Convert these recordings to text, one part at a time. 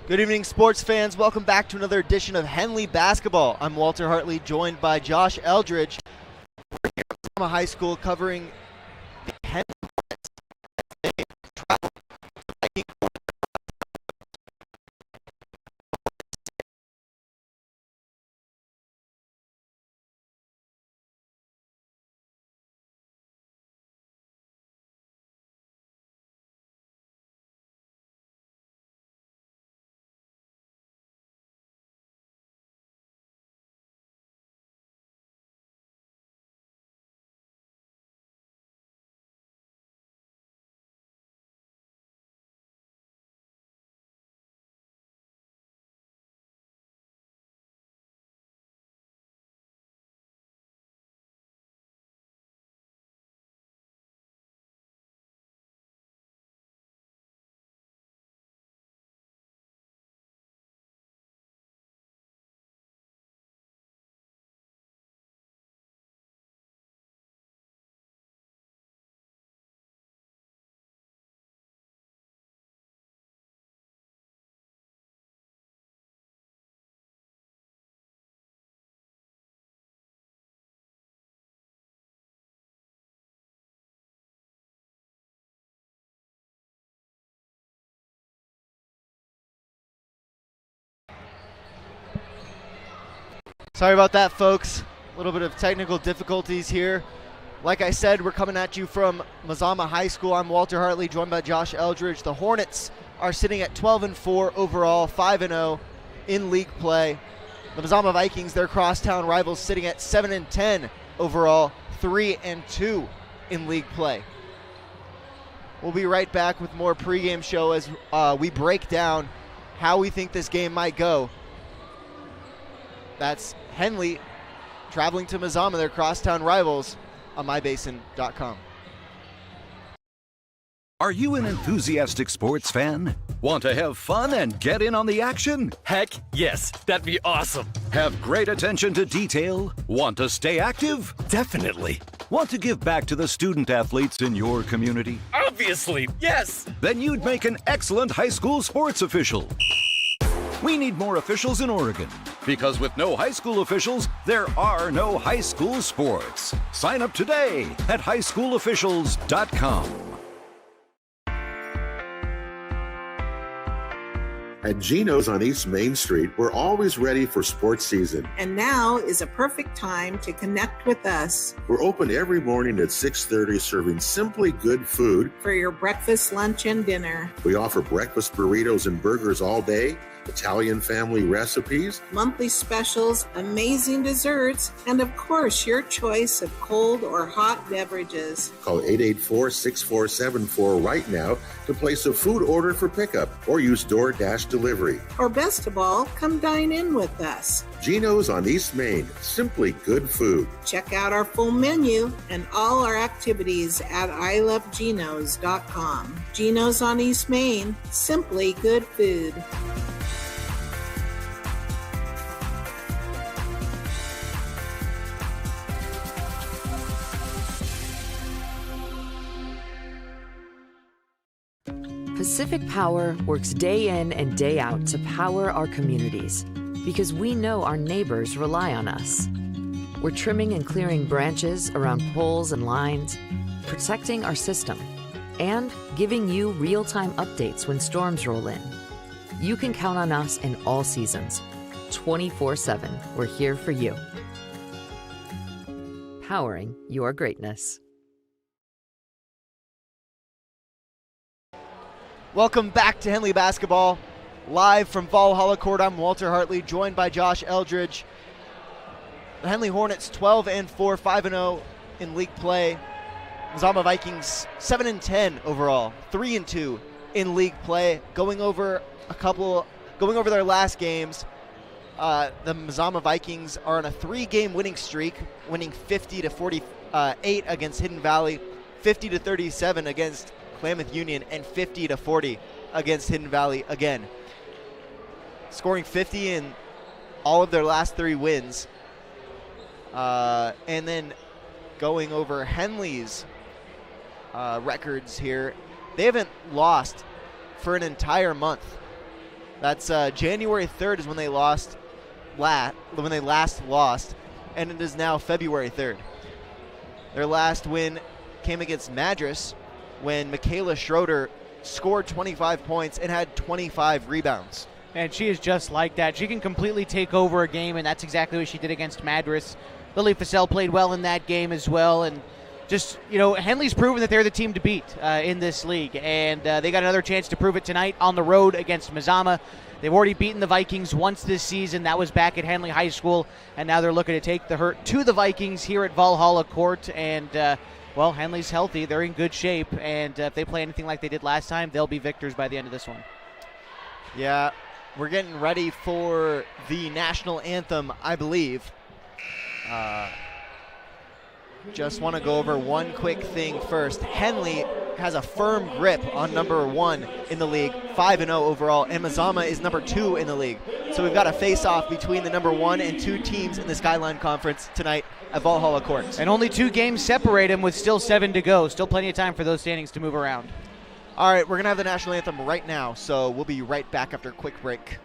Good evening, sports fans. Welcome back to another edition of Henley Basketball. I'm Walter Hartley, joined by Josh Eldridge. We're here at Mazama High School covering the Henley Hornets as they travel to the Vikings. Sorry about that, folks. A little bit of technical difficulties here. Like I said, we're coming at you from Mazama High School. I'm Walter Hartley, joined by Josh Eldridge. The Hornets are sitting at 12-4 overall, 5-0 in league play. The Mazama Vikings, their crosstown rivals, sitting at 7-10 overall, 3-2 in league play. We'll be right back with more pregame show as we break down how we think this game might go. That's Henley traveling to Mazama, their crosstown rivals, on mybasin.com. Are you an enthusiastic sports fan? Want to have fun and get in on the action? Heck yes, that'd be awesome. Have great attention to detail? Want to stay active? Definitely. Want to give back to the student athletes in your community? Obviously, yes. Then you'd make an excellent high school sports official. We need more officials in Oregon, because with no high school officials, there are no high school sports. Sign up today at highschoolofficials.com. At Geno's on East Main Street, we're always ready for sports season. And now is a perfect time to connect with us. We're open every morning at 6:30, serving simply good food For your breakfast, lunch, and dinner. We offer breakfast burritos and burgers all day, Italian family recipes, Monthly specials, amazing desserts, and of course, your choice of cold or hot beverages. Call 884-6474 right now to place a food order for pickup or use DoorDash delivery. Or best of all, come dine in with us. Geno's on East Main, simply good food. Check out our full menu and all our activities at ilovegenos.com. Geno's on East Main, simply good food. Pacific Power works day in and day out to power our communities because we know our neighbors rely on us. We're trimming and clearing branches around poles and lines, protecting our system, and giving you real-time updates when storms roll in. You can count on us in all seasons. 24/7, we're here for you. Powering your greatness. Welcome back to Henley Basketball, live from Valhalla Court. I'm Walter Hartley, joined by Josh Eldridge. The Henley Hornets 12-4, 5-0 in league play. Mazama Vikings 7-10 overall, 3-2 in league play. Going over their last games, the Mazama Vikings are on a 3-game winning streak, winning 50-48 against Hidden Valley, 50-37 against Klamath Union, and 50-40 against Hidden Valley again. Scoring 50 in all of their last 3 wins. And then going over Henley's records here, they haven't lost for an entire month. That's January 3rd is when they last lost, and it is now February 3rd. Their last win came against Madras when Michaela Schroeder scored 25 points and had 25 rebounds. And she is just like that. She can completely take over a game, and that's exactly what she did against Madras. Lily Fussell played well in that game as well, and just, Henley's proven that they're the team to beat in this league, and they got another chance to prove it tonight on the road against Mazama. They've already beaten the Vikings once this season. That was back at Henley High School, and now they're looking to take the hurt to the Vikings here at Valhalla Court, and, Henley's healthy. They're in good shape, and if they play anything like they did last time, they'll be victors by the end of this one. Yeah, we're getting ready for the national anthem, I believe. Just want to go over one quick thing first. Henley has a firm grip on number 1 in the league, 5-0 overall, and Mazama is number 2 in the league. So we've got a face-off between the number 1 and 2 teams in the Skyline Conference tonight at Valhalla Court. And only 2 games separate them with still 7 to go. Still plenty of time for those standings to move around. All right, we're going to have the national anthem right now, so we'll be right back after a quick break.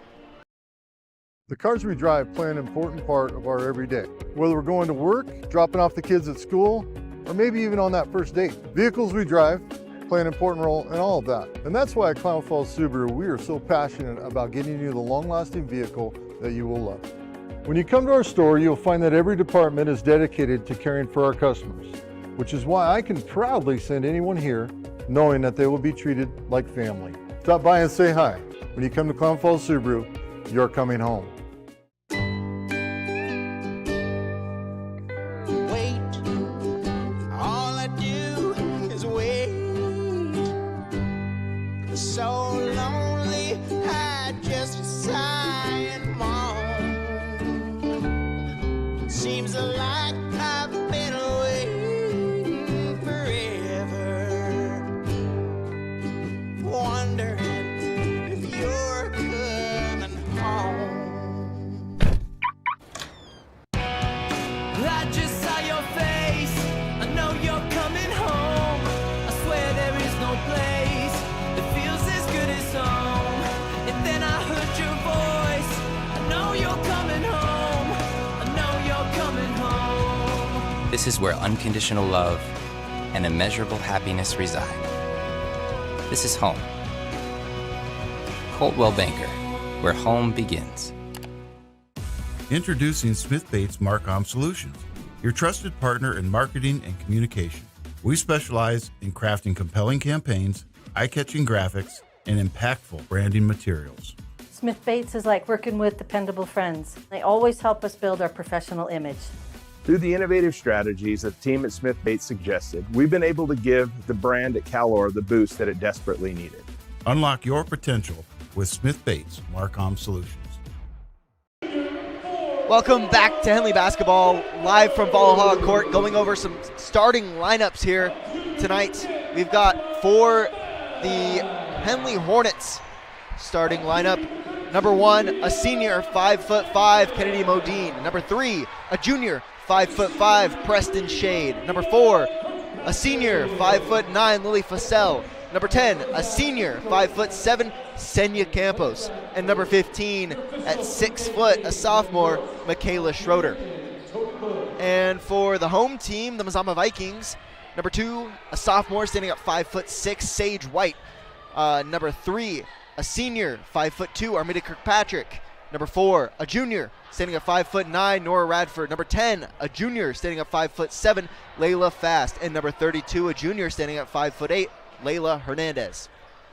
The cars we drive play an important part of our everyday. Whether we're going to work, dropping off the kids at school, or maybe even on that first date. Vehicles we drive play an important role in all of that. And that's why at Clown Falls Subaru, we are so passionate about getting you the long-lasting vehicle that you will love. When you come to our store, you'll find that every department is dedicated to caring for our customers, which is why I can proudly send anyone here knowing that they will be treated like family. Stop by and say hi. When you come to Clown Falls Subaru, you're coming home. So lonely, I just sigh and moan. Seems like I've been away forever, wondering if you're coming home. I just saw your face, I know you're coming home. I swear there is no place home. And then I heard your voice. I know you're coming home. I know you're coming home. This is where unconditional love and immeasurable happiness reside. This is home. Coltwell Banker, where home begins. Introducing Smith Bates Marcom Solutions, your trusted partner in marketing and communication. We specialize in crafting compelling campaigns, eye-catching graphics, and impactful branding materials. Smith Bates is like working with dependable friends. They always help us build our professional image. Through the innovative strategies that the team at Smith Bates suggested, we've been able to give the brand at Calor the boost that it desperately needed. Unlock your potential with Smith Bates Marcom Solutions. Welcome back to Henley Basketball, live from Valhalla Court, going over some starting lineups here tonight. We've got for the Henley Hornets starting lineup. Number 1, a senior, 5'5", Kennedy Modine. Number 3, a junior, 5'5", Preston Shade. Number 4, a senior, 5'9", Lily Fussell. Number 10, a senior, 5'7", Senya Campos. And number 15, at 6 foot, a sophomore, Michaela Schroeder. And for the home team, the Mazama Vikings, number 2, a sophomore standing up 5'6", Sage White. Number 3, a senior, 5'2", Armida Kirkpatrick. Number 4, a junior, standing at 5'9", Nora Radford. Number 10, a junior, standing at 5'7", Layla Fast. And number 32, a junior, standing at 5'8", Layla Hernandez.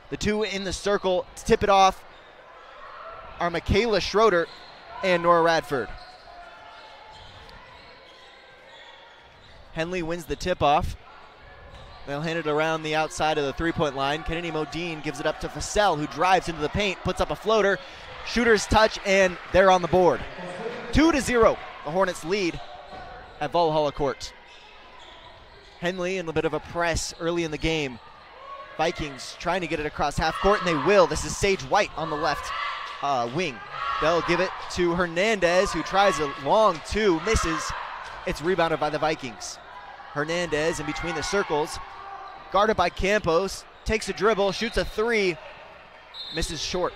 The 2 in the circle to tip it off are Michaela Schroeder and Nora Radford. Henley wins the tip-off. They'll hand it around the outside of the three-point line. Kennedy Modine gives it up to Fussell, who drives into the paint, puts up a floater. Shooter's touch, and they're on the board. 2-0, the Hornets lead at Valhalla Court. Henley in a bit of a press early in the game. Vikings trying to get it across half court, and they will. This is Sage White on the left wing. They'll give it to Hernandez, who tries a long 2, misses. It's rebounded by the Vikings. Hernandez in between the circles, guarded by Campos, takes a dribble, shoots a 3, misses short.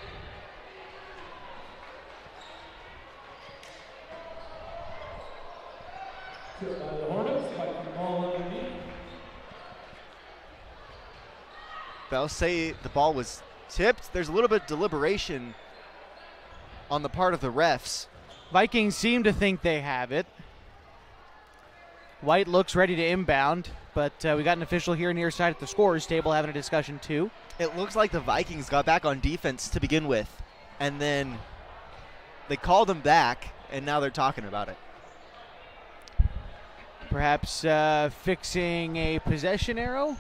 They'll say the ball was tipped. There's a little bit of deliberation on the part of the refs. Vikings seem to think they have it. White looks ready to inbound, but we got an official here near side at the scorer's table having a discussion too. It looks like the Vikings got back on defense to begin with, and then they called them back, and now they're talking about it. Perhaps fixing a possession arrow?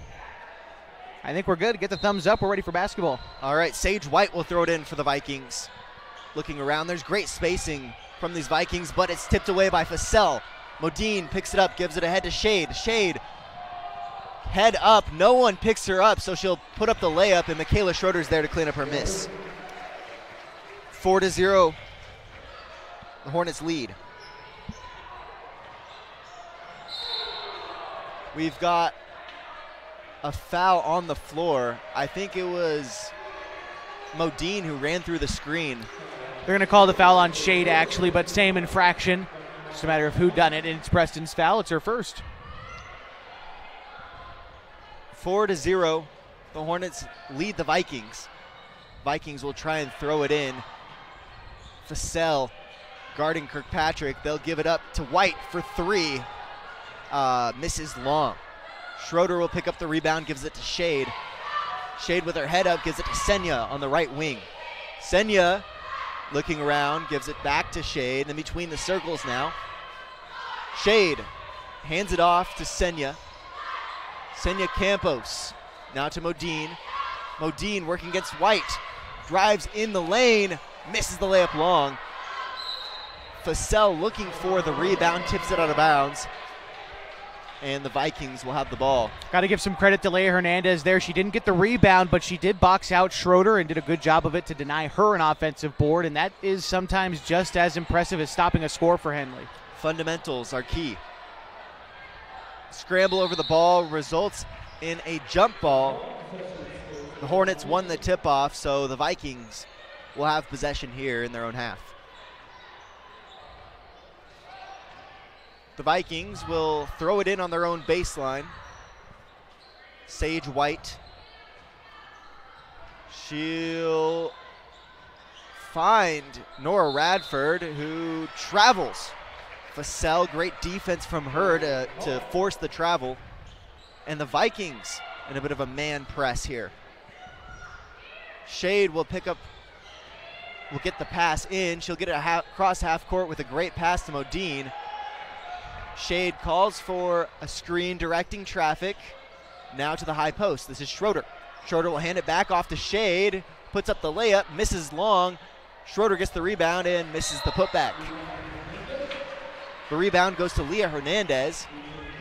I think we're good. Get the thumbs up. We're ready for basketball. All right, Sage White will throw it in for the Vikings. Looking around, there's great spacing from these Vikings, but it's tipped away by Fassell. Modine picks it up, gives it ahead to Shade. Shade, head up. No one picks her up, so she'll put up the layup, and Michaela Schroeder's there to clean up her miss. 4-0, the Hornets lead. We've got a foul on the floor. I think it was Modine who ran through the screen. They're going to call the foul on Shade, actually, but same infraction. Just a matter of who done it, and it's Preston's foul. It's her first. 4-0, the Hornets lead the Vikings. Vikings will try and throw it in. Fassell guarding Kirkpatrick. They'll give it up to White for three. Misses long. Schroeder will pick up the rebound, gives it to Shade. Shade with her head up, gives it to Senya on the right wing. Senya looking around, gives it back to Shade, in between the circles now. Shade hands it off to Senya. Senya Campos, now to Modine. Modine working against White, drives in the lane, misses the layup long. Fassell looking for the rebound, tips it out of bounds. And the Vikings will have the ball. Got to give some credit to Leia Hernandez there. She didn't get the rebound, but she did box out Schroeder and did a good job of it to deny her an offensive board, and that is sometimes just as impressive as stopping a score for Henley. Fundamentals are key. Scramble over the ball results in a jump ball. The Hornets won the tip-off, so the Vikings will have possession here in their own half. The Vikings will throw it in on their own baseline. Sage White. She'll find Nora Radford, who travels. Fassell, great defense from her to force the travel. And the Vikings in a bit of a man press here. Shade will pick up, will get the pass in. She'll get it across half court with a great pass to Modine. Shade calls for a screen directing traffic. Now to the high post. This is Schroeder. Schroeder will hand it back off to Shade. Puts up the layup, misses long. Schroeder gets the rebound and misses the putback. The rebound goes to Leia Hernandez,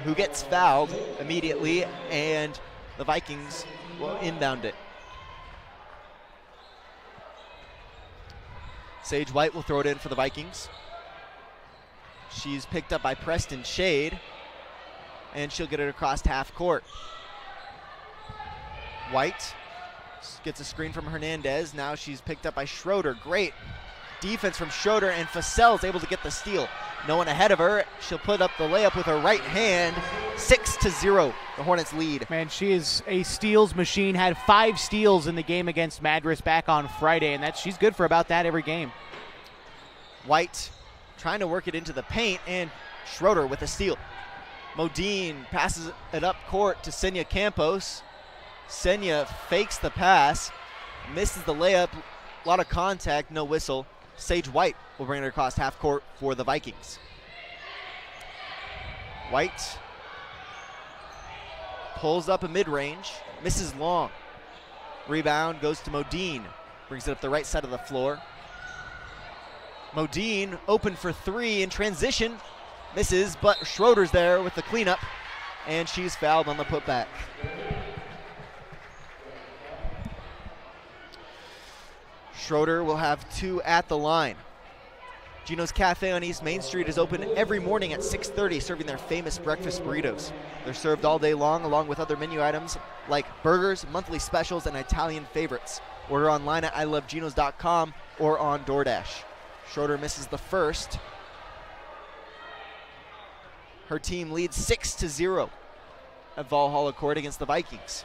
who gets fouled immediately, and the Vikings will inbound it. Sage White will throw it in for the Vikings. She's picked up by Preston Shade, and she'll get it across half court. White gets a screen from Hernandez. Now she's picked up by Schroeder. Great defense from Schroeder, and Fassell's able to get the steal. No one ahead of her. She'll put up the layup with her right hand. 6-0, the Hornets lead. Man, she is a steals machine. Had 5 steals in the game against Madras back on Friday, and she's good for about that every game. White trying to work it into the paint, and Schroeder with a steal. Modine passes it up court to Senya Campos. Senya fakes the pass, misses the layup, a lot of contact, no whistle. Sage White will bring it across half court for the Vikings. White pulls up a mid-range, misses long. Rebound goes to Modine, brings it up the right side of the floor. Modine open for three in transition, misses, but Schroeder's there with the cleanup, and she's fouled on the putback. Schroeder will have 2 at the line. Gino's Cafe on East Main Street is open every morning at 6:30, serving their famous breakfast burritos. They're served all day long, along with other menu items like burgers, monthly specials, and Italian favorites. Order online at iloveginos.com or on DoorDash. Schroeder misses the first. Her team leads 6-0 at Valhalla Court against the Vikings.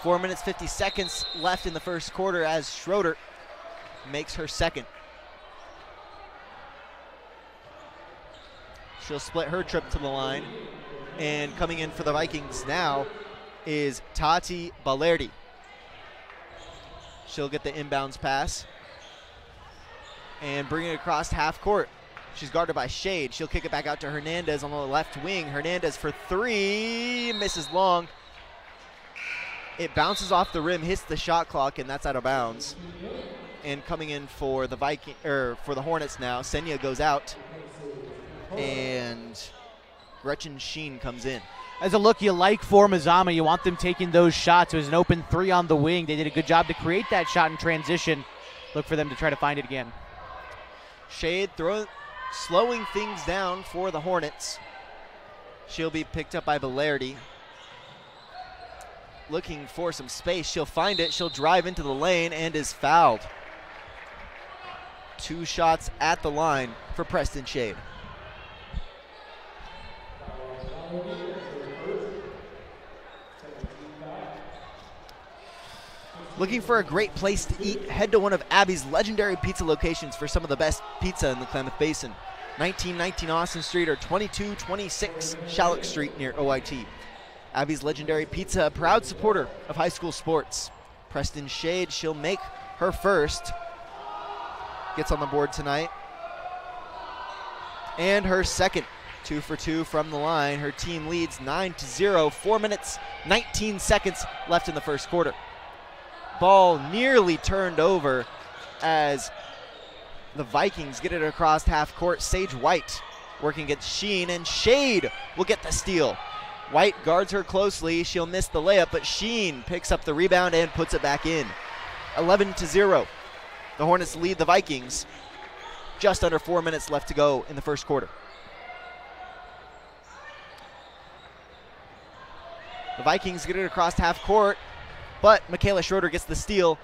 4 minutes, 50 seconds left in the first quarter as Schroeder makes her second. She'll split her trip to the line. And coming in for the Vikings now is Tati Balerdi. She'll get the inbounds pass and bring it across half court. She's guarded by Shade. She'll kick it back out to Hernandez on the left wing. Hernandez for three, misses long. It bounces off the rim, hits the shot clock, and that's out of bounds. And coming in for the for the Hornets now, Senya goes out, and Gretchen Sheen comes in. As a look you like for Mazama, you want them taking those shots. It was an open three on the wing. They did a good job to create that shot in transition. Look for them to try to find it again. Shade slowing things down for the Hornets. She'll be picked up by Balerdi. Looking for some space. She'll find it. She'll drive into the lane and is fouled. 2 shots at the line for Preston Shade. Looking for a great place to eat? Head to one of Abby's legendary pizza locations for some of the best pizza in the Klamath Basin. 1919 Austin Street or 2226 Shallock Street near OIT. Abby's legendary pizza, a proud supporter of high school sports. Preston Shade, she'll make her first. Gets on the board tonight. And her second. 2 for 2 from the line. Her team leads 9-0. 4 minutes, 19 seconds left in the first quarter. Ball nearly turned over as the Vikings get it across half court. Sage White working against Sheen, and Shade will get the steal. White guards her closely. She'll miss the layup, but Sheen picks up the rebound and puts it back in. 11-0. The Hornets lead the Vikings. Just under 4 minutes left to go in the first quarter. The Vikings get it across half court, but Michaela Schroeder gets the steal,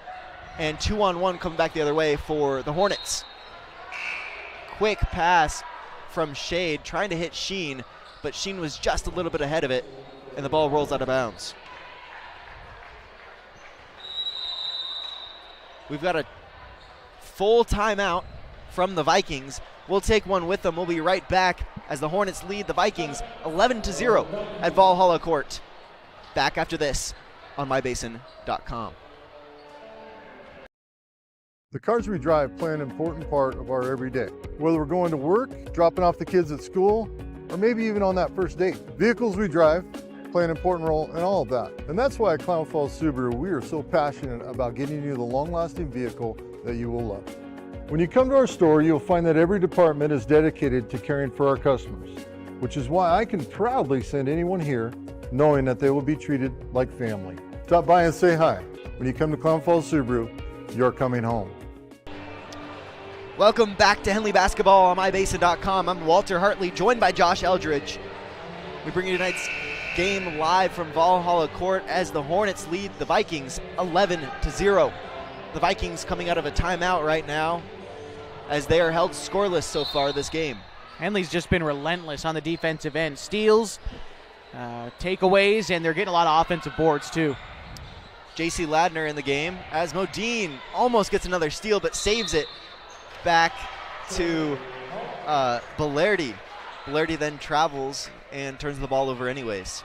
and 2-on-1 coming back the other way for the Hornets. Quick pass from Shade, trying to hit Sheen, but Sheen was just a little bit ahead of it, and the ball rolls out of bounds. We've got a full timeout from the Vikings. We'll take one with them. We'll be right back as the Hornets lead the Vikings 11-0 at Valhalla Court. Back after this on mybasin.com. The cars we drive play an important part of our everyday. Whether we're going to work, dropping off the kids at school, or maybe even on that first date. Vehicles we drive play an important role in all of that. And that's why at Klamath Falls Subaru, we are so passionate about getting you the long-lasting vehicle that you will love. When you come to our store, you'll find that every department is dedicated to caring for our customers, which is why I can proudly send anyone here knowing that they will be treated like family. Stop by and say hi. When you come to Klamath Falls Subaru, you're coming home. Welcome back to Henley Basketball on mybasin.com. I'm Walter Hartley, joined by Josh Eldridge. We bring you tonight's game live from Valhalla Court as the Hornets lead the Vikings 11-0. The Vikings coming out of a timeout right now as they are held scoreless so far this game. Henley's just been relentless on the defensive end. Steals, takeaways, and they're getting a lot of offensive boards too. J.C. Ladner in the game as Modine almost gets another steal but saves it back to Balerdi. Balerdi then travels and turns the ball over anyways.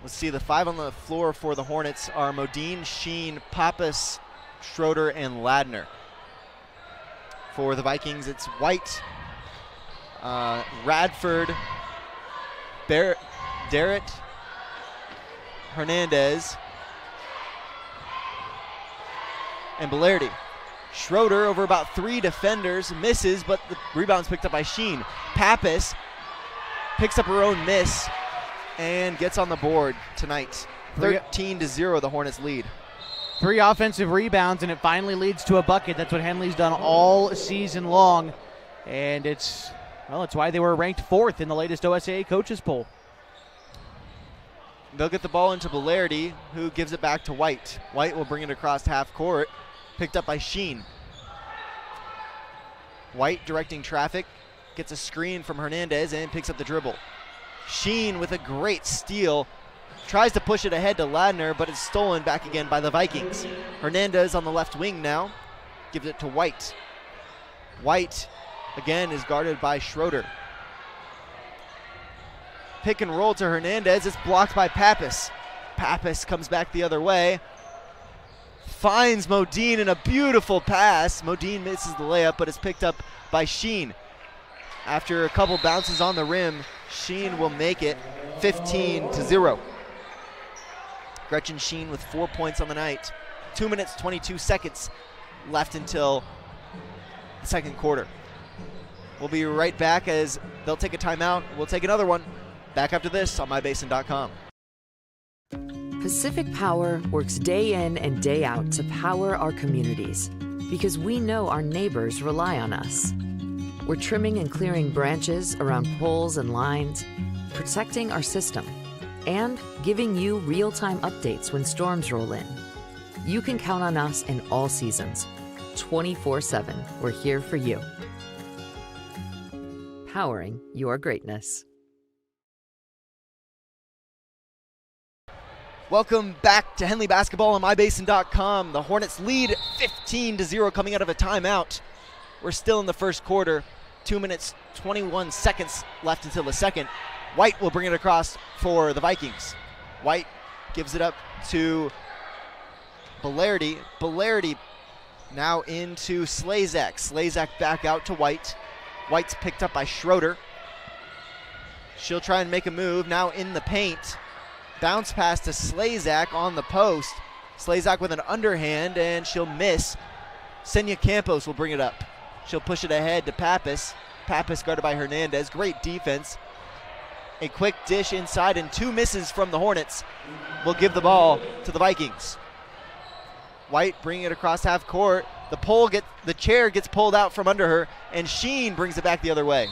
Let's see, the 5 on the floor for the Hornets are Modine, Sheen, Pappas, Schroeder, and Ladner. For the Vikings, it's White, Radford, Darrett, Hernandez, and Balerdi. Schroeder over about 3 defenders, misses, but the rebound's picked up by Sheen. Pappas picks up her own miss and gets on the board tonight. 13-0, the Hornets lead. 3 offensive rebounds, and it finally leads to a bucket. That's what Henley's done all season long, and it's why they were ranked 4th in the latest OSAA coaches poll. They'll get the ball into Balerdi, who gives it back to White. White will bring it across half court, picked up by Sheen. White directing traffic, gets a screen from Hernandez and picks up the dribble. Sheen with a great steal, tries to push it ahead to Ladner, but it's stolen back again by the Vikings. Hernandez on the left wing now, gives it to White. White, again, is guarded by Schroeder. Pick and roll to Hernandez, it's blocked by Pappas. Pappas comes back the other way, finds Modine in a beautiful pass. Modine misses the layup, but it's picked up by Sheen. After a couple bounces on the rim, Sheen will make it 15-0. Gretchen Sheen with 4 points on the night. 2 minutes, 22 seconds left until the second quarter. We'll be right back as they'll take a timeout. We'll take another one. Back after this on mybasin.com. Pacific Power works day in and day out to power our communities because we know our neighbors rely on us. We're trimming and clearing branches around poles and lines, protecting our system, and giving you real-time updates when storms roll in. You can count on us in all seasons. 24/7, we're here for you. Powering your greatness. Welcome back to Henley Basketball on mybasin.com. The Hornets lead 15-0 coming out of a timeout. We're still in the first quarter. 2 minutes, 21 seconds left until the second. White will bring it across for the Vikings. White gives it up to Belardi. Belardi now into Slazak. Slazak back out to White. White's picked up by Schroeder. She'll try and make a move now in the paint. Bounce pass to Slazak on the post. Slazak with an underhand, and she'll miss. Senya Campos will bring it up. She'll push it ahead to Pappas. Pappas guarded by Hernandez. Great defense. A quick dish inside and 2 misses from the Hornets will give the ball to the Vikings. White bringing it across half court. The chair gets pulled out from under her, and Sheen brings it back the other way.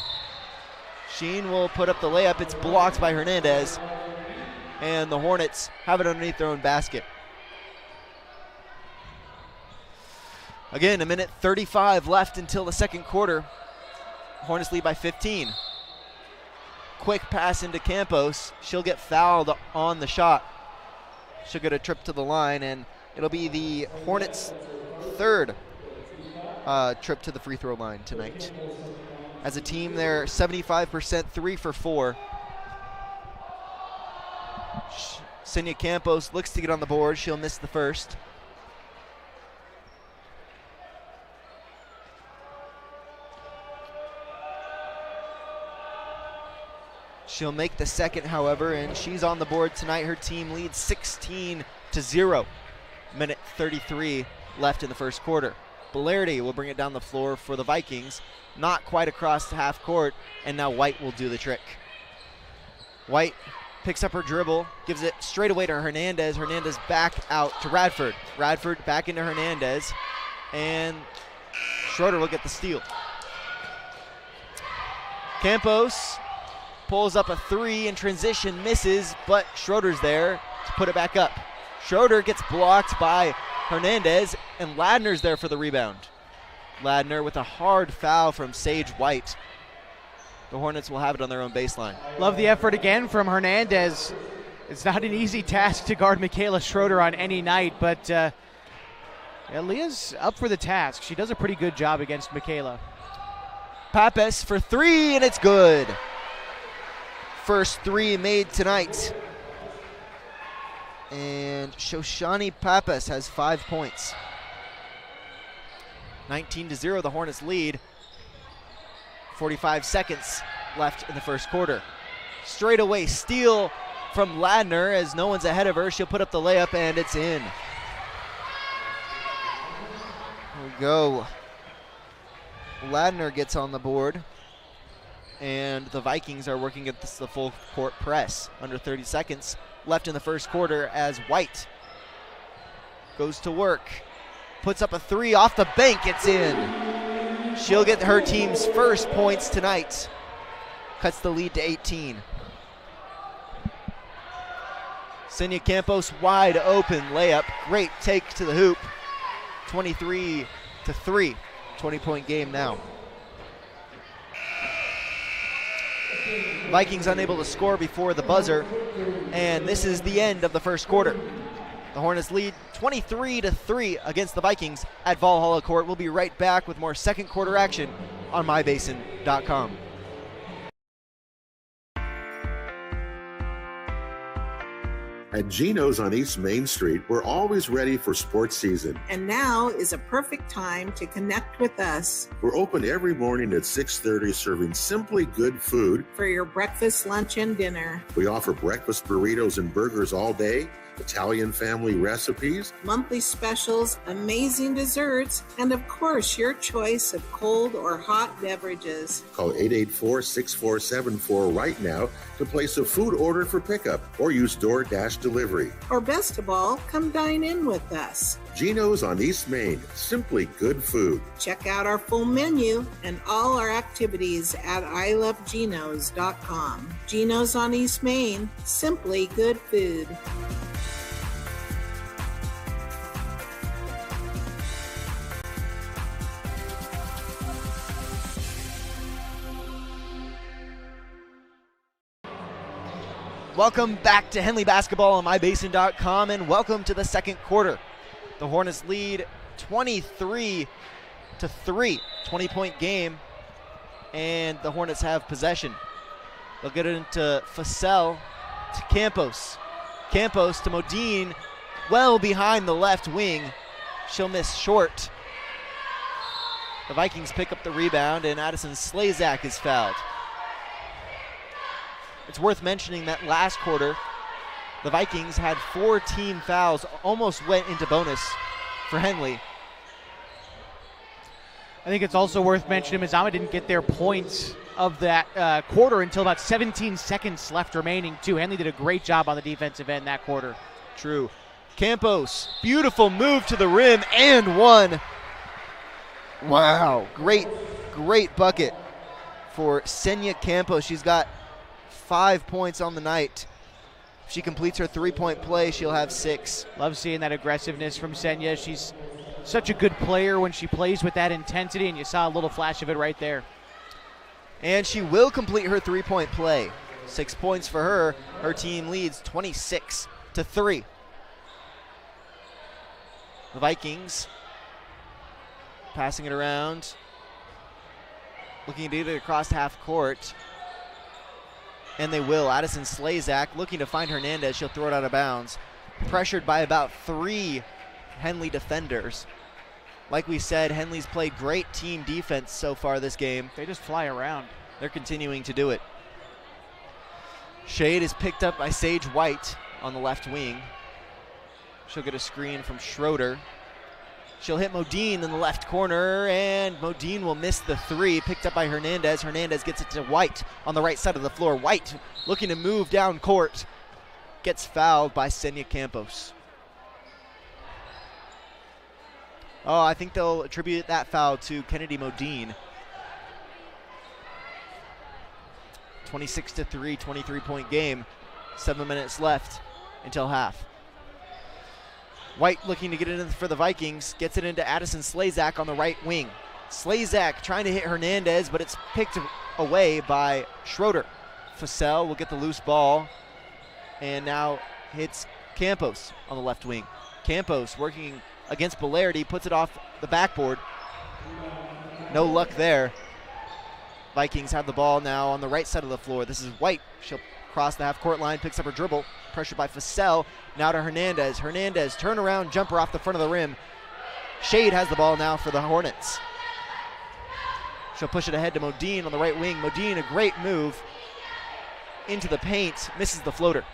Sheen will put up the layup. It's blocked by Hernandez. And the Hornets have it underneath their own basket. Again, 1:35 left until the second quarter. Hornets lead by 15. Quick pass into Campos. She'll get fouled on the shot. She'll get a trip to the line, and it'll be the Hornets' third trip to the free throw line tonight. As a team, they're 75%, 3 for 4. Senya Campos looks to get on the board. She'll miss the first. She'll make the second, however, and she's on the board tonight. Her team leads 16-0. 1:33 left in the first quarter. Belardi will bring it down the floor for the Vikings. Not quite across half court, and now White will do the trick. White picks up her dribble, gives it straight away to Hernandez. Hernandez back out to Radford. Radford back into Hernandez, and Schroeder will get the steal. Campos pulls up a three in transition, misses, but Schroeder's there to put it back up. Schroeder gets blocked by Hernandez, and Ladner's there for the rebound. Ladner with a hard foul from Sage White. The Hornets will have it on their own baseline. Love the effort again from Hernandez. It's not an easy task to guard Michaela Schroeder on any night, but Leah's up for the task. She does a pretty good job against Michaela. Pappas for three, and it's good. First three made tonight. And Shoshani Pappas has 5 points. 19-0, the Hornets lead. 45 seconds left in the first quarter. Straight away steal from Ladner as no one's ahead of her. She'll put up the layup, and it's in. Here we go. Ladner gets on the board, and the Vikings are working at the full court press. Under 30 seconds left in the first quarter as White goes to work. Puts up a three off the bank. It's in. She'll get her team's first points tonight. Cuts the lead to 18. Senya Campos wide open layup. Great take to the hoop. 23-3. 20-point game now. Vikings unable to score before the buzzer, and this is the end of the first quarter. The Hornets lead 23-3 against the Vikings at Valhalla Court. We'll be right back with more second quarter action on mybasin.com. At Geno's on East Main Street, we're always ready for sports season. And now is a perfect time to connect with us. We're open every morning at 6:30, serving simply good food for your breakfast, lunch, and dinner. We offer breakfast burritos and burgers all day, Italian family recipes, monthly specials, amazing desserts, and of course, your choice of cold or hot beverages. Call 884-6474 right now to place a food order for pickup or use DoorDash delivery. Or best of all, come dine in with us. Geno's on East Main, simply good food. Check out our full menu and all our activities at ilovegenos.com. Geno's on East Main, simply good food. Welcome back to Henley Basketball on mybasin.com, and welcome to the second quarter. The Hornets lead 23-3, 20-point game, and the Hornets have possession. They'll get it into Fasel to Campos. Campos to Modine, well behind the left wing. She'll miss short. The Vikings pick up the rebound, and Addison Slazak is fouled. It's worth mentioning that last quarter, the Vikings had 4 team fouls, almost went into bonus for Henley. I think it's also worth mentioning Mazama didn't get their points of that quarter until about 17 seconds left remaining, too. Henley did a great job on the defensive end that quarter. True. Campos, beautiful move to the rim and one. Wow, great bucket for Senya Campos. She's got 5 points on the night. If she completes her 3-point play, she'll have 6. Love seeing that aggressiveness from Senya. She's such a good player when she plays with that intensity, and you saw a little flash of it right there. And she will complete her 3-point play. 6 points for her. Her team leads 26-3. The Vikings passing it around, looking to get it across half court. And they will. Addison Slazak looking to find Hernandez. She'll throw it out of bounds. Pressured by about 3 Henley defenders. Like we said, Henley's played great team defense so far this game. They just fly around. They're continuing to do it. Shade is picked up by Sage White on the left wing. She'll get a screen from Schroeder. She'll hit Modine in the left corner, and Modine will miss the 3, picked up by Hernandez. Hernandez gets it to White on the right side of the floor. White looking to move down court. Gets fouled by Senya Campos. Oh, I think they'll attribute that foul to Kennedy Modine. 26-3, 23-point game. 7 minutes left until half. White looking to get it in for the Vikings, gets it into Addison Slazak on the right wing. Slazak trying to hit Hernandez, but it's picked away by Schroeder. Fasel will get the loose ball and now hits Campos on the left wing. Campos working against Bellardi, puts it off the backboard. No luck there. Vikings have the ball now on the right side of the floor. This is White. She'll cross the half-court line, picks up her dribble. Pressured by Fasel. Now to Hernandez. Hernandez, turnaround jumper off the front of the rim. Shade has the ball now for the Hornets. She'll push it ahead to Modine on the right wing. Modine, a great move into the paint, misses the floater.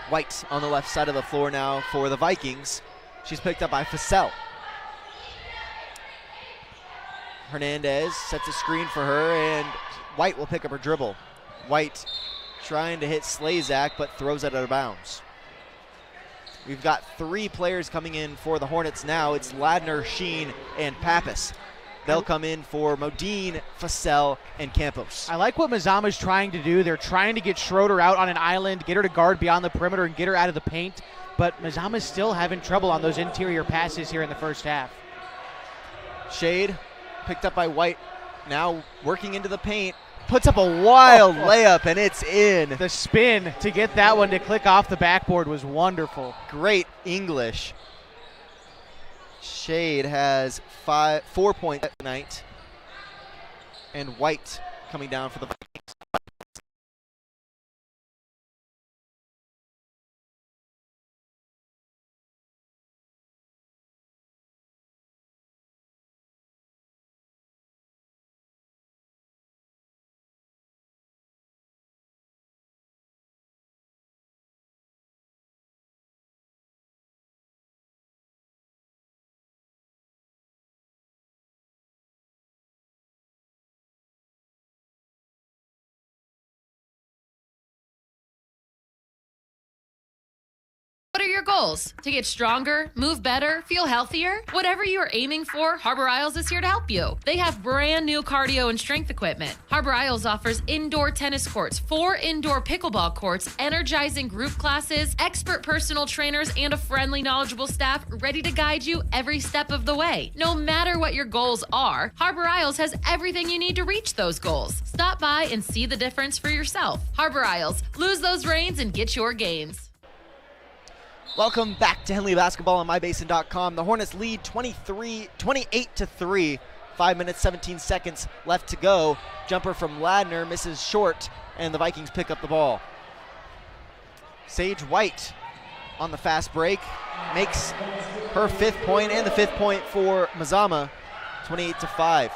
White on the left side of the floor now for the Vikings. She's picked up by Fasel. Hernandez sets a screen for her, and White will pick up her dribble. White trying to hit Slazak, but throws it out of bounds. We've got 3 players coming in for the Hornets now. It's Ladner, Sheen, and Pappas. They'll come in for Modine, Fasel, and Campos. I like what Mazama's trying to do. They're trying to get Schroeder out on an island, get her to guard beyond the perimeter, and get her out of the paint. But Mazama's still having trouble on those interior passes here in the first half. Shade picked up by White, now working into the paint. puts up a wild layup, and it's in. The spin to get that one to click off the backboard was wonderful. Great English. Shade has 4 points tonight. And White coming down for the Vikings. What are your goals? To get stronger, move better, feel healthier? Whatever you are aiming for, Harbor Isles is here to help you. They have brand new cardio and strength equipment. Harbor Isles offers indoor tennis courts, 4 indoor pickleball courts, energizing group classes, expert personal trainers, and a friendly, knowledgeable staff ready to guide you every step of the way. No matter what your goals are, Harbor Isles has everything you need to reach those goals. Stop by and see the difference for yourself. Harbor Isles, lose those reins and get your gains. Welcome back to Henley Basketball on MyBasin.com. The Hornets lead 28-3. 5 minutes, 17 seconds left to go. Jumper from Ladner misses short, and the Vikings pick up the ball. Sage White on the fast break makes her 5th point and the 5th point for Mazama, 28-5.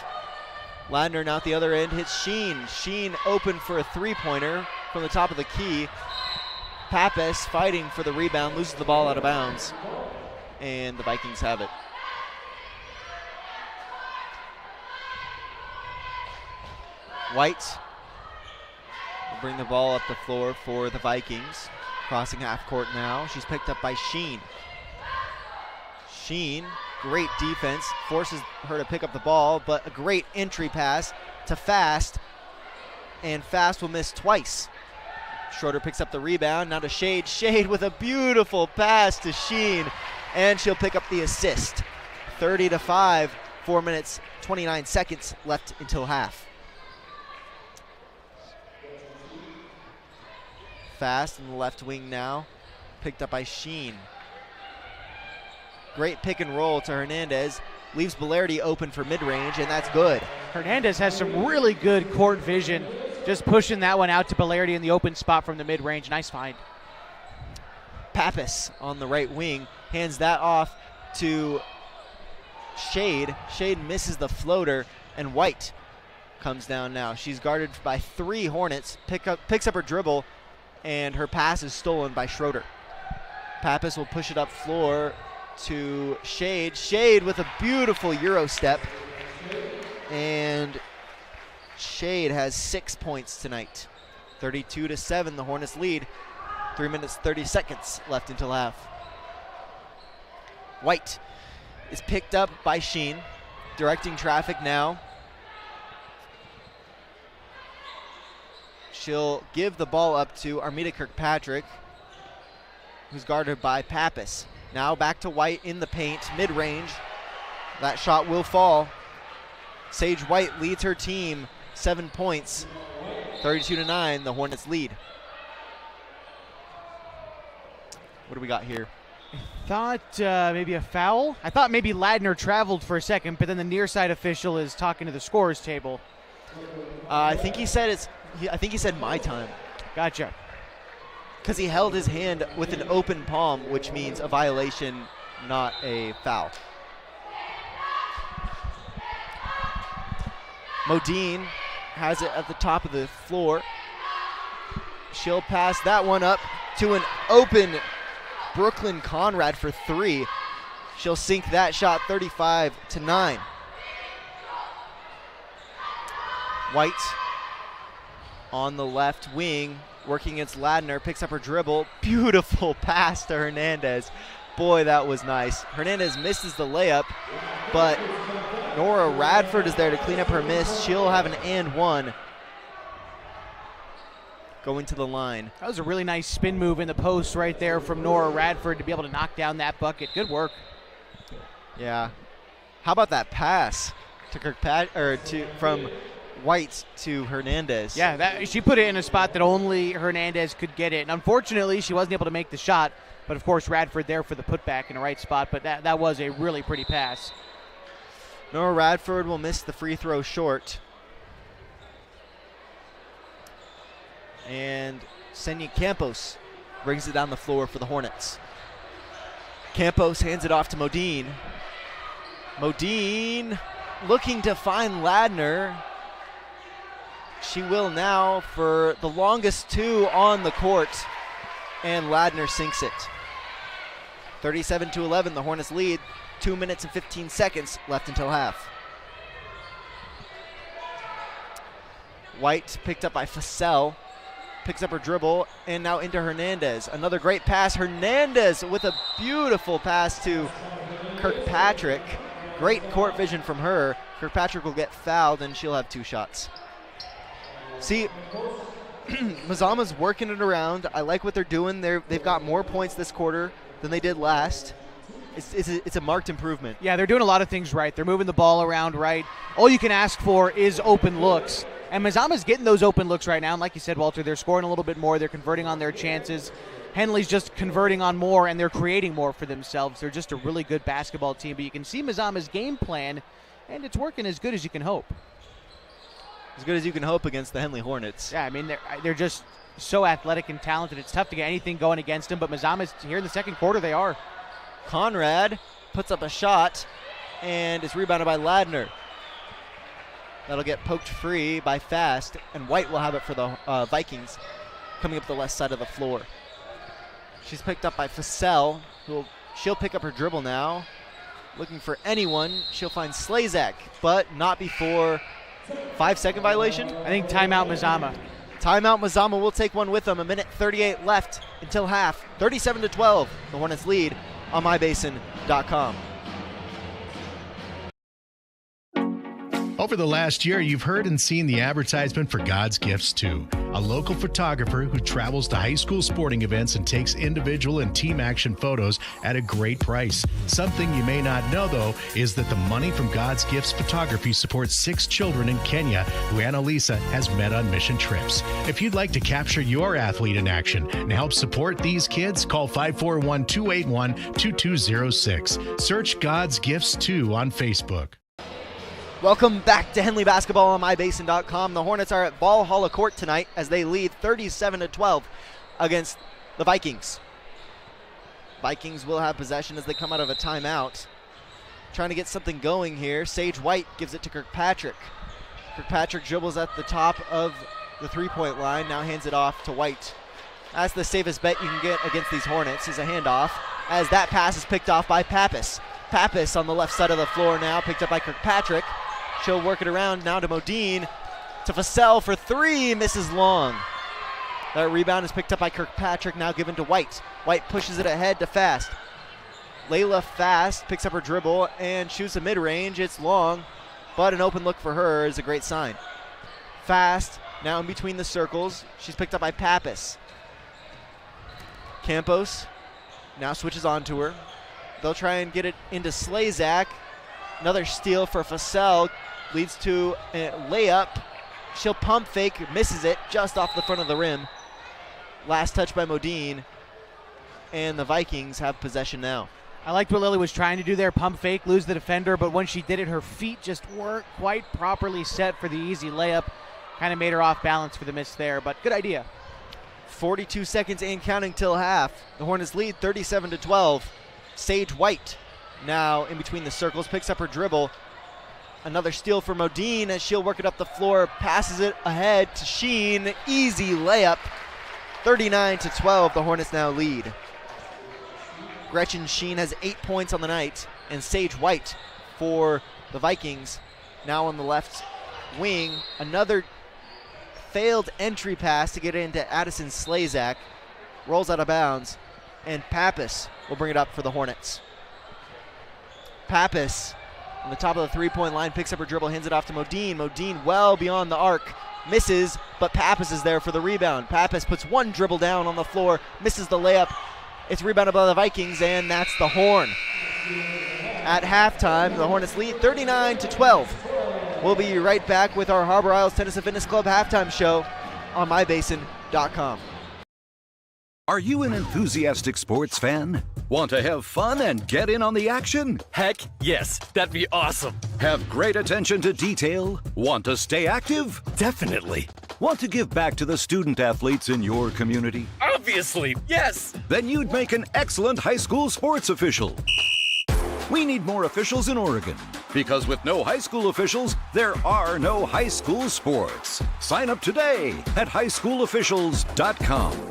Ladner now at the other end hits Sheen. Sheen open for a 3-pointer from the top of the key. Pappas fighting for the rebound, loses the ball out of bounds, and the Vikings have it. White will bring the ball up the floor for the Vikings. Crossing half court now. She's picked up by Sheen. Sheen, great defense, forces her to pick up the ball, but a great entry pass to Fast, and Fast will miss twice. Schroeder picks up the rebound, now to Shade. Shade with a beautiful pass to Sheen, and she'll pick up the assist. 30-5, 4 minutes, 29 seconds left until half. Fast in the left wing now, picked up by Sheen. Great pick and roll to Hernandez, leaves Bellardi open for mid-range, and that's good. Hernandez has some really good court vision. Just pushing that one out to Bellardi in the open spot from the mid-range. Nice find. Pappas on the right wing hands that off to Shade. Shade misses the floater, and White comes down now. She's guarded by 3 Hornets, picks up her dribble, and her pass is stolen by Schroeder. Pappas will push it up floor to Shade. Shade with a beautiful Euro step, and Shade has 6 points tonight. 32-7, the Hornets lead. 3 minutes, 30 seconds left until half. White is picked up by Sheen, directing traffic now. She'll give the ball up to Armida Kirkpatrick, who's guarded by Pappas. Now back to White in the paint, mid-range. That shot will fall. Sage White leads her team 7 points, 32-9, the Hornets lead. What do we got here? Thought maybe a foul. I thought maybe Ladner traveled for a second, but then the near side official is talking to the scorer's table. I think he said my time. Gotcha. Because he held his hand with an open palm, which means a violation, not a foul. Modine has it at the top of the floor. She'll pass that one up to an open Brooklyn Conrad for 3. She'll sink that shot, 35-9. White on the left wing, working against Ladner, picks up her dribble. Beautiful pass to Hernandez. Boy, that was nice. Hernandez misses the layup, but Nora Radford is there to clean up her miss. She'll have an and one going to the line. That was a really nice spin move in the post right there from Nora Radford to be able to knock down that bucket. Good work. Yeah. How about that pass to from White to Hernandez. Yeah, she put it in a spot that only Hernandez could get it. And unfortunately, she wasn't able to make the shot. But, of course, Radford there for the putback in the right spot. But that was a really pretty pass. Nora Radford will miss the free throw short. And Senya Campos brings it down the floor for the Hornets. Campos hands it off to Modine. Modine looking to find Ladner. She will now for the longest two on the court. And Ladner sinks it. 37-11, the Hornets lead. 2 minutes and 15 seconds left until half. White picked up by Fassell. Picks up her dribble, and now into Hernandez. Another great pass. Hernandez with a beautiful pass to Kirkpatrick. Great court vision from her. Kirkpatrick will get fouled, and she'll have 2 shots. See, Mazama's working it around. I like what they're doing. They've got more points this quarter than they did last. It's a marked improvement. Yeah, they're doing a lot of things right. They're moving the ball around right. All you can ask for is open looks. And Mazama's getting those open looks right now. And like you said, Walter, they're scoring a little bit more. They're converting on their chances. Henley's just converting on more, and they're creating more for themselves. They're just a really good basketball team. But you can see Mazama's game plan, and it's working as good as you can hope. As good as you can hope against the Henley Hornets. Yeah, I mean, they're just so athletic and talented. It's tough to get anything going against them. But Mazama's here in the second quarter. They are. Conrad puts up a shot, and it's rebounded by Ladner. That'll get poked free by Fast, and White will have it for the Vikings coming up the left side of the floor. She's picked up by Fassell, she'll pick up her dribble now. Looking for anyone. She'll find Slazak, but not before 5-second violation. I think timeout Mazama. Timeout Mazama will take one with them. 1:38 left until half. 37-12. The Hornets lead on mybasin.com. Over the last year, you've heard and seen the advertisement for God's Gifts 2, a local photographer who travels to high school sporting events and takes individual and team action photos at a great price. Something you may not know, though, is that the money from God's Gifts Photography supports 6 children in Kenya who Annalisa has met on mission trips. If you'd like to capture your athlete in action and help support these kids, call 541-281-2206. Search God's Gifts 2 on Facebook. Welcome back to Henley Basketball on mybasin.com. The Hornets are at Valhalla Court tonight as they lead 37-12 against the Vikings. Vikings will have possession as they come out of a timeout. Trying to get something going here. Sage White gives it to Kirkpatrick. Kirkpatrick dribbles at the top of the three-point line, now hands it off to White. That's the safest bet you can get against these Hornets is a handoff as that pass is picked off by Pappas. Pappas on the left side of the floor now, picked up by Kirkpatrick. She'll work it around now to Modine. To Fassell for 3, misses long. That rebound is picked up by Kirkpatrick, now given to White. White pushes it ahead to Fast. Layla Fast picks up her dribble and shoots a mid-range. It's long, but an open look for her is a great sign. Fast now in between the circles. She's picked up by Pappas. Campos now switches on to her. They'll try and get it into Slazak. Another steal for Fassell. Leads to a layup. She'll pump fake, misses it just off the front of the rim. Last touch by Modine. And the Vikings have possession now. I liked what Lily was trying to do there, pump fake, lose the defender, but when she did it, her feet just weren't quite properly set for the easy layup. Kind of made her off balance for the miss there, but good idea. 42 seconds and counting till half. The Hornets lead 37-12. Sage White now in between the circles, picks up her dribble. Another steal for Modine as she'll work it up the floor, passes it ahead to Sheen. Easy layup. 39-12, the Hornets now lead. Gretchen Sheen has 8 points on the night, and Sage White for the Vikings now on the left wing. Another failed entry pass to get into Addison Slazak. Rolls out of bounds, and Pappas will bring it up for the Hornets. Pappas on the top of the three-point line, picks up her dribble, hands it off to Modine. Modine well beyond the arc, misses, but Pappas is there for the rebound. Pappas puts one dribble down on the floor, misses the layup. It's rebounded by the Vikings, and that's the horn. At halftime, the Hornets lead 39-12. We'll be right back with our Harbor Isles Tennis and Fitness Club halftime show on mybasin.com. Are you an enthusiastic sports fan? Want to have fun and get in on the action? Heck yes, that'd be awesome. Have great attention to detail? Want to stay active? Definitely. Want to give back to the student athletes in your community? Obviously, yes. Then you'd make an excellent high school sports official. We need more officials in Oregon, because with no high school officials, there are no high school sports. Sign up today at highschoolofficials.com.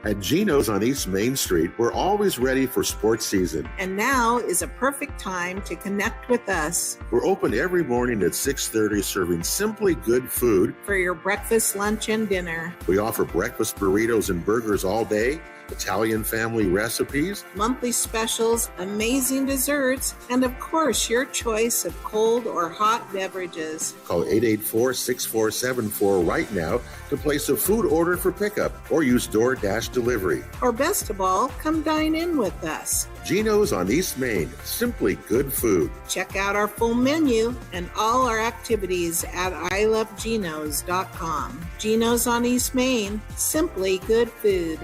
At Geno's on East Main Street, we're always ready for sports season. And now is a perfect time to connect with us. We're open every morning at 6:30, serving simply good food for your breakfast, lunch, and dinner. We offer breakfast burritos and burgers all day, Italian family recipes, monthly specials, amazing desserts, and of course, your choice of cold or hot beverages. Call 884-6474 right now to place a food order for pickup or use DoorDash delivery. Or best of all, come dine in with us. Geno's on East Main, simply good food. Check out our full menu and all our activities at ilovegenos.com. Geno's on East Main, simply good food.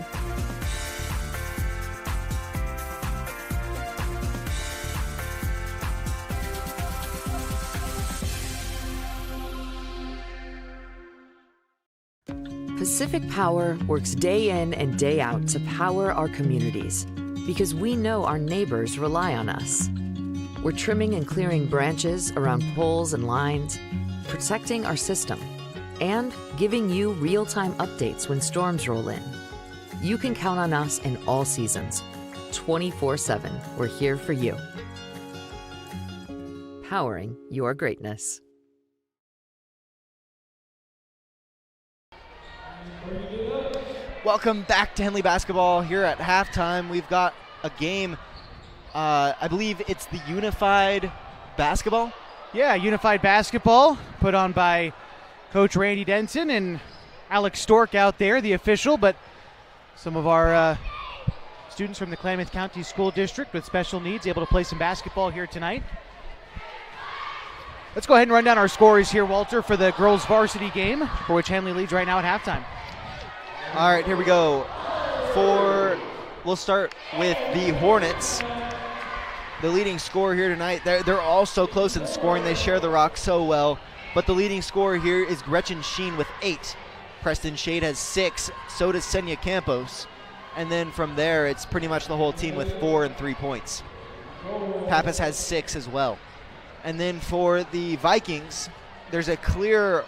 Pacific Power works day in and day out to power our communities because we know our neighbors rely on us. We're trimming and clearing branches around poles and lines, protecting our system, and giving you real-time updates when storms roll in. You can count on us in all seasons. 24/7, we're here for you. Powering your greatness. Welcome back to Henley Basketball. Here at halftime, we've got a game. I believe it's the Unified Basketball. Yeah, Unified Basketball put on by Coach Randy Denson and Alex Stork out there, the official, but some of our students from the Klamath County School District with special needs able to play some basketball here tonight. Let's go ahead and run down our scores here, Walter, for the girls varsity game, for which Henley leads right now at halftime. All right, here we go. We'll start with the Hornets. The leading scorer here tonight, they're all so close in scoring. They share the rock so well. But the leading scorer here is Gretchen Sheen with 8. Preston Shade has 6. So does Senya Campos. And then from there, it's pretty much the whole team with 4 and 3 points. Pappas has 6 as well. And then for the Vikings, there's a clear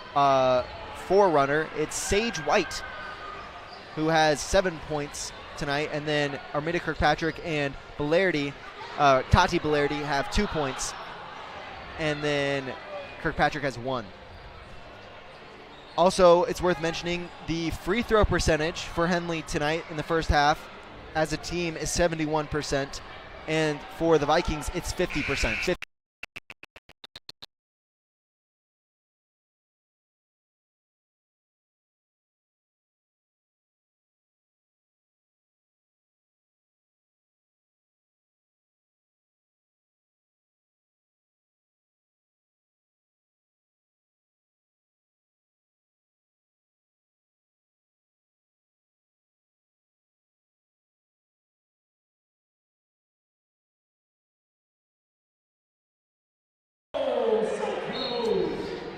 forerunner. It's Sage White, who has 7 points tonight, and then Armida Kirkpatrick and Tati Belardi have 2 points, and then Kirkpatrick has 1. Also, it's worth mentioning the free throw percentage for Henley tonight in the first half as a team is 71%, and for the Vikings, it's 50%.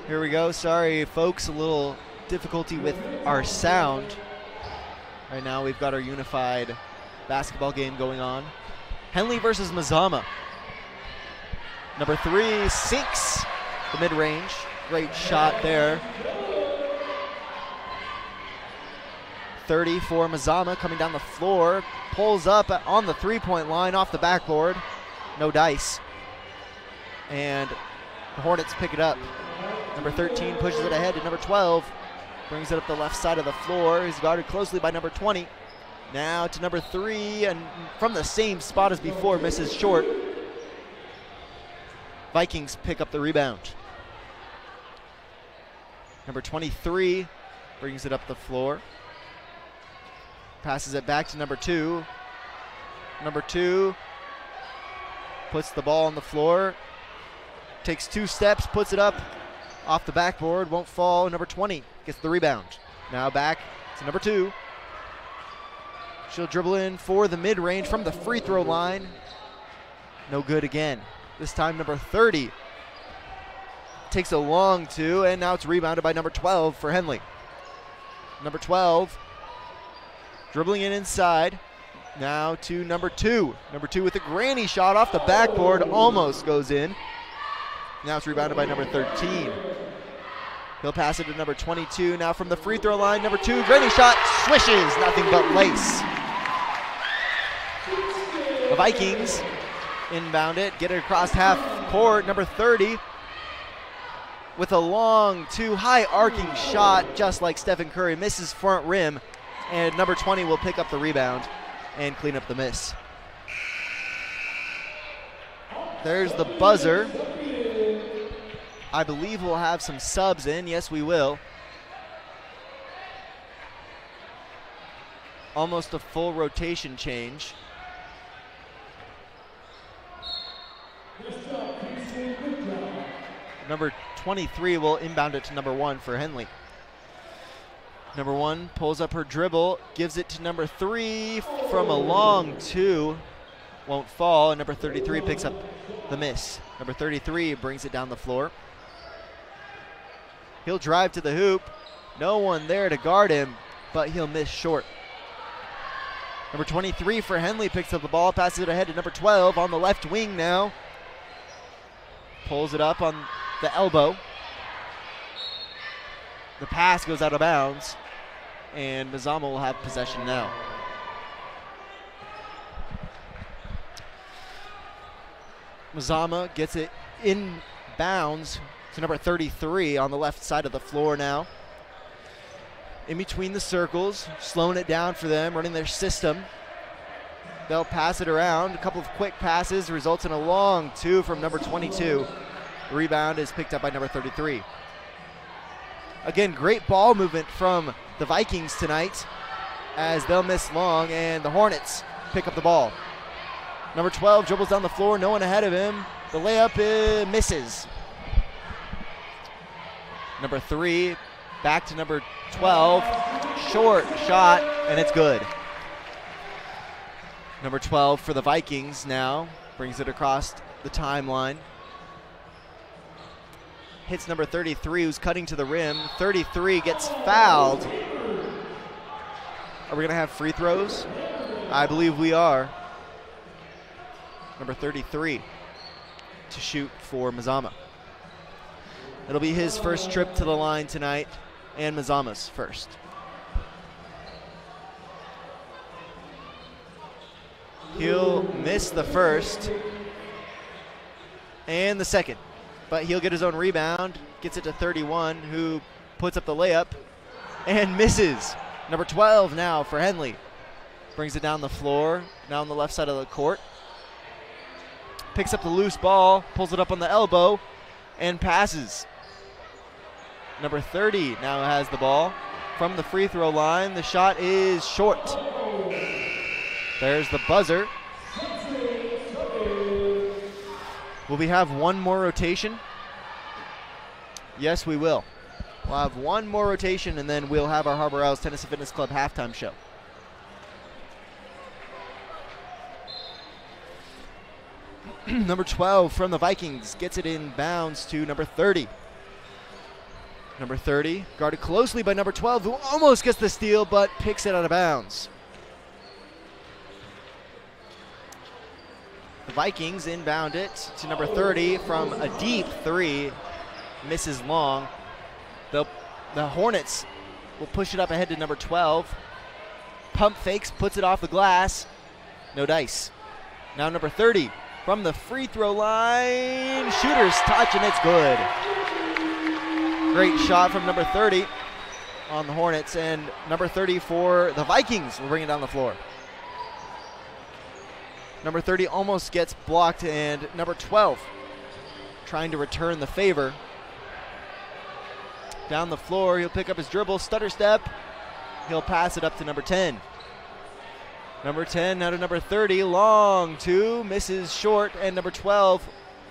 Here we go. Sorry, folks, a little difficulty with our sound. Right now we've got our Unified Basketball game going on. Henley versus Mazama. Number 3 sinks the mid-range. Great shot there. 30 for Mazama coming down the floor. Pulls up on the three-point line off the backboard. No dice. And the Hornets pick it up. Number 13 pushes it ahead to number 12. Brings it up the left side of the floor. He's guarded closely by number 20. Now to number 3, and from the same spot as before, misses short. Vikings pick up the rebound. Number 23 brings it up the floor. Passes it back to number 2. Number 2 puts the ball on the floor, takes 2 steps, puts it up off the backboard, won't fall. Number 20 gets the rebound. Now back to number 2. She'll dribble in for the mid-range from the free throw line. No good again. This time number 30 takes a long 2, and now it's rebounded by number 12 for Henley. Number 12 dribbling in inside. Now to number 2. Number 2 with a granny shot off the backboard, almost goes in. Now it's rebounded by number 13. He'll pass it to number 22. Now from the free throw line, number 2, granny shot, swishes, nothing but lace. The Vikings inbound it, get it across half court. Number 30 with a long 2, high arcing shot, just like Stephen Curry, misses front rim, and number 20 will pick up the rebound and clean up the miss. There's the buzzer. I believe we'll have some subs in. Yes, we will. Almost a full rotation change. Number 23 will inbound it to number 1 for Henley. Number 1 pulls up her dribble, gives it to number 3 from a long 2. Won't fall, and number 33 picks up the miss. Number 33 brings it down the floor. He'll drive to the hoop. No one there to guard him, but he'll miss short. Number 23 for Henley picks up the ball, passes it ahead to number 12 on the left wing now. Pulls it up on the elbow. The pass goes out of bounds, and Mazama will have possession now. Mazama gets it in bounds to number 33 on the left side of the floor now. In between the circles, slowing it down for them, running their system. They'll pass it around. A couple of quick passes results in a long 2 from number 22. The rebound is picked up by number 33. Again, great ball movement from the Vikings tonight as they'll miss long, and the Hornets pick up the ball. Number 12 dribbles down the floor, no one ahead of him. The layup misses. Number 3 back to number 12. Short shot, and it's good. Number 12 for the Vikings now brings it across the timeline. Hits number 33, who's cutting to the rim. 33 gets fouled. Are we going to have free throws? I believe we are. Number 33 to shoot for Mazama. It'll be his first trip to the line tonight, and Mazama's first. He'll miss the first and the second, but he'll get his own rebound, gets it to 31, who puts up the layup and misses. Number 12 now for Henley. Brings it down the floor, now on the left side of the court. Picks up the loose ball, pulls it up on the elbow, and passes. Number 30 now has the ball from the free throw line. The shot is short. There's the buzzer. Will we have one more rotation? Yes, we will. We'll have one more rotation, and then we'll have our Harbor Isles Tennis and Fitness Club halftime show. Number 12 from the Vikings gets it in bounds to number 30. Number 30 guarded closely by number 12, who almost gets the steal but picks it out of bounds. The Vikings inbound it to number 30 from a deep 3. Misses long. The Hornets will push it up ahead to number 12. Pump fakes, puts it off the glass. No dice. Now number 30 from the free throw line. Shooter's touch, and it's good. Great shot from number 30 on the Hornets, and number 30 for the Vikings will bring it down the floor. Number 30 almost gets blocked, and number 12 trying to return the favor. Down the floor, he'll pick up his dribble, stutter step. He'll pass it up to number 10. Number 10 now to number 30. Long two, misses short, and number 12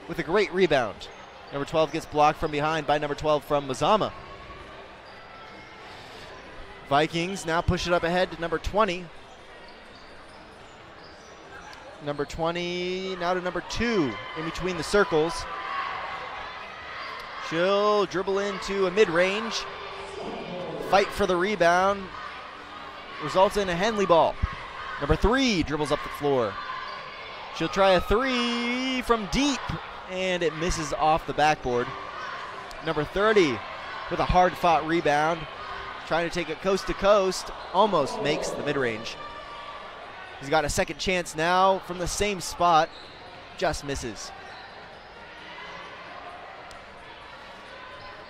with a great rebound. Number 12 gets blocked from behind by number 12 from Mazama. Vikings now push it up ahead to number 20. Number 20 now to number 2 in between the circles. She'll dribble into a mid-range. Fight for the rebound. Results in a Henley ball. Number 3 dribbles up the floor. She'll try a 3 from deep, and it misses off the backboard. Number 30 with a hard-fought rebound. Trying to take it coast to coast. Almost makes the mid-range. He's got a second chance now from the same spot. Just misses.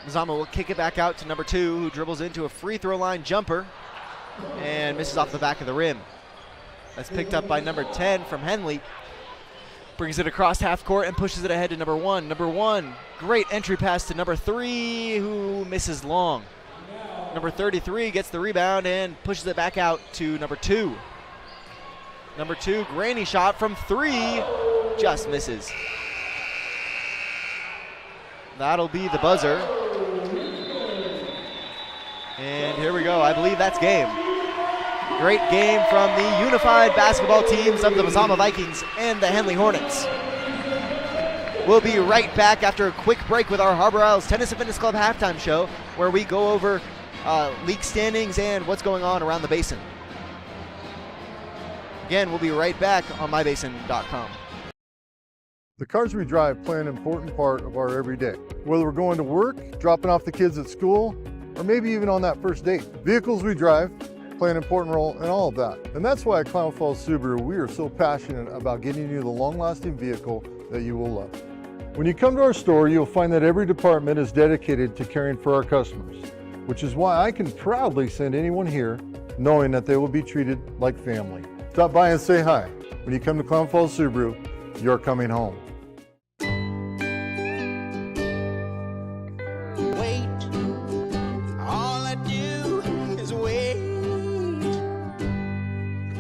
Mazama will kick it back out to number 2, who dribbles into a free throw line jumper and misses off the back of the rim. That's picked up by number 10 from Henley. Brings it across half court and pushes it ahead to number 1. Number 1, great entry pass to number 3, who misses long. Number 33 gets the rebound and pushes it back out to number 2. Number 2, granny shot from 3, just misses. That'll be the buzzer. And here we go. I believe that's game. Great game from the unified basketball teams of the Mazama Vikings and the Henley Hornets. We'll be right back after a quick break with our Harbor Isles Tennis and Fitness Club halftime show, where we go over league standings and what's going on around the basin. Again, we'll be right back on mybasin.com. The cars we drive play an important part of our everyday. Whether we're going to work, dropping off the kids at school, or maybe even on that first date. Vehicles we drive play an important role in all of that. And that's why at Clown Falls Subaru, we are so passionate about getting you the long-lasting vehicle that you will love. When you come to our store, you'll find that every department is dedicated to caring for our customers, which is why I can proudly send anyone here knowing that they will be treated like family. Stop by and say hi. When you come to Clown Falls Subaru, you're coming home.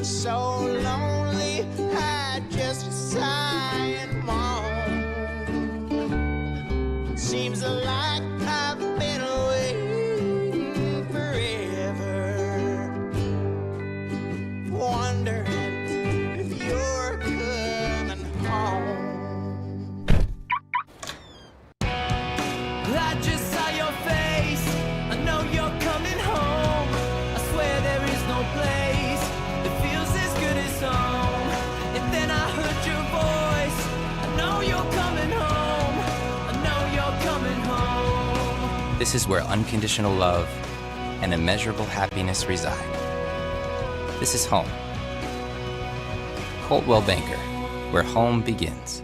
So lonely, I just sigh and moan. Seems like I've been waiting forever, wondering if you're coming home. I just saw your face, I know you're coming home. I swear there is no place home. And then I heard your voice, I know you're coming home, I know you're coming home. This is where unconditional love and immeasurable happiness reside. This is home. Coldwell Banker, where home begins.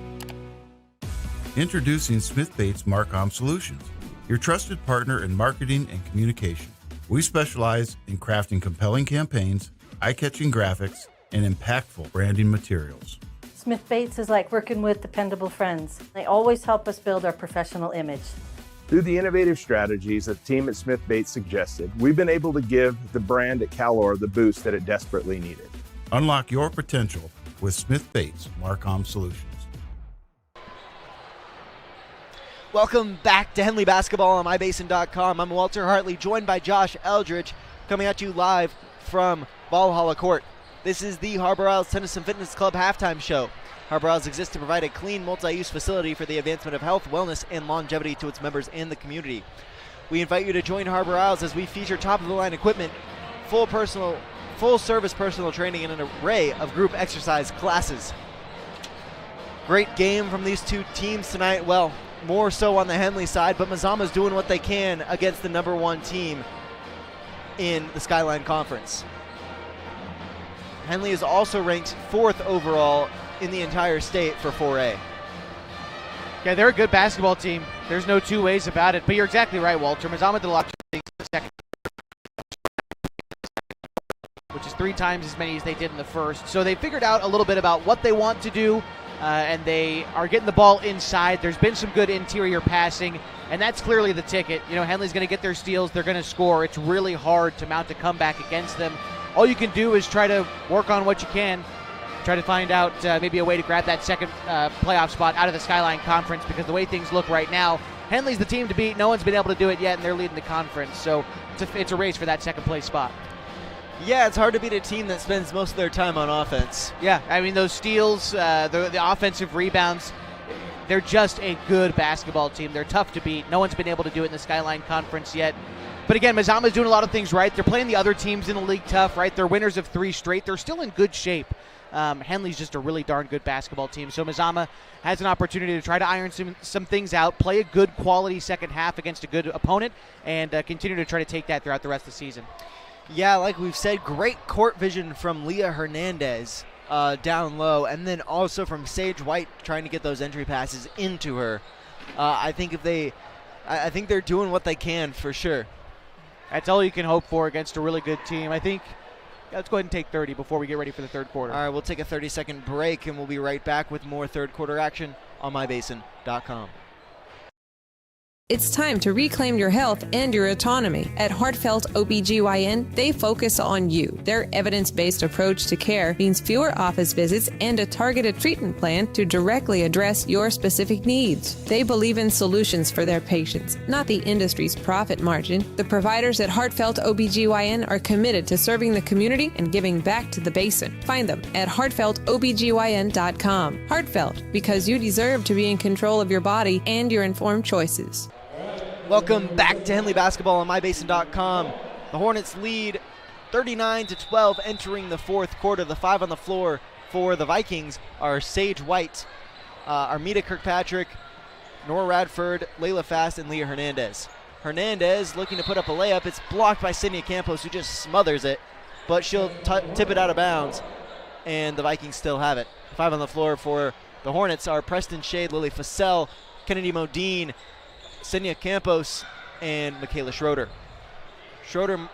Introducing Smith Bates Marcom Solutions, your trusted partner in marketing and communication. We specialize in crafting compelling campaigns, eye-catching graphics, and impactful branding materials. Smith Bates is like working with dependable friends. They always help us build our professional image. Through the innovative strategies that the team at Smith Bates suggested, we've been able to give the brand at Calor the boost that it desperately needed. Unlock your potential with Smith Bates Marcom Solutions. Welcome back to Henley Basketball on mybasin.com. I'm Walter Hartley, joined by Josh Eldridge, coming at you live from Valhalla Court. This is the Harbor Isles Tennis and Fitness Club halftime show. Harbor Isles exists to provide a clean, multi-use facility for the advancement of health, wellness, and longevity to its members and the community. We invite you to join Harbor Isles as we feature top-of-the-line equipment, full-service personal training, and an array of group exercise classes. Great game from these two teams tonight. Well, more so on the Henley side, but Mazama's doing what they can against the number 1 team in the Skyline Conference. Henley is also ranked 4th overall in the entire state for 4A. Yeah, they're a good basketball team. There's no two ways about it. But you're exactly right, Walter. Mazama did a lot of things in the second, which is 3 times as many as they did in the first. So they figured out a little bit about what they want to do, and they are getting the ball inside. There's been some good interior passing, and that's clearly the ticket. You know, Henley's going to get their steals. They're going to score. It's really hard to mount a comeback against them. all you can do is try to work on what you can. Try to find out maybe a way to grab that second playoff spot out of the Skyline Conference, because the way things look right now, Henley's the team to beat. No one's been able to do it yet, and they're leading the conference. So it's a race for that second place spot. Yeah, it's hard to beat a team that spends most of their time on offense. Yeah, I mean, those steals, the offensive rebounds, they're just a good basketball team. They're tough to beat. No one's been able to do it in the Skyline Conference yet. But again, Mazama's doing a lot of things right. They're playing the other teams in the league tough, right? They're winners of 3 straight. They're still in good shape. Henley's just a really darn good basketball team. So Mazama has an opportunity to try to iron some things out, play a good quality second half against a good opponent, and continue to try to take that throughout the rest of the season. Yeah, like we've said, great court vision from Leah Hernandez down low, and then also from Sage White trying to get those entry passes into her. I think they're doing what they can for sure. That's all you can hope for against a really good team. I think let's go ahead and take 30 before we get ready for the third quarter. All right, we'll take a 30-second break, and we'll be right back with more third quarter action on mybasin.com. It's time to reclaim your health and your autonomy. At Heartfelt OBGYN, they focus on you. Their evidence-based approach to care means fewer office visits and a targeted treatment plan to directly address your specific needs. They believe in solutions for their patients, not the industry's profit margin. The providers at Heartfelt OBGYN are committed to serving the community and giving back to the basin. Find them at heartfeltobgyn.com. Heartfelt, because you deserve to be in control of your body and your informed choices. Welcome back to Henley Basketball on mybasin.com. The Hornets lead 39-12 entering the fourth quarter. The 5 on the floor for the Vikings are Sage White, Armida Kirkpatrick, Nora Radford, Layla Fast, and Leah Hernandez. Hernandez looking to put up a layup. It's blocked by Sydney Campos, who just smothers it, but she'll tip it out of bounds, and the Vikings still have it. 5 on the floor for the Hornets are Preston Shade, Lily Fassell, Kennedy Modine, Senia Campos, and Michaela Schroeder. Schroeder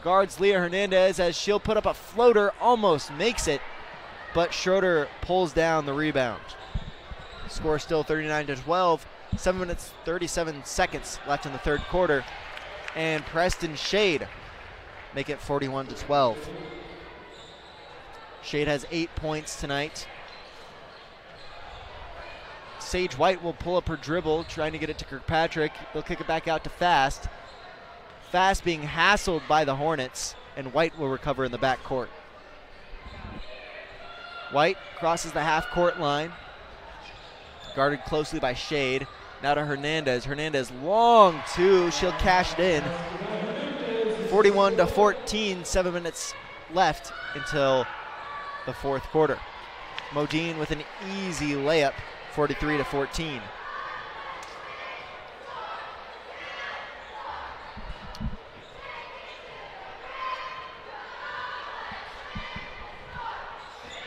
guards Leah Hernandez as she'll put up a floater, almost makes it, but Schroeder pulls down the rebound. Score still 39-12, 7 minutes 37 seconds left in the third quarter, and Preston Shade make it 41-12. Shade has 8 points tonight. Sage White will pull up her dribble, trying to get it to Kirkpatrick. They'll kick it back out to Fast. Fast being hassled by the Hornets, and White will recover in the backcourt. White crosses the half-court line, guarded closely by Shade. Now to Hernandez. Hernandez long two. She'll cash it in. 41-14, 7 minutes left until the fourth quarter. Modine with an easy layup. 43-14.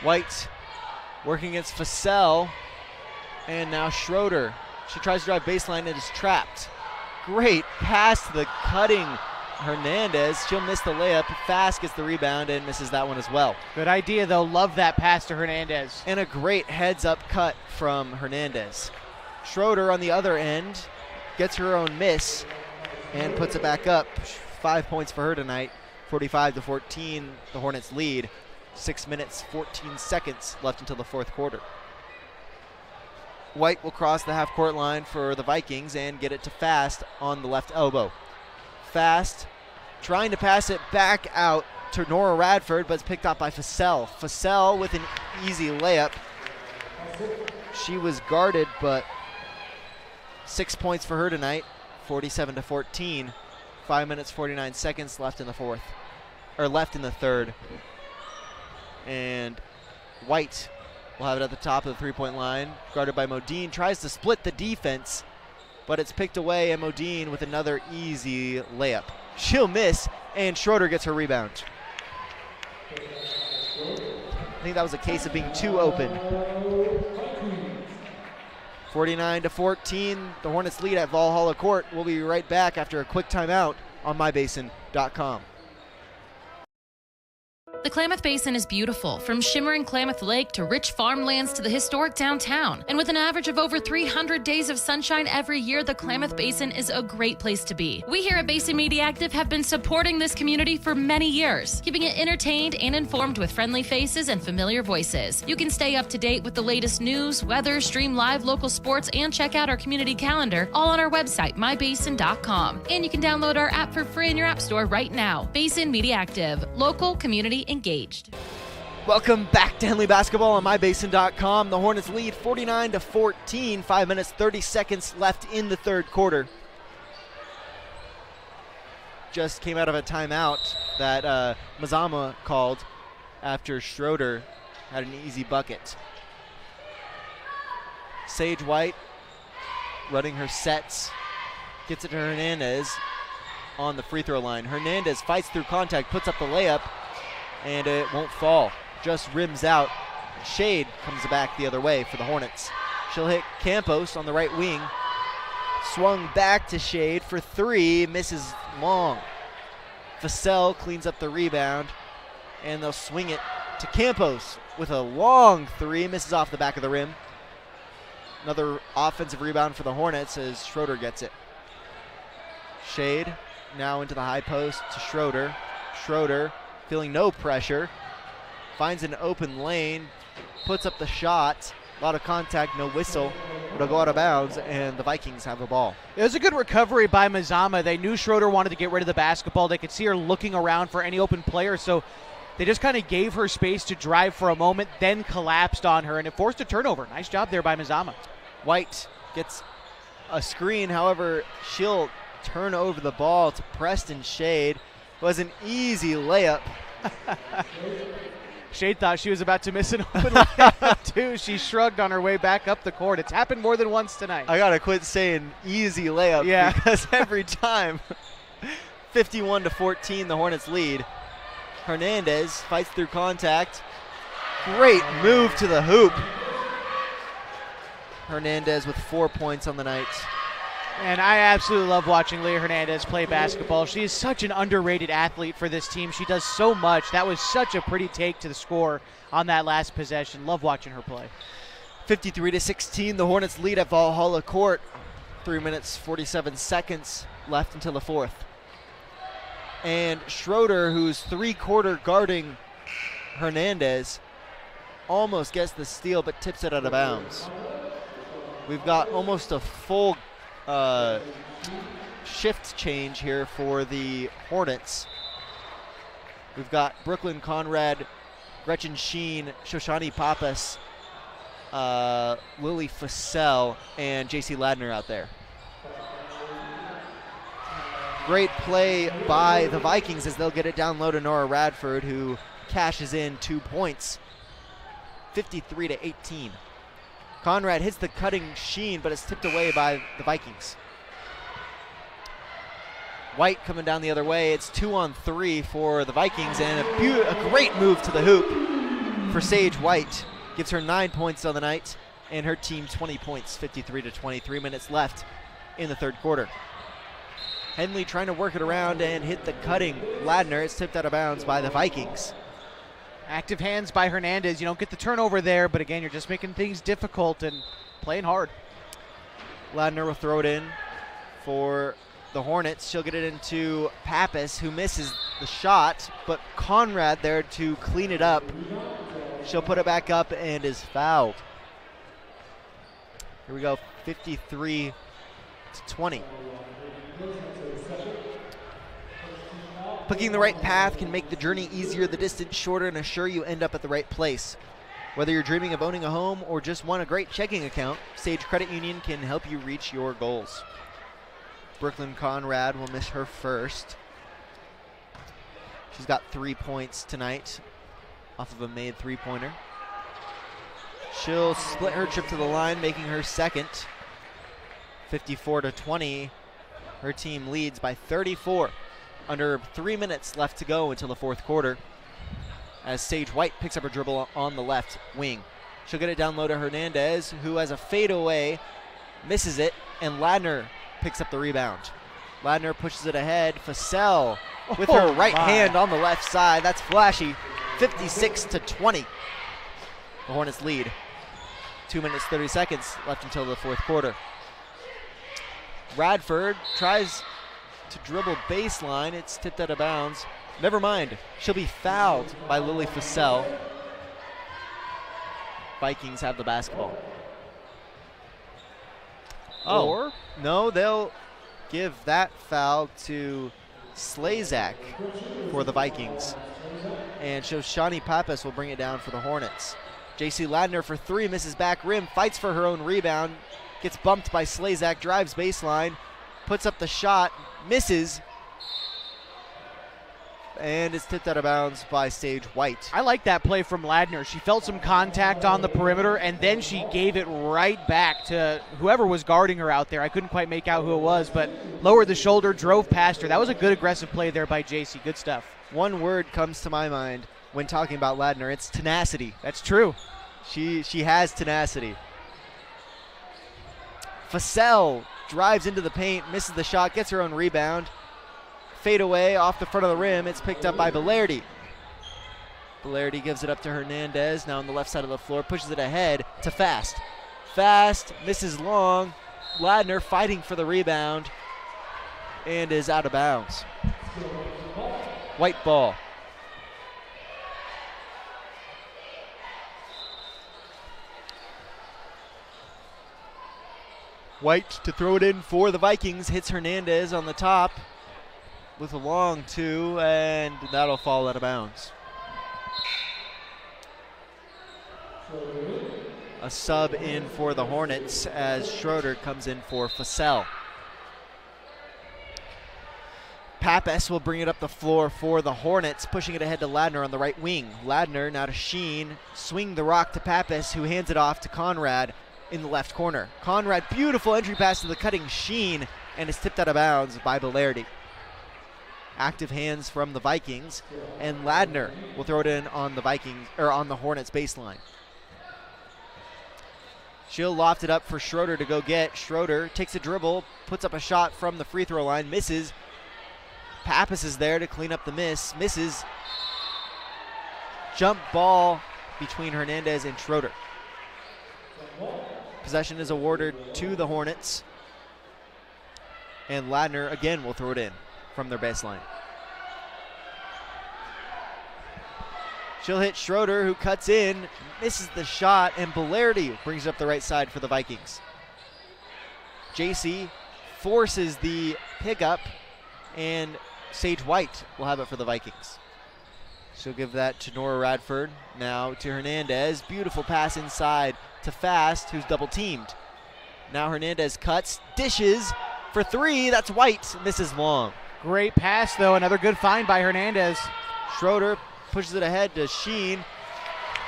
White working against Fassell, and now Schroeder. She tries to drive baseline and is trapped. Great pass to the cutting Hernandez. She'll miss the layup. Fast gets the rebound and misses that one as well. Good idea, though. Love that pass to Hernandez. And a great heads-up cut from Hernandez. Schroeder on the other end gets her own miss and puts it back up. 5 points for her tonight. 45-14, the Hornets lead. 6 minutes, 14 seconds left until the fourth quarter. White will cross the half-court line for the Vikings and get it to Fast on the left elbow. Fast trying to pass it back out to Nora Radford, but it's picked up by Fassell. Fassell with an easy layup. She was guarded, but 6 points for her tonight, 47-14. 5 minutes, 49 seconds left in the fourth, or left in the third. And White will have it at the top of the three-point line, guarded by Modine. Tries to split the defense, but it's picked away, and Modine with another easy layup. She'll miss, and Schroeder gets her rebound. I think that was a case of being too open. 49-14, the Hornets lead at Valhalla Court. We'll be right back after a quick timeout on mybasin.com. The Klamath Basin is beautiful, from shimmering Klamath Lake to rich farmlands to the historic downtown. And with an average of over 300 days of sunshine every year, the Klamath Basin is a great place to be. We here at Basin Media Active have been supporting this community for many years, keeping it entertained and informed with friendly faces and familiar voices. You can stay up to date with the latest news, weather, stream live local sports, and check out our community calendar, all on our website, mybasin.com. And you can download our app for free in your app store right now. Basin Media Active, local, community engaged. Welcome back to Henley Basketball on mybasin.com. The Hornets lead 49-14, 5 minutes, 30 seconds left in the third quarter. Just came out of a timeout that Mazama called after Schroeder had an easy bucket. Sage White running her sets, gets it to Hernandez on the free throw line. Hernandez fights through contact, puts up the layup, and it won't fall. Just rims out. Shade comes back the other way for the Hornets. She'll hit Campos on the right wing. Swung back to Shade for three, misses long. Vassell cleans up the rebound, and they'll swing it to Campos with a long three, misses off the back of the rim. Another offensive rebound for the Hornets as Schroeder gets it. Shade now into the high post to Schroeder. Schroeder feeling no pressure, finds an open lane, puts up the shot. A lot of contact, no whistle. It'll go out of bounds, and the Vikings have a ball. It was a good recovery by Mazama. They knew Schroeder wanted to get rid of the basketball. They could see her looking around for any open player, so they just kind of gave her space to drive for a moment, then collapsed on her, and it forced a turnover. Nice job there by Mazama. White gets a screen. However, she'll turn over the ball to Preston Shade. It was an easy layup. Shade thought she was about to miss an open layup, too. She shrugged on her way back up the court. It's happened more than once tonight. I got to quit saying easy layup, yeah, because every time. 51-14, the Hornets lead. Hernandez fights through contact. Great move to the hoop. Hernandez with 4 points on the night. And I absolutely love watching Leah Hernandez play basketball. She is such an underrated athlete for this team. She does so much. That was such a pretty take to the score on that last possession. Love watching her play. 53-16, the Hornets lead at Valhalla Court. 3 minutes, 47 seconds left until the fourth. And Schroeder, who's three-quarter guarding Hernandez, almost gets the steal but tips it out of bounds. We've got almost a full shift change here for the Hornets. We've got Brooklyn Conrad, Gretchen Sheen, Shoshani Pappas, Lily Fassell, and JC Ladner out there. Great play by the Vikings as they'll get it down low to Nora Radford, who cashes in 2 points. 53-18. Conrad hits the cutting Sheen, but it's tipped away by the Vikings. White coming down the other way. It's 2-on-3 for the Vikings, and a great move to the hoop for Sage White. Gives her 9 points on the night, and her team 20 points, 53-20. 3 minutes left in the third quarter. Henley trying to work it around and hit the cutting Ladner. It's tipped out of bounds by the Vikings. Active hands by Hernandez. You don't get the turnover there, but again, you're just making things difficult and playing hard. Ladner will throw it in for the Hornets. She'll get it into Pappas, who misses the shot, but Conrad there to clean it up. She'll put it back up and is fouled. Here we go, 53-20. Picking the right path can make the journey easier, the distance shorter, and assure you end up at the right place. Whether you're dreaming of owning a home or just want a great checking account, Sage Credit Union can help you reach your goals. Brooklyn Conrad will miss her first. She's got 3 points tonight off of a made three-pointer. She'll split her trip to the line, making her second. 54-20. Her team leads by 34. Under 3 minutes left to go until the fourth quarter, as Sage White picks up her dribble on the left wing. She'll get it down low to Hernandez, who has a fadeaway, misses it, and Ladner picks up the rebound. Ladner pushes it ahead. Fassell with her right hand on the left side. That's flashy 56-20. The Hornets lead. 2 minutes, 30 seconds left until the fourth quarter. Radford tries to dribble baseline. It's tipped out of bounds. Never mind. She'll be fouled by Lily Fussell. Vikings have the basketball. Or, no, they'll give that foul to Slazak for the Vikings. And Shoshani Pappas will bring it down for the Hornets. JC Ladner for three, misses back rim, fights for her own rebound, gets bumped by Slazak, drives baseline, puts up the shot, misses, and is tipped out of bounds by Sage White. I like that play from Ladner. She felt some contact on the perimeter, and then she gave it right back to whoever was guarding her out there. I couldn't quite make out who it was, but lowered the shoulder, drove past her. That was a good aggressive play there by JC. Good stuff. One word comes to my mind when talking about Ladner. It's tenacity. That's true. She has tenacity. Fussell drives into the paint, misses the shot, gets her own rebound. Fade away off the front of the rim. It's picked up by Belardi. Belardi gives it up to Hernandez, now on the left side of the floor, pushes it ahead to Fast. Fast misses long. Ladner fighting for the rebound and is out of bounds. White ball. White to throw it in for the Vikings, hits Hernandez on the top with a long two, and that'll fall out of bounds. A sub in for the Hornets as Schroeder comes in for Fussell. Pappas will bring it up the floor for the Hornets, pushing it ahead to Ladner on the right wing. Ladner now to Sheen, swing the rock to Pappas, who hands it off to Conrad in the left corner. Conrad, beautiful entry pass to the cutting Sheen, and is tipped out of bounds by Belardi. Active hands from the Vikings, and Ladner will throw it in on the Vikings, or on the Hornets baseline. She'll loft it up for Schroeder to go get. Schroeder takes a dribble, puts up a shot from the free throw line, misses. Pappas is there to clean up the miss, misses. Jump ball between Hernandez and Schroeder. Possession is awarded to the Hornets, and Ladner again will throw it in from their baseline. She'll hit Schroeder, who cuts in, misses the shot, and Belardi brings it up the right side for the Vikings. JC forces the pickup, and Sage White will have it for the Vikings. She'll give that to Nora Radford, now to Hernandez. Beautiful pass inside to Fast, who's double teamed. Now Hernandez cuts, dishes for three, that's White, misses long. Great pass though, another good find by Hernandez. Schroeder pushes it ahead to Sheen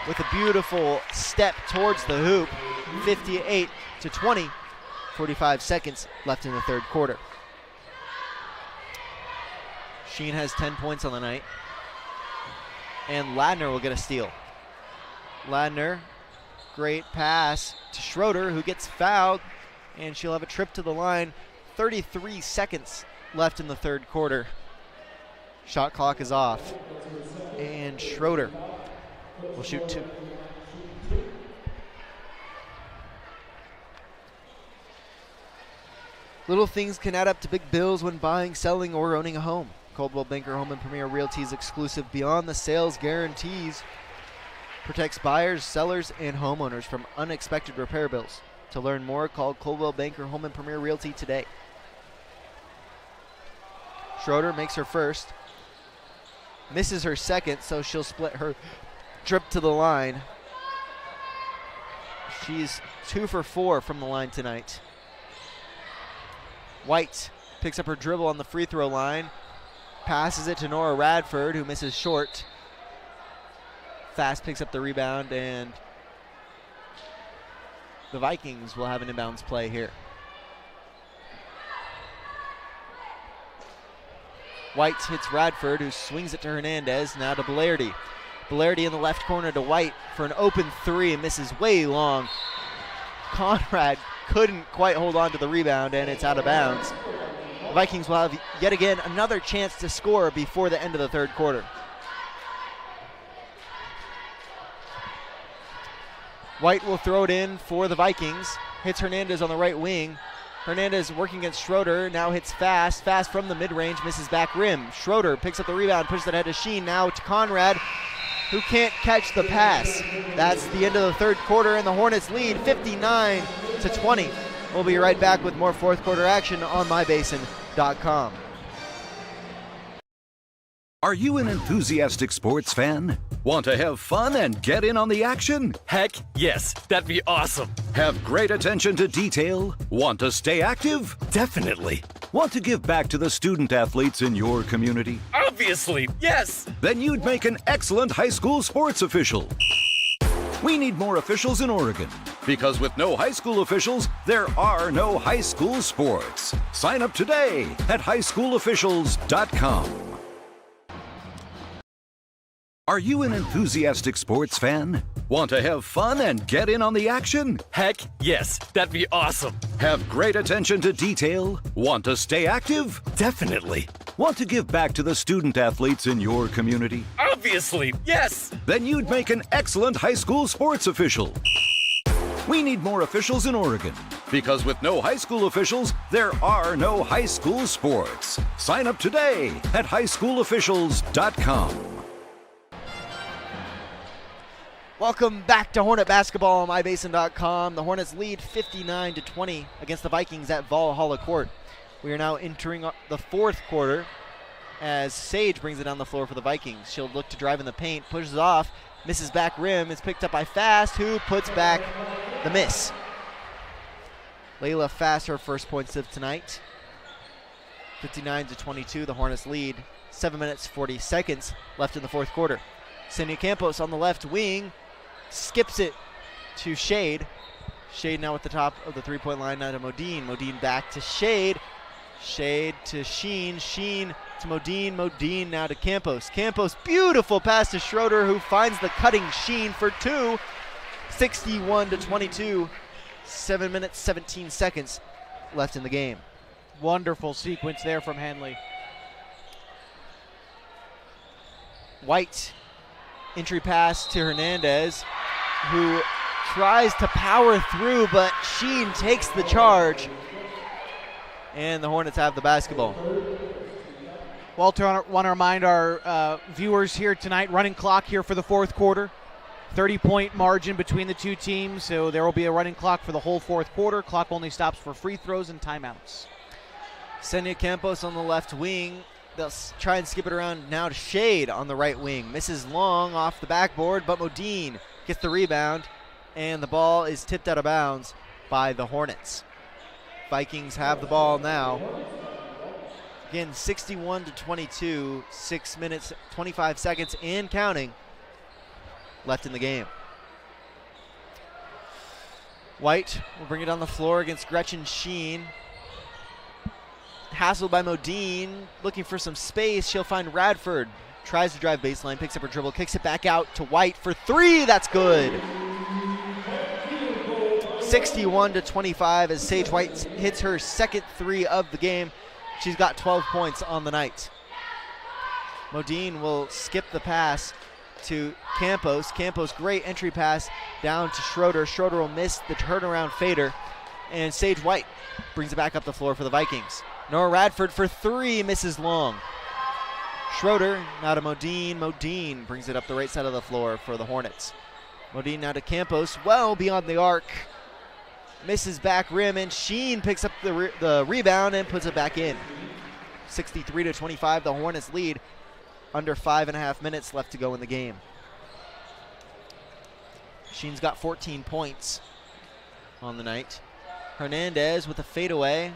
with a beautiful step towards the hoop. 58-20, 45 seconds left in the third quarter. Sheen has 10 points on the night, and Ladner will get a steal. Ladner, great pass to Schroeder, who gets fouled, and she'll have a trip to the line. 33 seconds left in the third quarter. Shot clock is off, and Schroeder will shoot two. Little things can add up to big bills when buying, selling, or owning a home. Coldwell Banker Home and Premier Realty's exclusive Beyond the Sales guarantees protects buyers, sellers, and homeowners from unexpected repair bills. To learn more, call Coldwell Banker Home and Premier Realty today. Schroeder makes her first, misses her second, so she'll split her trip to the line. She's 2 for 4 from the line tonight. White picks up her dribble on the free throw line, passes it to Nora Radford, who misses short. Fast picks up the rebound, and the Vikings will have an inbounds play here. White hits Radford, who swings it to Hernandez, now to Belardi. Belardi in the left corner to White for an open three, and misses way long. Conrad couldn't quite hold on to the rebound, and it's out of bounds. The Vikings will have yet again another chance to score before the end of the third quarter. White will throw it in for the Vikings. Hits Hernandez on the right wing. Hernandez working against Schroeder. Now hits fast. Fast from the mid-range. Misses back rim. Schroeder picks up the rebound. Pushes it ahead to Sheen. Now to Conrad, who can't catch the pass. That's the end of the third quarter, and the Hornets lead 59-20. We'll be right back with more fourth quarter action on mybasin.com. Are you an enthusiastic sports fan? Want to have fun and get in on the action? Heck yes, that'd be awesome. Have great attention to detail? Want to stay active? Definitely. Want to give back to the student athletes in your community? Obviously, yes. Then you'd make an excellent high school sports official. We need more officials in Oregon, because with no high school officials, there are no high school sports. Sign up today at highschoolofficials.com. Are you an enthusiastic sports fan? Want to have fun and get in on the action? Heck yes, that'd be awesome. Have great attention to detail? Want to stay active? Definitely. Want to give back to the student athletes in your community? Obviously, yes. Then you'd make an excellent high school sports official. We need more officials in Oregon, because with no high school officials, there are no high school sports. Sign up today at highschoolofficials.com. Welcome back to Hornet basketball on mybasin.com. The Hornets lead 59-20 against the Vikings at Valhalla Court. We are now entering the fourth quarter as Sage brings it down the floor for the Vikings. She'll look to drive in the paint, pushes off, misses back rim, is picked up by Fast, who puts back the miss. Layla Fast, her first points of tonight. 59-22, the Hornets lead. 7 minutes, 40 seconds left in the fourth quarter. Senia Campos on the left wing, skips it to Shade. Shade now at the top of the three-point line, now to Modine. Modine back to Shade. Shade to Sheen. Sheen to Modine. Modine now to Campos. Campos, beautiful pass to Schroeder, who finds the cutting Sheen for two. 61-22. 7 minutes, 17 seconds left in the game. Wonderful sequence there from Henley. White, entry pass to Hernandez, who tries to power through, but Sheen takes the charge, and the Hornets have the basketball. Walter, I want to remind our viewers here tonight, running clock here for the fourth quarter. 30-point margin between the two teams, so there will be a running clock for the whole fourth quarter. Clock only stops for free throws and timeouts. Senia Campos on the left wing. They'll try and skip it around now to Shade on the right wing. Misses long off the backboard, but Modine gets the rebound, and the ball is tipped out of bounds by the Hornets. Vikings have the ball now. Again, 61-22, 6 minutes, 25 seconds and counting left in the game. White will bring it on the floor against Gretchen Sheen. Hassled by Modine, looking for some space. She'll find Radford. Tries to drive baseline, picks up her dribble, kicks it back out to White for three. That's good. 61-25 as Sage White hits her second three of the game. She's got 12 points on the night. Modine will skip the pass to Campos. Campos, great entry pass down to Schroeder. Schroeder will miss the turnaround fader, and Sage White brings it back up the floor for the Vikings. Nora Radford for three, misses long. Schroeder now to Modine. Modine brings it up the right side of the floor for the Hornets. Modine now to Campos, well beyond the arc. Misses back rim, and Sheen picks up the rebound and puts it back in. 63-25, the Hornets lead. Under 5.5 minutes left to go in the game. Sheen's got 14 points on the night. Hernandez with a fadeaway,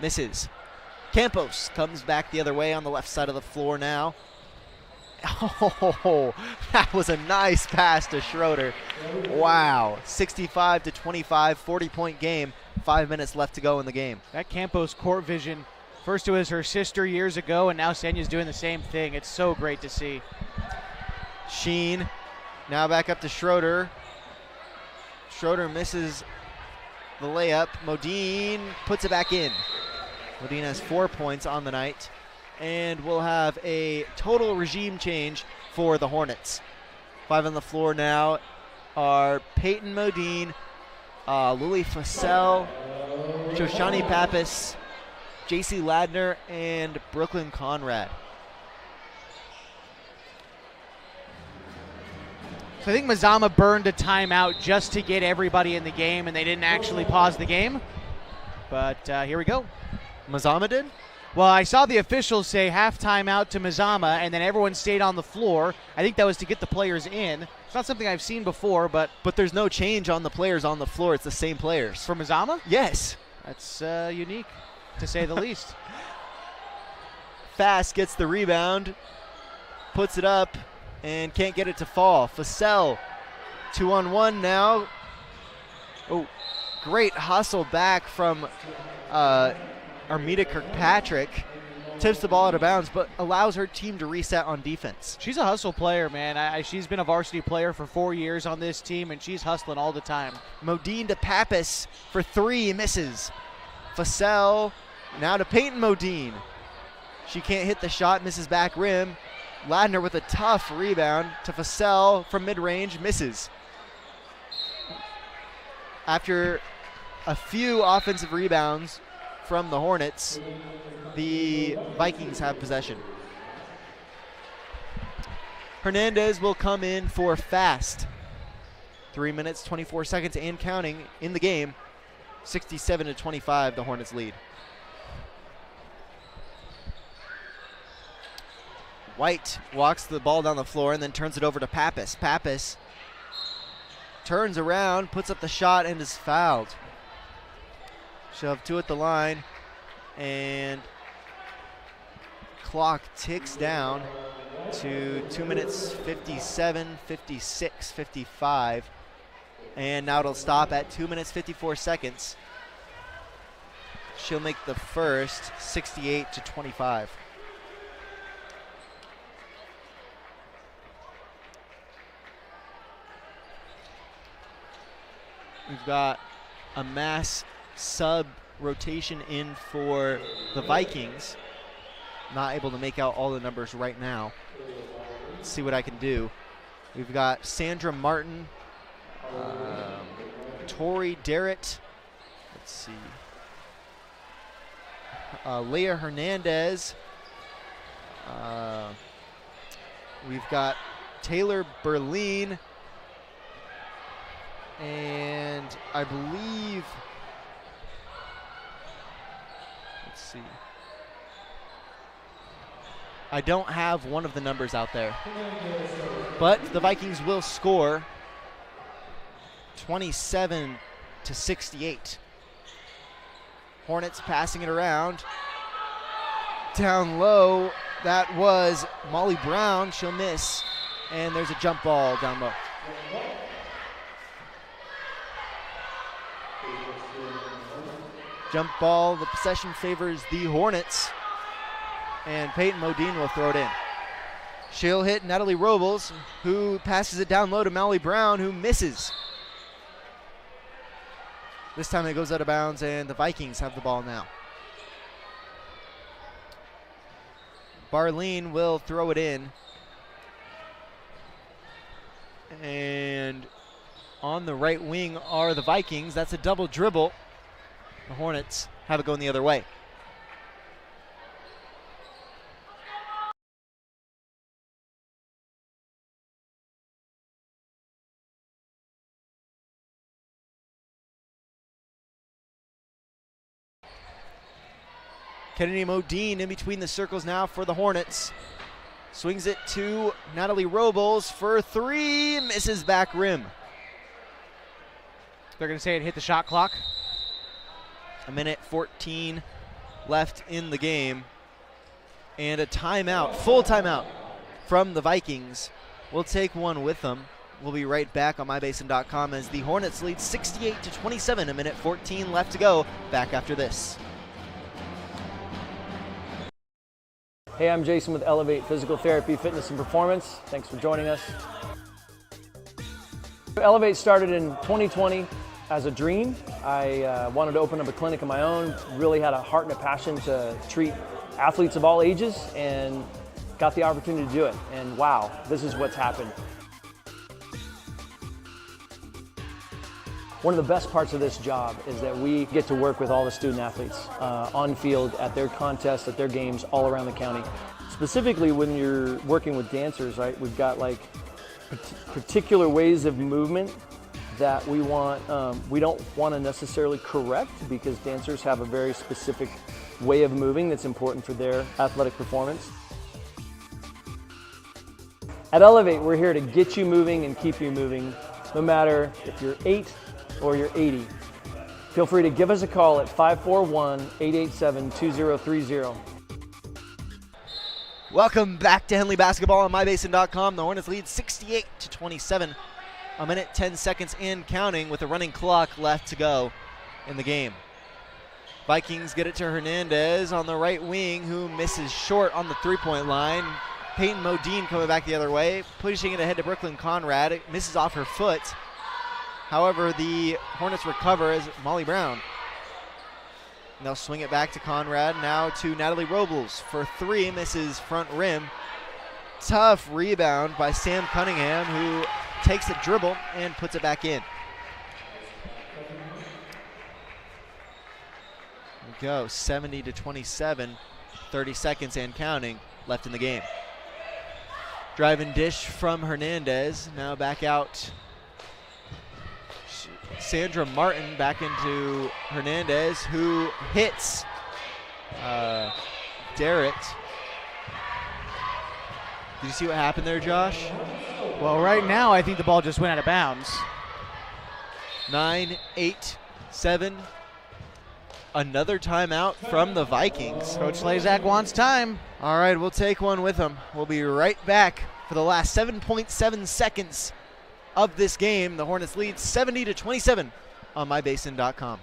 misses. Campos comes back the other way on the left side of the floor now. Oh, that was a nice pass to Schroeder. Wow, 65-25, 40-point game. 5 minutes left to go in the game. That Campos court vision, first it was her sister years ago, and now Senia's doing the same thing. It's so great to see. Sheen now back up to Schroeder. Schroeder misses the layup. Modine puts it back in. Modine has 4 points on the night, and we'll have a total regime change for the Hornets. 5 on the floor now. are Peyton Modine, Lily Fussell, Shoshani Pappas, JC Ladner, and Brooklyn Conrad. So I think Mazama burned a timeout just to get everybody in the game, and they didn't actually pause the game. But here we go. Mazama did? Well, I saw the officials say half timeout to Mazama, and then everyone stayed on the floor. I think that was to get the players in. It's not something I've seen before, but there's no change on the players on the floor. It's the same players. For Mazama? Yes. That's unique, to say the least. Fast gets the rebound, puts it up, and can't get it to fall. Fussell, 2-on-1 now. Oh, great hustle back from Armida Kirkpatrick. Tips the ball out of bounds, but allows her team to reset on defense. She's a hustle player, man. She's been a varsity player for 4 years on this team, and she's hustling all the time. Modine to Pappas for 3, misses. Fussell now to Peyton Modine. She can't hit the shot, misses back rim. Ladner with a tough rebound to Fussell from mid-range, misses. After a few offensive rebounds from the Hornets, the Vikings have possession. Hernandez will come in for Fast. 3 minutes, 24 seconds and counting in the game. 67-25, the Hornets lead. White walks the ball down the floor and then turns it over to Pappas. Pappas turns around, puts up the shot, and is fouled. She'll have 2 at the line, and clock ticks down to 2 minutes 57, 56, 55. And now it'll stop at 2 minutes 54 seconds. She'll make the first, 68-25. We've got a mass sub rotation in for the Vikings. Not able to make out all the numbers right now. Let's see what I can do. We've got Sandra Martin, Tori Derritt. Let's see. Leah Hernandez. We've got Taylor Berlin. And I believe, let's see. I don't have one of the numbers out there. But the Vikings will score 27-68. Hornets passing it around. Down low, that was Molly Brown. She'll miss. And there's a jump ball down low. Jump ball, the possession favors the Hornets. And Peyton Modine will throw it in. She'll hit Natalie Robles, who passes it down low to Molly Brown, who misses. This time it goes out of bounds, and the Vikings have the ball now. Barleen will throw it in. And on the right wing are the Vikings. That's a double dribble. The Hornets have it going the other way. Kennedy Modine in between the circles now for the Hornets. Swings it to Natalie Robles for 3, misses back rim. They're going to say it hit the shot clock. 1:14 left in the game. And a timeout, full timeout from the Vikings. We'll take one with them. We'll be right back on mybasin.com as the Hornets lead 68-27, 1:14 left to go. Back after this. Hey, I'm Jason with Elevate Physical Therapy, Fitness and Performance. Thanks for joining us. Elevate started in 2020 as a dream. I wanted to open up a clinic of my own, really had a heart and a passion to treat athletes of all ages, and got the opportunity to do it. And wow, this is what's happened. One of the best parts of this job is that we get to work with all the student athletes on field, at their contests, at their games all around the county. Specifically when you're working with dancers, right, we've got like particular ways of movement that we don't want to necessarily correct, because dancers have a very specific way of moving that's important for their athletic performance. At Elevate, we're here to get you moving and keep you moving, no matter if you're 8 or you're 80. Feel free to give us a call at 541-887-2030. Welcome back to Henley Basketball on MyBasin.com. The Hornets lead 68-27. A minute, 10 seconds and counting with a running clock left to go in the game. Vikings get it to Hernandez on the right wing, who misses short on the three-point line. Peyton Modine coming back the other way, pushing it ahead to Brooklyn Conrad. It misses off her foot. However, the Hornets recover as Molly Brown. And they'll swing it back to Conrad, now to Natalie Robles for three, misses front rim. Tough rebound by Sam Cunningham, who takes the dribble and puts it back in. We go 70-27, 30 seconds and counting left in the game. Drive and dish from Hernandez, now back out. Sandra Martin back into Hernandez, who hits Derrick. Did you see what happened there, Josh? Well, right now I think the ball just went out of bounds. 9, 8, 7. Another timeout from the Vikings. Coach Slazak wants time. All right, we'll take one with him. We'll be right back for the last 7.7 seconds of this game. The Hornets lead 70-27 on MyBasin.com.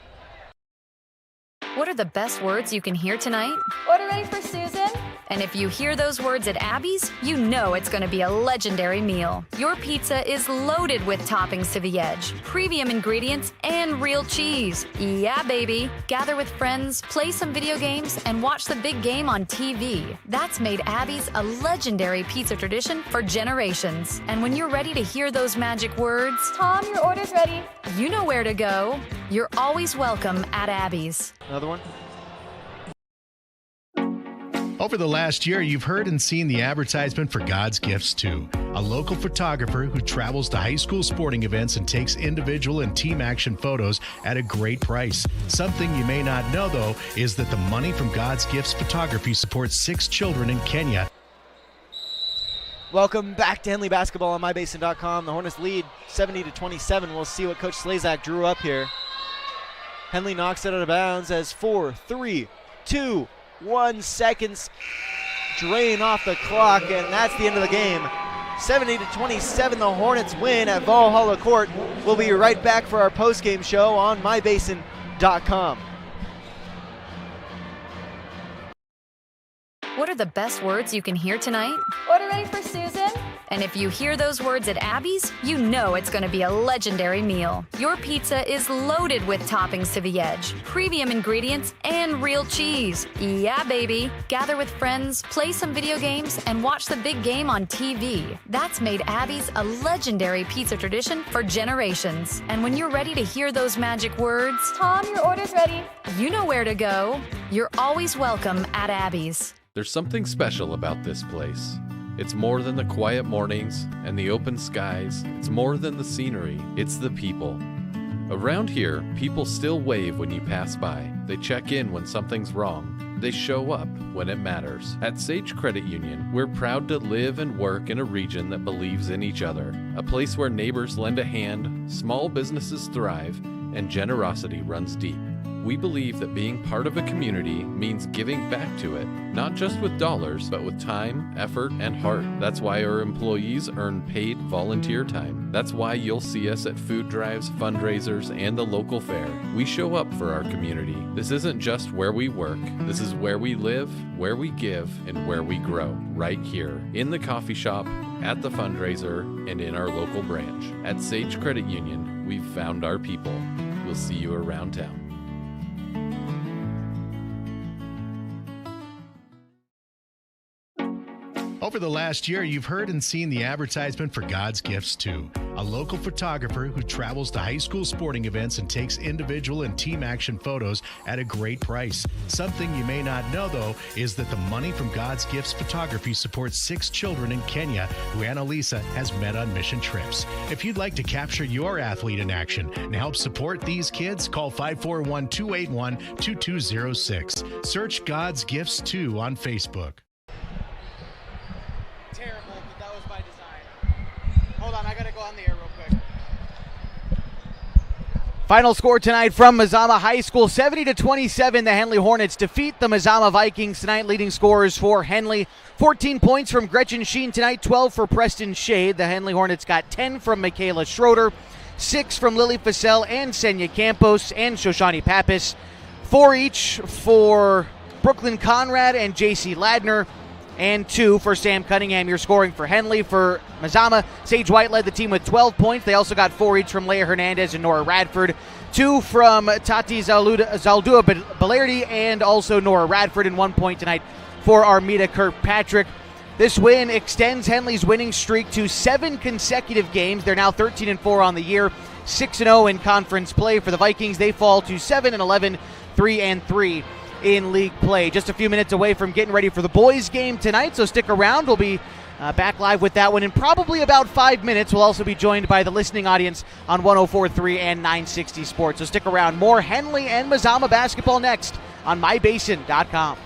What are the best words you can hear tonight? Order ready for Susan. And if you hear those words at Abby's, you know it's going to be a legendary meal. Your pizza is loaded with toppings to the edge, premium ingredients, and real cheese. Yeah, baby. Gather with friends, play some video games, and watch the big game on TV. That's made Abby's a legendary pizza tradition for generations. And when you're ready to hear those magic words, Tom, your order's ready. You know where to go. You're always welcome at Abby's. Another one? Over the last year, you've heard and seen the advertisement for God's Gifts Too, a local photographer who travels to high school sporting events and takes individual and team action photos at a great price. Something you may not know, though, is that the money from God's Gifts Photography supports 6 children in Kenya. Welcome back to Henley Basketball on MyBasin.com. The Hornets lead 70-27. We'll see what Coach Slazak drew up here. Henley knocks it out of bounds as 4, 3, 2, 1 seconds drain off the clock, and that's the end of the game. 70-27, the Hornets win at Valhalla Court. We'll be right back for our post-game show on MyBasin.com. What are the best words you can hear tonight? Order ready for Susan. And if you hear those words at Abby's, you know it's going to be a legendary meal. Your pizza is loaded with toppings to the edge, premium ingredients, and real cheese. Yeah, baby. Gather with friends, play some video games, and watch the big game on TV. That's made Abby's a legendary pizza tradition for generations. And when you're ready to hear those magic words, Tom, your order's ready. You know where to go. You're always welcome at Abby's. There's something special about this place. It's more than the quiet mornings and the open skies. It's more than the scenery. It's the people. Around here, people still wave when you pass by. They check in when something's wrong. They show up when it matters. At Sage Credit Union, we're proud to live and work in a region that believes in each other. A place where neighbors lend a hand, small businesses thrive, and generosity runs deep. We believe that being part of a community means giving back to it, not just with dollars, but with time, effort, and heart. That's why our employees earn paid volunteer time. That's why you'll see us at food drives, fundraisers, and the local fair. We show up for our community. This isn't just where we work. This is where we live, where we give, and where we grow. Right here, in the coffee shop, at the fundraiser, and in our local branch. At Sage Credit Union, we've found our people. We'll see you around town. Over the last year, you've heard and seen the advertisement for God's Gifts 2, a local photographer who travels to high school sporting events and takes individual and team action photos at a great price. Something you may not know, though, is that the money from God's Gifts Photography supports 6 children in Kenya who Annalisa has met on mission trips. If you'd like to capture your athlete in action and help support these kids, call 541-281-2206. Search God's Gifts 2 on Facebook. Hold on, I gotta go on the air real quick. Final score tonight from Mazama High School, 70-27. The Henley Hornets defeat the Mazama Vikings tonight. Leading scorers for Henley, 14 points from Gretchen Sheen tonight, 12 for Preston Shade. The Henley Hornets got 10 from Michaela Schroeder, 6 from Lily Facel and Senya Campos and Shoshani Pappas, 4 each for Brooklyn Conrad and JC Ladner, and 2 for Sam Cunningham. You're scoring for Henley. For Mazama, Sage White led the team with 12 points. They also got 4 each from Leia Hernandez and Nora Radford, 2 from Tati Zaldua Balerdi and also Nora Radford, and 1 point tonight for Armida Kirkpatrick. This win extends Henley's winning streak to 7 consecutive games. They're now 13-4 on the year, 6-0 in conference play. For the Vikings, they fall to 7-11, 3-3 in league play. Just a few minutes away from getting ready for the boys game tonight, so stick around. We'll be back live with that one in probably about 5 minutes. We'll also be joined by the listening audience on 104.3 and 960 Sports, so stick around. More Henley and Mazama basketball next on mybasin.com.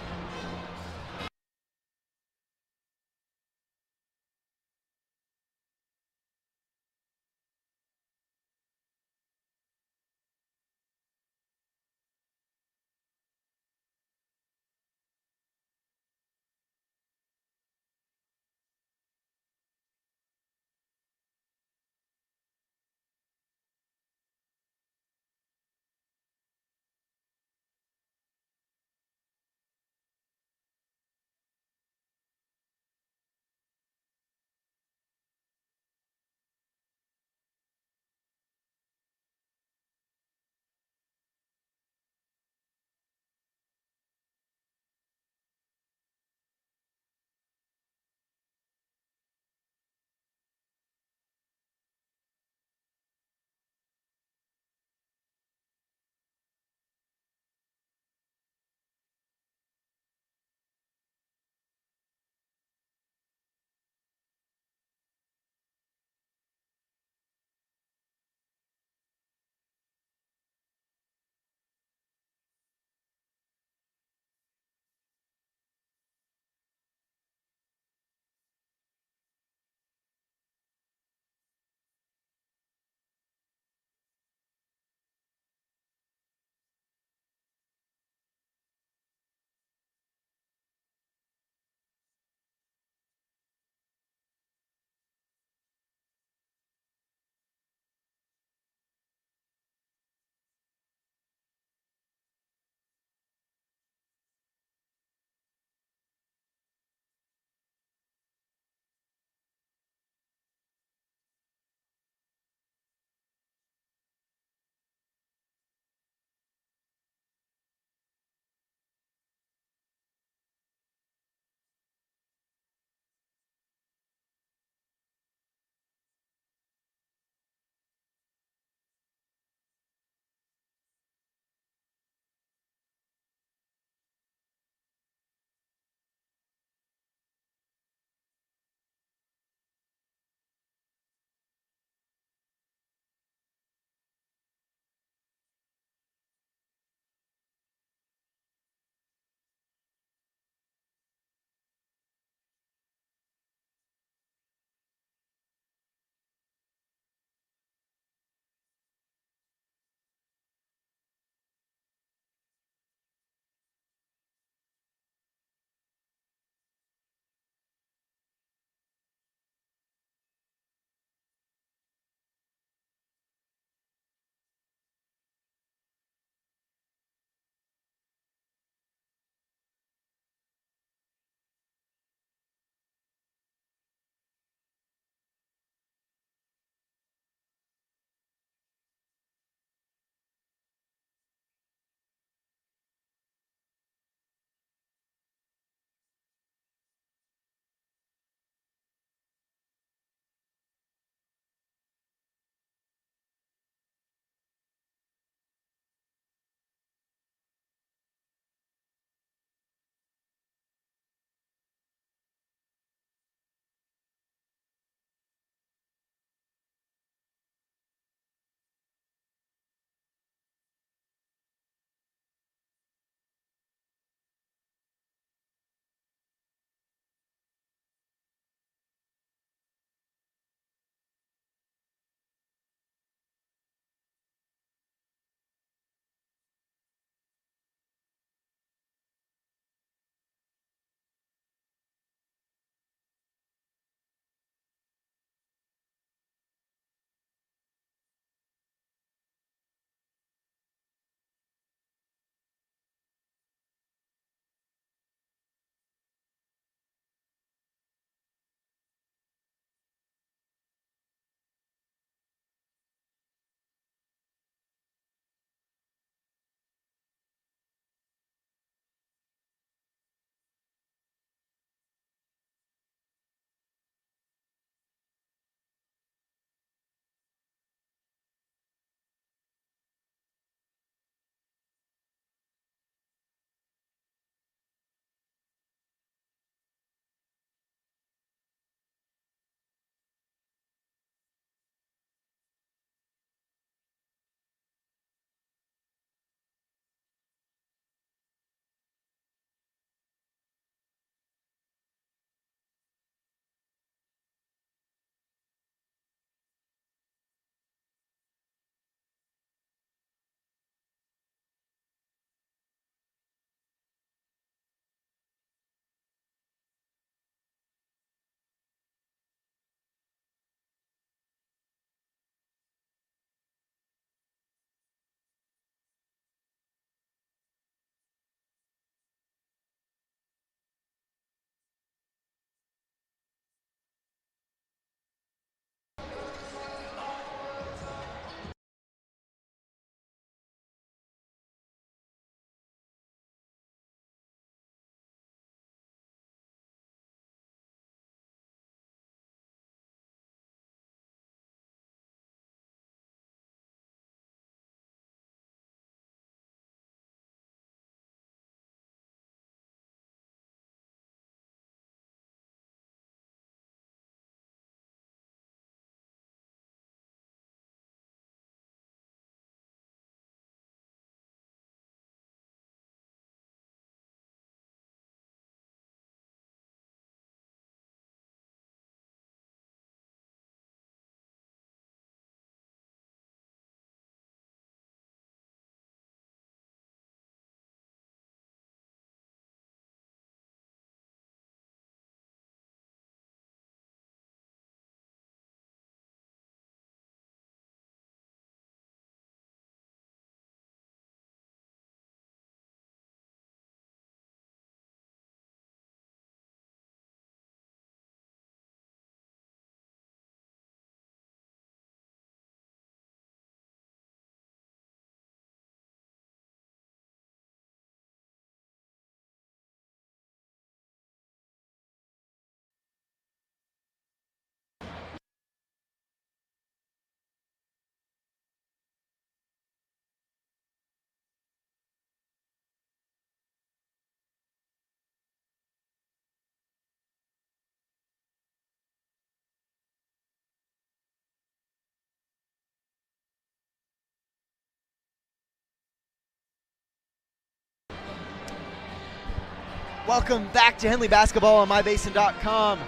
Welcome back to Henley Basketball on MyBasin.com.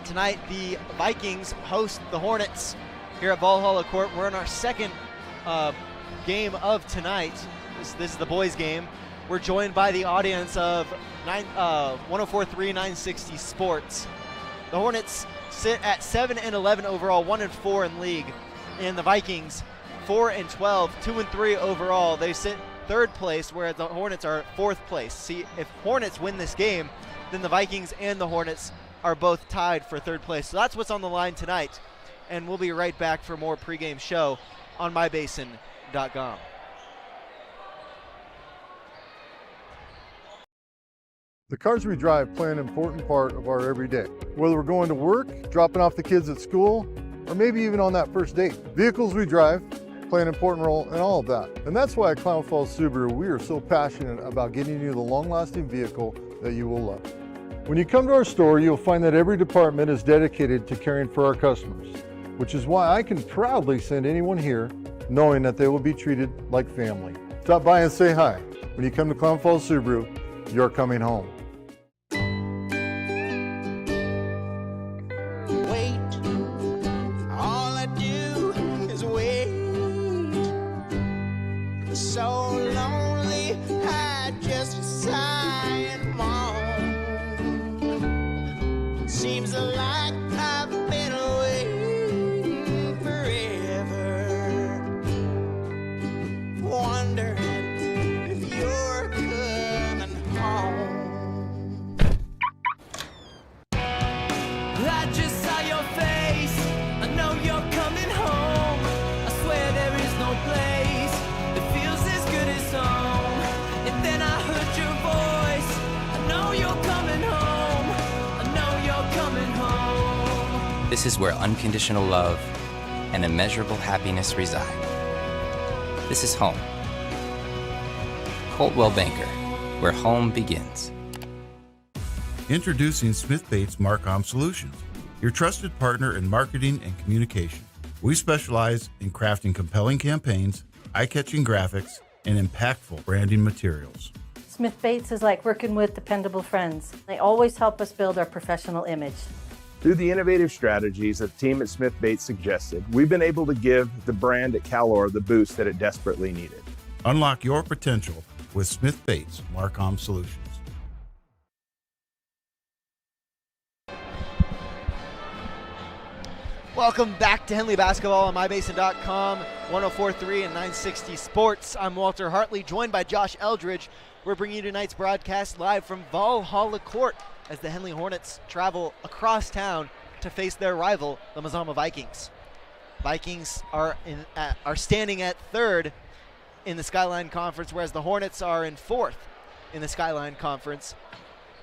Tonight, the Vikings host the Hornets here at Valhalla Court. We're in our second game of tonight. This is the boys' game. We're joined by the audience of 104.3 960 Sports. The Hornets sit at 7-11 overall, 1-4 in league, and the Vikings 4-12, 2-3 overall. They sit third place, whereas the Hornets are fourth place. See, if Hornets win this game, then the Vikings and the Hornets are both tied for third place. So that's what's on the line tonight, and we'll be right back for more pregame show on MyBasin.com. The cars we drive play an important part of our everyday. Whether we're going to work, dropping off the kids at school, or maybe even on that first date. Vehicles we drive play an important role in all of that. And that's why at Clown Falls Subaru, we are so passionate about getting you the long-lasting vehicle that you will love. When you come to our store, you'll find that every department is dedicated to caring for our customers, which is why I can proudly send anyone here knowing that they will be treated like family. Stop by and say hi. When you come to Clown Falls Subaru, you're coming home. So lonely, I just sigh and moan. Seems like I've been waiting forever, wondering if you're coming home. I just saw your face, I know you're coming home. I swear there is no place and then I heard your voice. I know you're coming home. I know you're coming home. This is where unconditional love and immeasurable happiness reside. This is home. Coldwell Banker, where home begins. Introducing Smith Bates Marcom Solutions, your trusted partner in marketing and communication. We specialize in crafting compelling campaigns, eye-catching graphics, and impactful branding materials. Smith Bates is like working with dependable friends. They always help us build our professional image. Through the innovative strategies that the team at Smith Bates suggested, we've been able to give the brand at Calor the boost that it desperately needed. Unlock your potential with Smith Bates Marcom Solutions. Welcome back to Henley Basketball on MyBasin.com, 104.3 and 960 Sports. I'm Walter Hartley, joined by Josh Eldridge. We're bringing you tonight's broadcast live from Valhalla Court as the Henley Hornets travel across town to face their rival, the Mazama Vikings. Vikings are standing at third in the Skyline Conference, whereas the Hornets are in fourth in the Skyline Conference.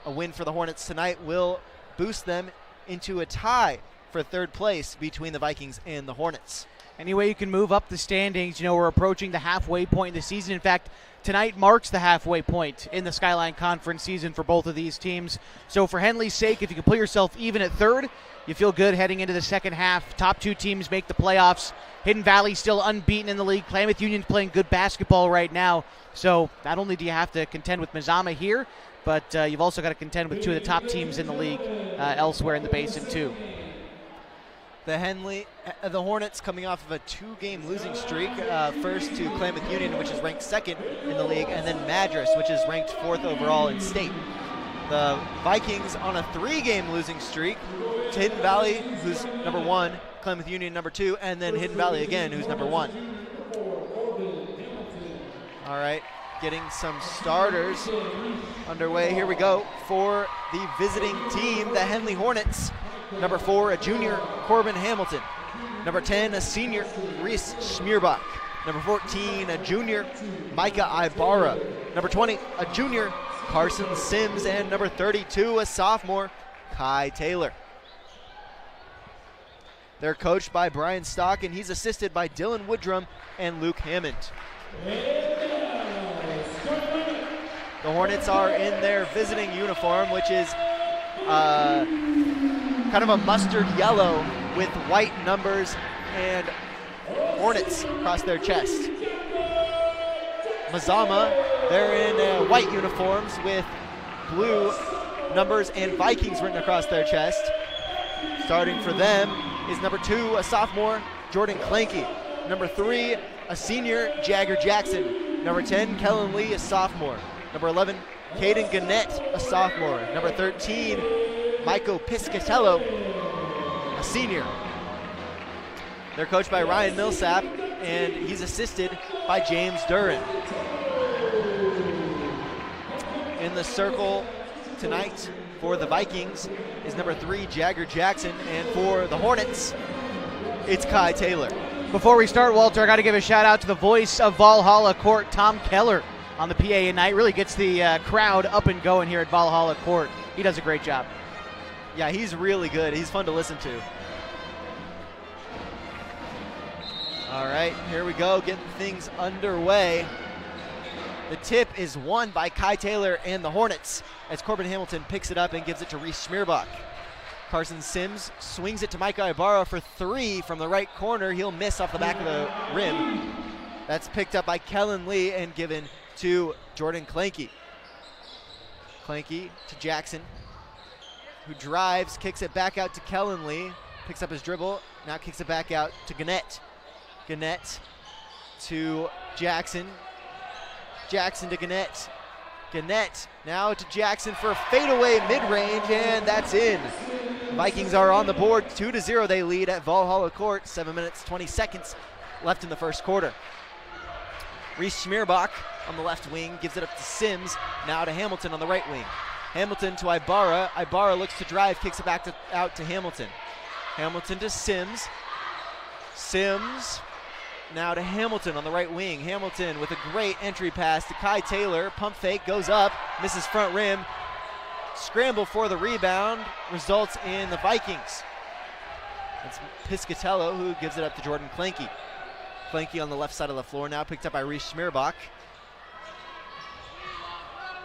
A win for the Hornets tonight will boost them into a tie for third place between the Vikings and the Hornets. Any way you can move up the standings, we're approaching the halfway point in the season. In fact, tonight marks the halfway point in the Skyline Conference season for both of these teams. So for Henley's sake, if you can put yourself even at third, you feel good heading into the second half. Top two teams make the playoffs. Hidden Valley still unbeaten in the league. Klamath Union's playing good basketball right now. So not only do you have to contend with Mazama here, but you've also got to contend with two of the top teams in the league elsewhere in the basin too. The Hornets coming off of a two-game losing streak, first to Klamath Union, which is ranked second in the league, and then Madras, which is ranked fourth overall in state. The Vikings on a three-game losing streak to Hidden Valley, who's number one, Klamath Union number two, and then Hidden Valley again, who's number one. All right, getting some starters underway. Here we go for the visiting team, the Henley Hornets. Number 4, a junior, Corbin Hamilton. Number 10, a senior, Reese Schmierbach. Number 14, a junior, Micah Ibarra. Number 20, a junior, Carson Sims. And number 32, a sophomore, Kai Taylor. They're coached by Brian Stock, and he's assisted by Dylan Woodrum and Luke Hammond. The Hornets are in their visiting uniform, which is kind of a mustard yellow with white numbers and Hornets across their chest. Mazama, they're in white uniforms with blue numbers and Vikings written across their chest. Starting for them is number 2, a sophomore, Jordan Clanky. Number 3, a senior, Jagger Jackson. Number 10, Kellen Lee, a sophomore. Number 11, Caden Gannett, a sophomore. Number 13, Michael Piscatello, a senior. They're coached by Ryan Millsap, and he's assisted by James Duran. In the circle tonight for the Vikings is number 3, Jagger Jackson, and for the Hornets, it's Kai Taylor. Before we start, Walter, I got to give a shout out to the voice of Valhalla Court, Tom Keller, on the PA tonight. Really gets the crowd up and going here at Valhalla Court. He does a great job. Yeah, he's really good. He's fun to listen to. All right, here we go, getting things underway. The tip is won by Kai Taylor and the Hornets as Corbin Hamilton picks it up and gives it to Reese Schmierbach. Carson Sims swings it to Micah Ibarra for 3 from the right corner. He'll miss off the back of the rim. That's picked up by Kellen Lee and given to Jordan Clanky. Clanky to Jackson, who drives, kicks it back out to Kellen Lee, picks up his dribble, now kicks it back out to Gannett. Gannett to Jackson. Jackson to Gannett. Gannett now to Jackson for a fadeaway mid-range, and that's in. Vikings are on the board, 2-0 they lead at Valhalla Court. 7 minutes, 20 seconds left in the first quarter. Reese Schmierbach on the left wing gives it up to Sims, now to Hamilton on the right wing. Hamilton to Ibarra. Ibarra looks to drive, kicks it back out to Hamilton. Hamilton to Sims. Sims now to Hamilton on the right wing. Hamilton with a great entry pass to Kai Taylor. Pump fake, goes up, misses front rim. Scramble for the rebound results in the Vikings. It's Piscatello who gives it up to Jordan Clanky. Clanky on the left side of the floor now, picked up by Reese Schmierbach.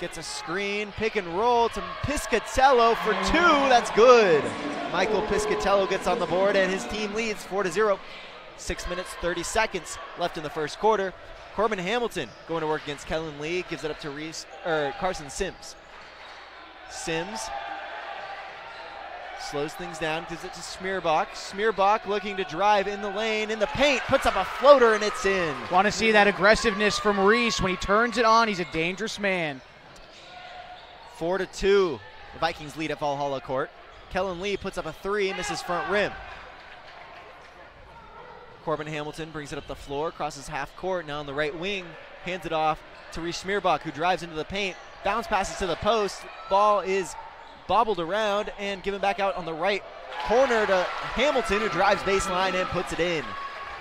Gets a screen, pick and roll to Piscatello for 2. That's good. Michael Piscatello gets on the board and his team leads 4-0. 6 minutes, 30 seconds left in the first quarter. Corbin Hamilton going to work against Kellen Lee, gives it up to Carson Sims. Sims slows things down, gives it to Schmierbach. Schmierbach looking to drive in the lane, in the paint, puts up a floater and it's in. Want to see that aggressiveness from Reese. When he turns it on, he's a dangerous man. 4-2, the Vikings lead at Valhalla Court. Kellen Lee puts up a 3, misses front rim. Corbin Hamilton brings it up the floor, crosses half court, now on the right wing, hands it off to Reese Schmierbach, who drives into the paint, bounce passes to the post, ball is bobbled around and given back out on the right corner to Hamilton, who drives baseline and puts it in.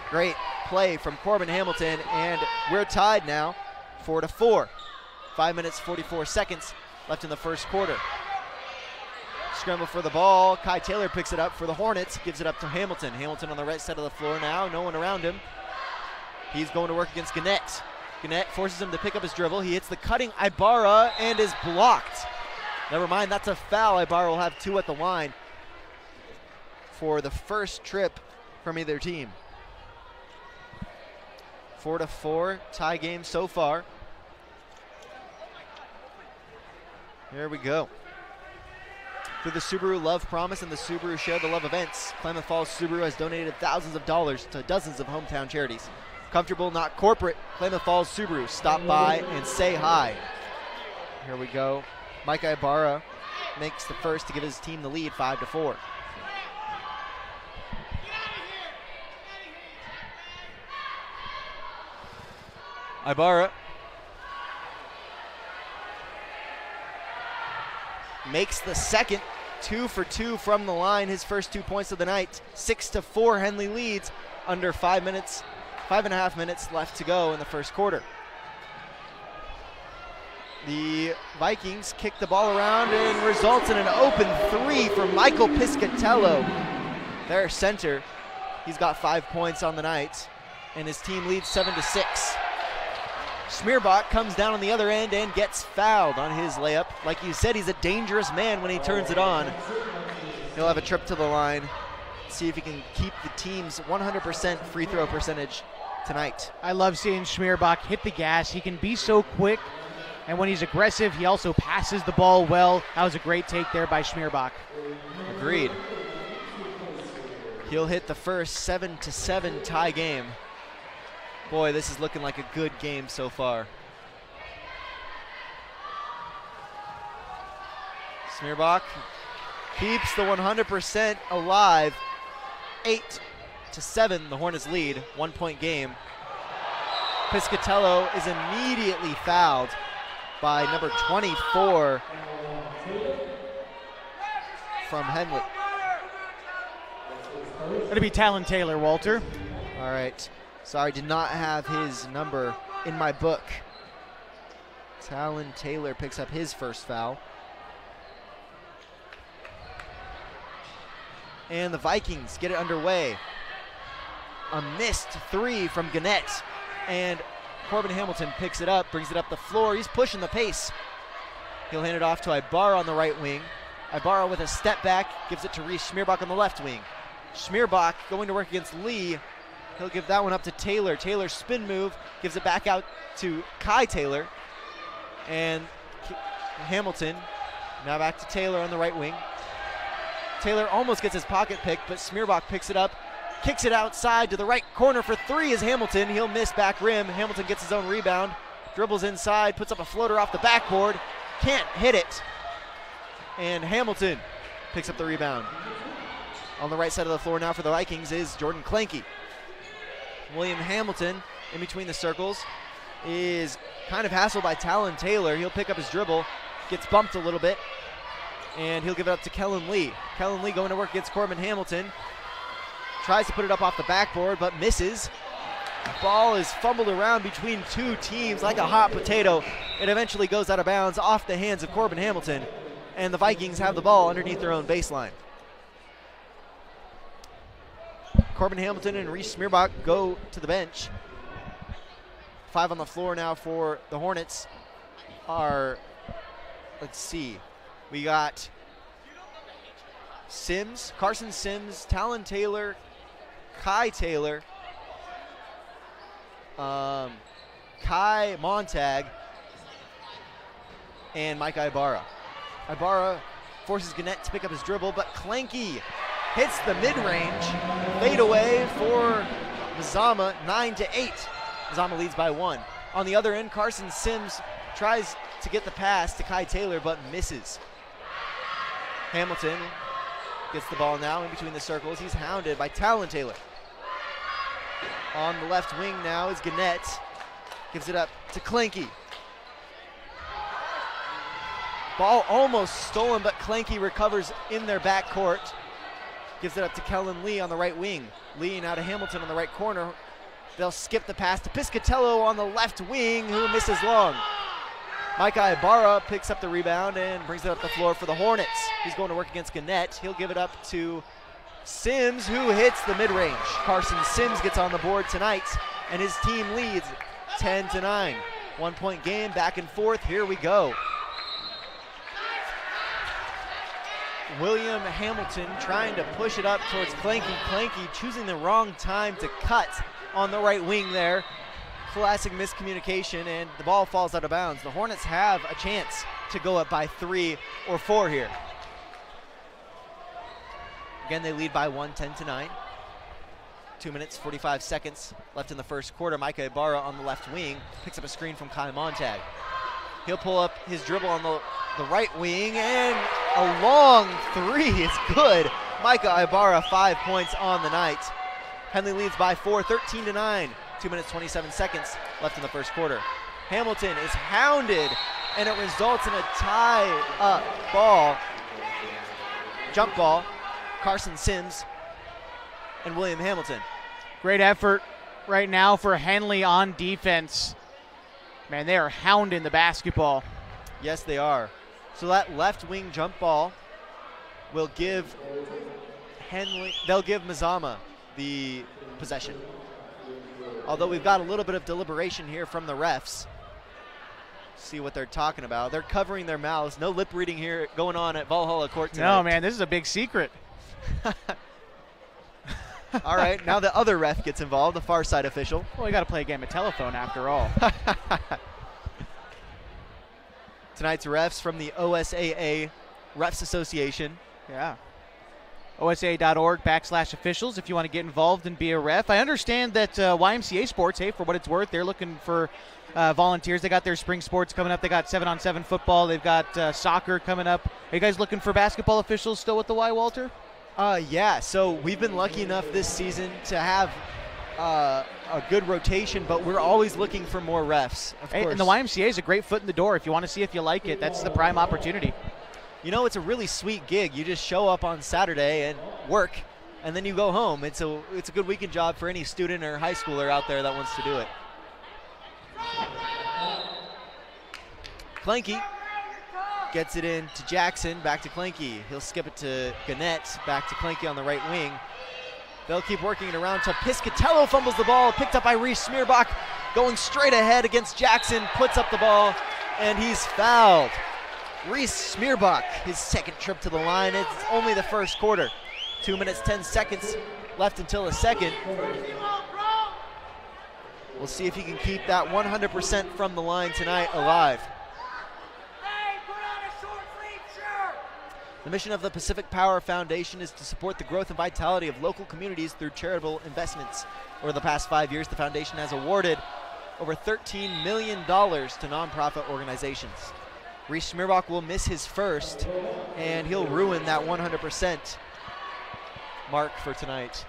Great play from Corbin Hamilton, and we're tied now, 4-4. 5 minutes, 44 seconds left in the first quarter. Scramble for the ball. Kai Taylor picks it up for the Hornets, gives it up to Hamilton. Hamilton on the right side of the floor now, no one around him. He's going to work against Gannett. Gannett forces him to pick up his dribble. He hits the cutting Ibarra and is blocked. Never mind, that's a foul. Ibarra will have 2 at the line for the first trip from either team. 4-4, tie game so far. Here we go. Through the Subaru Love Promise and the Subaru Share the Love events, Klamath Falls Subaru has donated thousands of dollars to dozens of hometown charities. Comfortable, not corporate. Klamath Falls Subaru. Stop by and say hi. Here we go. Micah Ibarra makes the first to give his team the lead, 5-4. Ibarra makes the second, 2 for 2 from the line, his first 2 points of the night. 6-4, Henley leads under 5 and a half minutes left to go in the first quarter. The Vikings kick the ball around and results in an open 3 from Michael Piscatello, their center. He's got 5 points on the night, and his team leads 7-6. Schmierbach comes down on the other end and gets fouled on his layup. Like you said, he's a dangerous man when he turns it on. He'll have a trip to the line, see if he can keep the team's 100% free throw percentage tonight. I love seeing Schmierbach hit the gas. He can be so quick. And when he's aggressive, he also passes the ball well. That was a great take there by Schmierbach. Agreed. He'll hit the first 7-7 tie game. Boy, this is looking like a good game so far. Schmierbach keeps the 100% alive. 8-7, the Hornets lead, 1 point game. Piscatello is immediately fouled by number 24 from Henley. Going to be Talon Taylor, Walter. All right. Sorry, did not have his number in my book. Talon Taylor picks up his first foul. And the Vikings get it underway. A missed three from Gannett. And Corbin Hamilton picks it up, brings it up the floor. He's pushing the pace. He'll hand it off to Ibarra on the right wing. Ibarra with a step back, gives it to Reese Schmierbach on the left wing. Schmierbach going to work against Lee. He'll give that one up to Taylor. Taylor spin move, gives it back out to Kai Taylor. And Hamilton, now back to Taylor on the right wing. Taylor almost gets his pocket picked, but Schmierbach picks it up, kicks it outside to the right corner for three is Hamilton. He'll miss back rim. Hamilton gets his own rebound, dribbles inside, puts up a floater off the backboard, can't hit it. And Hamilton picks up the rebound. On the right side of the floor now for the Vikings is Jordan Clanky. William Hamilton in between the circles is kind of hassled by Talon Taylor. He'll pick up his dribble, gets bumped a little bit, and he'll give it up to Kellen Lee. Kellen Lee going to work against Corbin Hamilton. Tries to put it up off the backboard, but misses. Ball is fumbled around between two teams like a hot potato. It eventually goes out of bounds off the hands of Corbin Hamilton, and the Vikings have the ball underneath their own baseline. Corbin Hamilton and Reese Schmierbach go to the bench. 5 on the floor now for the Hornets are, let's see, we got Sims, Carson Sims, Talon Taylor, Kai Taylor, Kai Montag, and Mike Ibarra. Ibarra forces Gannett to pick up his dribble, but Clanky hits the mid-range. Fade away for Mazama, 9-8. Mazama leads by 1. On the other end, Carson Sims tries to get the pass to Kai Taylor, but misses. Hamilton gets the ball now in between the circles. He's hounded by Talon Taylor. On the left wing now is Gannett. Gives it up to Clanky. Ball almost stolen, but Clanky recovers in their backcourt. Gives it up to Kellen Lee on the right wing. Lee now to Hamilton on the right corner. They'll skip the pass to Piscatello on the left wing, who misses long. Micah Ibarra picks up the rebound and brings it up the floor for the Hornets. He's going to work against Gannett. He'll give it up to Sims, who hits the mid-range. Carson Sims gets on the board tonight, and his team leads 10-9. 1 point game, back and forth. Here we go. William Hamilton trying to push it up towards Clanky. Clanky choosing the wrong time to cut on the right wing there. Classic miscommunication, and the ball falls out of bounds. The Hornets have a chance to go up by 3 or 4 here. Again, they lead by 1, 10-9. 2 minutes, 45 seconds left in the first quarter. Micah Ibarra on the left wing picks up a screen from Kai Montag. He'll pull up his dribble on the right wing, and a long three is good. Micah Ibarra, 5 points on the night. Henley leads by 4, 13-9. 2 minutes, 27 seconds left in the first quarter. Hamilton is hounded, and it results in a tie-up ball. Jump ball. Carson Sims and William Hamilton. Great effort right now for Henley on defense. Man, they are hounding the basketball. Yes, they are. So that left wing jump ball will give Henley, they'll give Mazama the possession. Although we've got a little bit of deliberation here from the refs. See what they're talking about. They're covering their mouths. No lip reading here going on at Valhalla Court tonight. No, man, this is a big secret. All right, now the other ref gets involved, the far side official. Well, we got to play a game of telephone after all. Tonight's refs from the OSAA Refs Association. Yeah. OSA.org/officials if you want to get involved and be a ref. I understand that YMCA Sports, hey, for what it's worth, they're looking for volunteers. They got their spring sports coming up. They got 7-on-7 football. They've got soccer coming up. Are you guys looking for basketball officials still with the Y, Walter? Yeah, so we've been lucky enough this season to have a good rotation, but we're always looking for more refs, of course. And the YMCA is a great foot in the door. If you want to see if you like it, that's the prime opportunity. You know, it's a really sweet gig. You just show up on Saturday and work, and then you go home. It's a good weekend job for any student or high schooler out there that wants to do it. Clanky gets it in to Jackson, back to Clanky. He'll skip it to Gannett, back to Clanky on the right wing. They'll keep working it around until Piscatello fumbles the ball, picked up by Reese Smearbach, going straight ahead against Jackson, puts up the ball, and he's fouled. Reese Smearbach, his second trip to the line. It's only the first quarter. 2 minutes, 10 seconds left until the second. We'll see if he can keep that 100% from the line tonight alive. The mission of the Pacific Power Foundation is to support the growth and vitality of local communities through charitable investments. Over the past 5 years, the foundation has awarded over $13 million to nonprofit organizations. Reese Smearbach will miss his first, and he'll ruin that 100% mark for tonight.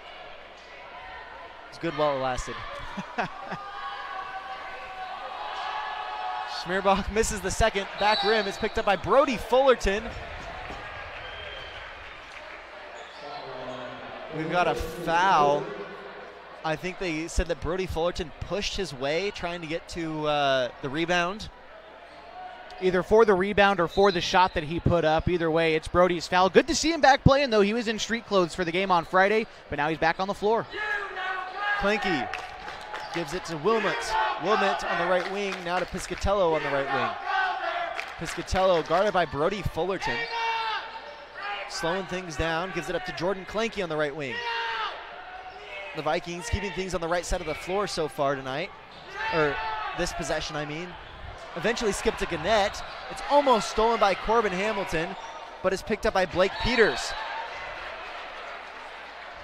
It's good while it lasted. Smearbach misses the second. Back rim is picked up by Brody Fullerton. We've got a foul. I think they said that Brody Fullerton pushed his way trying to get to the rebound. Either for the rebound or for the shot that he put up. Either way, it's Brody's foul. Good to see him back playing, though. He was in street clothes for the game on Friday, but now he's back on the floor. Clanky gives it to Wilmot. Wilmot on the right wing, now to Piscatello on the right wing. Piscatello guarded by Brody Fullerton. Slowing things down, gives it up to Jordan Clanky on the right wing. The Vikings keeping things on the right side of the floor so far tonight. Or this possession, I mean. Eventually skipped to Gannett. It's almost stolen by Corbin Hamilton, but is picked up by Blake Peters.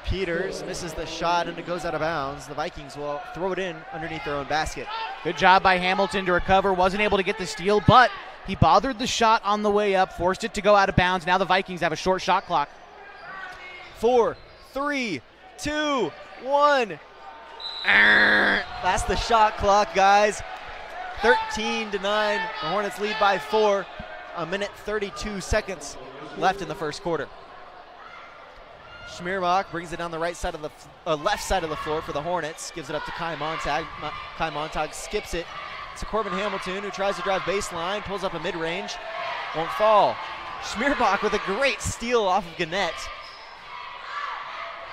Peters misses the shot and it goes out of bounds. The Vikings will throw it in underneath their own basket. Good job by Hamilton to recover. Wasn't able to get the steal, but he bothered the shot on the way up, forced it to go out of bounds. Now the Vikings have a short shot clock. 4, 3, 2, 1. That's the shot clock, guys. 13-9. The Hornets lead by 4. A minute 32 seconds left in the first quarter. Smearbach brings it down the right side of the left side of the floor for the Hornets. Gives it up to Kai Montag. Kai Montag skips it to Corbin Hamilton, who tries to drive baseline, pulls up a mid-range, won't fall. Smearbach with a great steal off of Gannett.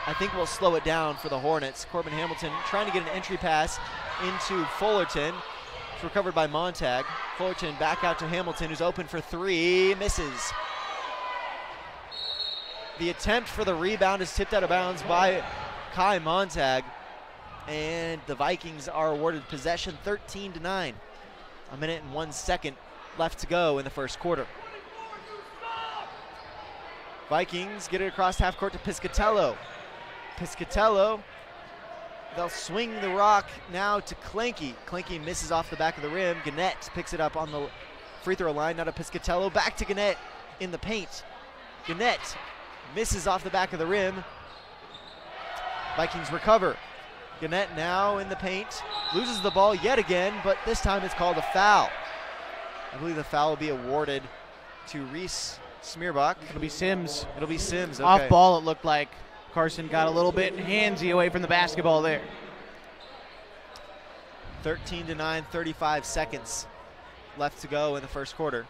I think we'll slow it down for the Hornets. Corbin Hamilton trying to get an entry pass into Fullerton. It's recovered by Montag. Fullerton back out to Hamilton, who's open for three, misses. The attempt for the rebound is tipped out of bounds by Kai Montag, and the Vikings are awarded possession 13-9. A minute and 1 second left to go in the first quarter. Vikings get it across half court to Piscatello. Piscatello, they'll swing the rock now to Clanky. Clanky misses off the back of the rim. Gannett picks it up on the free throw line, now to Piscatello. Back to Gannett in the paint. Gannett misses off the back of the rim. Vikings recover. Gannett now in the paint. Loses the ball yet again, but this time it's called a foul. I believe the foul will be awarded to Reese Smearbach. It'll be Sims. It'll be Sims, okay. Off ball, it looked like. Carson got a little bit handsy away from the basketball there. 13-9, 35 seconds left to go in the first quarter.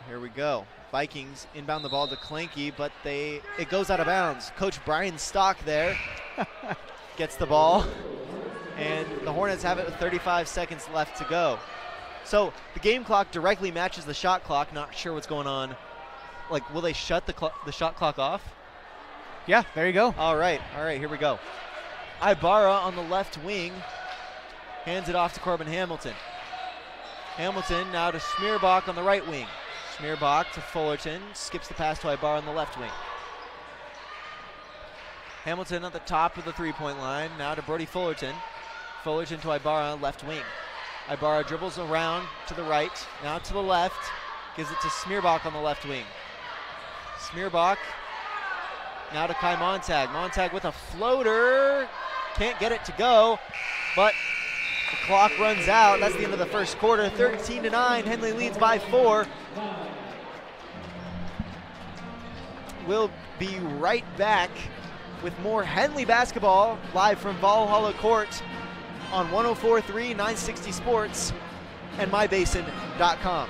Here we go. Vikings inbound the ball to Clanky, but it goes out of bounds. Coach Brian Stock there gets the ball, and the Hornets have it with 35 seconds left to go. So the game clock directly matches the shot clock. Not sure what's going on. Like, will they shut the shot clock off? Yeah, there you go. All right, here we go. Ibarra on the left wing Hands it off to Corbin Hamilton. Hamilton now to Smearbach on the right wing. Smearbach to Fullerton. Skips the pass to Ibarra on the left wing. Hamilton at the top of the three-point line. Now to Brody Fullerton. Fullerton to Ibarra on left wing. Ibarra dribbles around to the right. Now to the left. Gives it to Smearbach on the left wing. Smearbach now to Kai Montag. Montag with a floater. Can't get it to go, but the clock runs out. That's the end of the first quarter. 13-9. Henley leads by 4. We'll be right back with more Henley basketball live from Valhalla Court on 104.3 960 Sports and mybasin.com.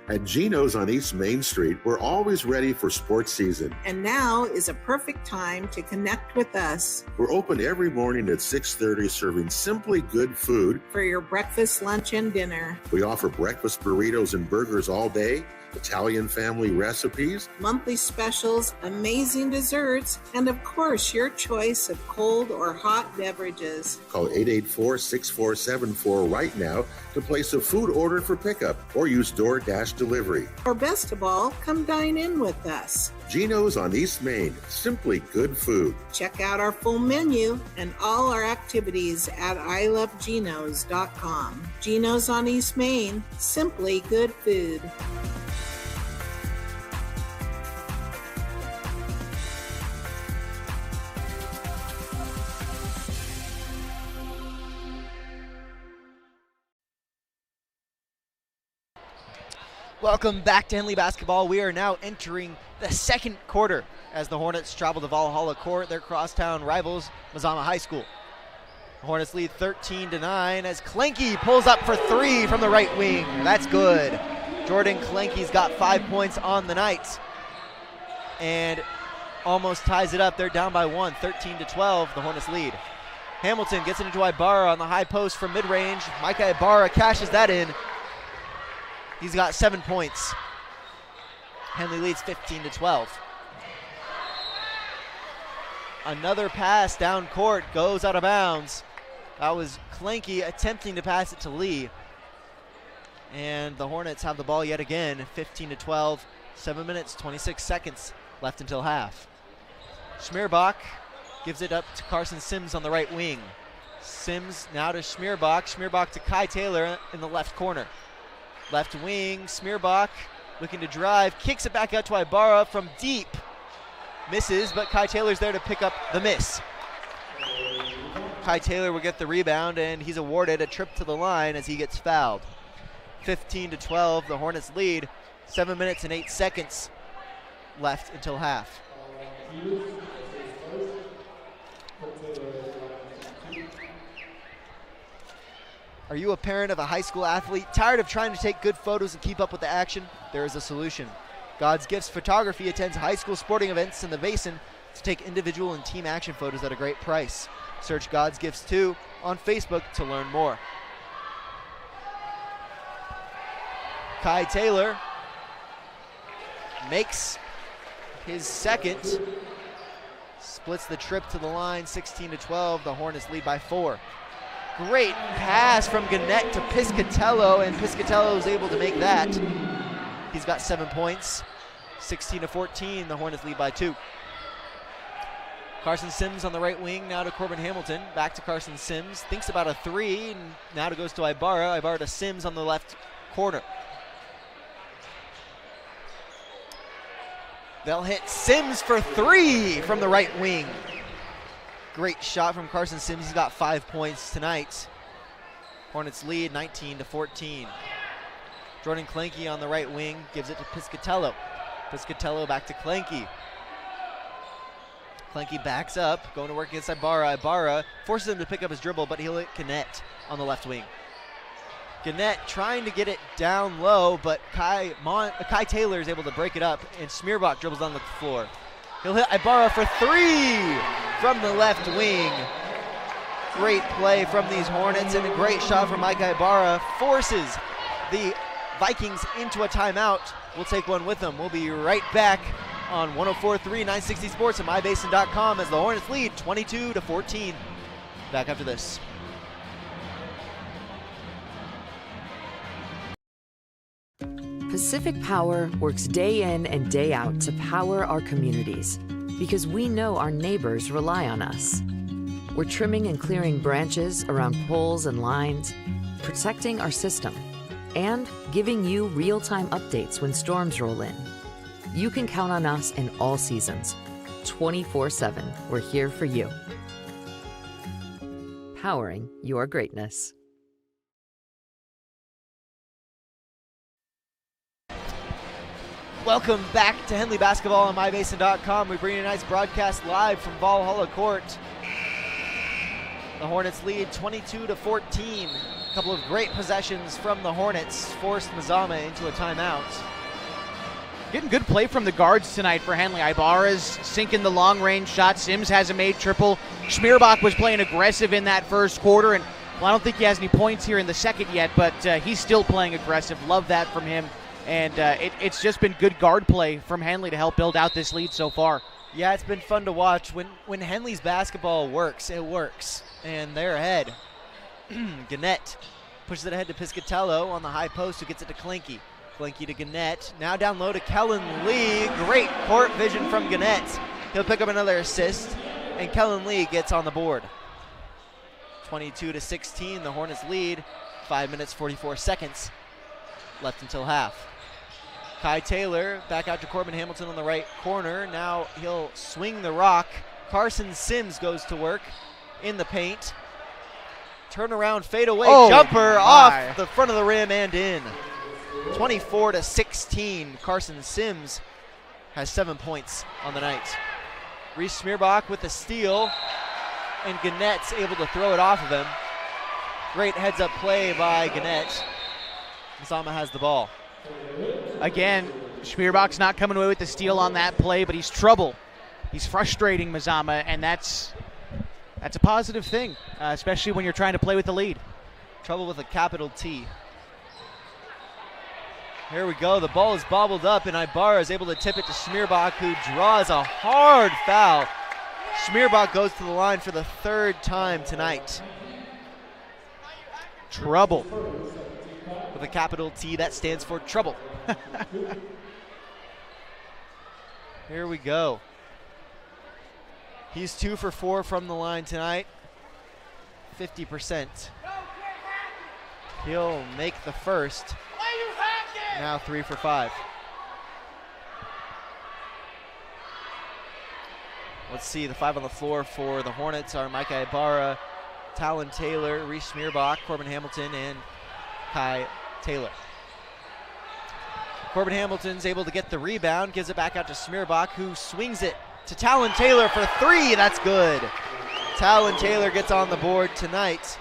At Geno's on East Main Street, we're always ready for sports season. And now is a perfect time to connect with us. We're open every morning at 6:30, serving simply good food for your breakfast, lunch, and dinner. We offer breakfast burritos and burgers all day, Italian family recipes, monthly specials, amazing desserts, and of course, your choice of cold or hot beverages. Call 884-6474 right now to place a food order for pickup or use DoorDash delivery. Or best of all, come dine in with us. Geno's on East Main, simply good food. Check out our full menu and all our activities at ilovegenos.com. Geno's on East Main, simply good food. Welcome back to Henley basketball. We are now entering the second quarter as the Hornets travel to Valhalla Court, their crosstown rivals, Mazama High School. The Hornets lead 13-9 as Klenke pulls up for 3 from the right wing. That's good. Jordan Klenke's got 5 points on the night and almost ties it up. They're down by 1, 13-12, the Hornets lead. Hamilton gets it into Ibarra on the high post from mid-range. Micah Ibarra cashes that in. He's got 7 points. Henley leads 15-12. Another pass down court goes out of bounds. That was Klenke attempting to pass it to Lee. And the Hornets have the ball yet again, 15-12, 7 minutes, 26 seconds left until half. Smearbach gives it up to Carson Sims on the right wing. Sims now to Smearbach. Smearbach to Kai Taylor in the left corner. Left wing, Smearbach looking to drive, kicks it back out to Ibarra from deep. Misses, but Kai Taylor's there to pick up the miss. Kai Taylor will get the rebound, and he's awarded a trip to the line as he gets fouled. 15-12, the Hornets lead. 7 minutes and 8 seconds left until half. Are you a parent of a high school athlete, tired of trying to take good photos and keep up with the action? There is a solution. God's Gifts Photography attends high school sporting events in the Basin to take individual and team action photos at a great price. Search God's Gifts 2 on Facebook to learn more. Kai Taylor makes his second, splits the trip to the line, 16-12. The Hornets lead by 4. Great pass from Gannett to Piscatello, and Piscatello is able to make that. He's got 7 points. 16-14, the Hornets lead by 2. Carson Sims on the right wing, now to Corbin Hamilton. Back to Carson Sims, thinks about a 3, and now it goes to Ibarra. Ibarra to Sims on the left corner. They'll hit Sims for 3 from the right wing. Great shot from Carson Sims. He's got 5 points tonight. Hornets lead 19-14. Jordan Klenke on the right wing gives it to Piscatello. Piscatello back to Klenke. Klenke backs up, going to work against Ibarra. Ibarra forces him to pick up his dribble, but he'll hit Gannett on the left wing. Gannett trying to get it down low, but Kai Taylor is able to break it up, and Smearbach dribbles on the floor. He'll hit Ibarra for 3 from the left wing. Great play from these Hornets, and a great shot from Micah Ibarra forces the Vikings into a timeout. We'll take one with them. We'll be right back on 104.3 960 Sports and mybasin.com as the Hornets lead 22-14. Back after this. Pacific Power works day in and day out to power our communities because we know our neighbors rely on us. We're trimming and clearing branches around poles and lines, protecting our system, and giving you real-time updates when storms roll in. You can count on us in all seasons. 24/7, we're here for you. Powering your greatness. Welcome back to Henley Basketball on mybasin.com. We bring you a nice broadcast live from Valhalla Court. The Hornets lead 22-14. A couple of great possessions from the Hornets forced Mazama into a timeout. Getting good play from the guards tonight for Henley. Ibarra's sinking the long-range shot. Sims hasn't made triple. Schmierbach was playing aggressive in that first quarter, and well, I don't think he has any points here in the second yet, but he's still playing aggressive. Love that from him. And it's just been good guard play from Henley to help build out this lead so far. Yeah, it's been fun to watch. When Henley's basketball works, it works. And they're ahead. Gannett pushes it ahead to Piscatello on the high post, who gets it to Clinky. Clinky to Gannett. Now down low to Kellen Lee. Great court vision from Gannett. He'll pick up another assist, and Kellen Lee gets on the board. 22-16, the Hornets lead. 5 minutes, 44 seconds left until half. Kai Taylor back out to Corbin Hamilton on the right corner. Now he'll swing the rock. Carson Sims goes to work in the paint. Turnaround fadeaway jumper off the front of the rim and in. 24-16. Carson Sims has 7 points on the night. Reese Schmierbach with the steal, and Gannett's able to throw it off of him. Great heads-up play by Gannett. Mazama has the ball. Again, Schmierbach's not coming away with the steal on that play, but he's trouble. He's frustrating Mazama, and that's a positive thing, especially when you're trying to play with the lead. Trouble with a capital T. Here we go. The ball is bobbled up, and Ibarra is able to tip it to Schmierbach, who draws a hard foul. Schmierbach goes to the line for the third time tonight. Trouble. With a capital T, that stands for trouble. Here we go. He's 2 for 4 from the line tonight. 50%. He'll make the first. Now 3 for 5. Let's see, the 5 on the floor for the Hornets are Micah Ibarra, Talon Taylor, Reese Schmierbach, Corbin Hamilton, and Kai Taylor. Corbin Hamilton's able to get the rebound, gives it back out to Schmierbach, who swings it to Talon Taylor for 3. That's good. Talon Taylor gets on the board tonight.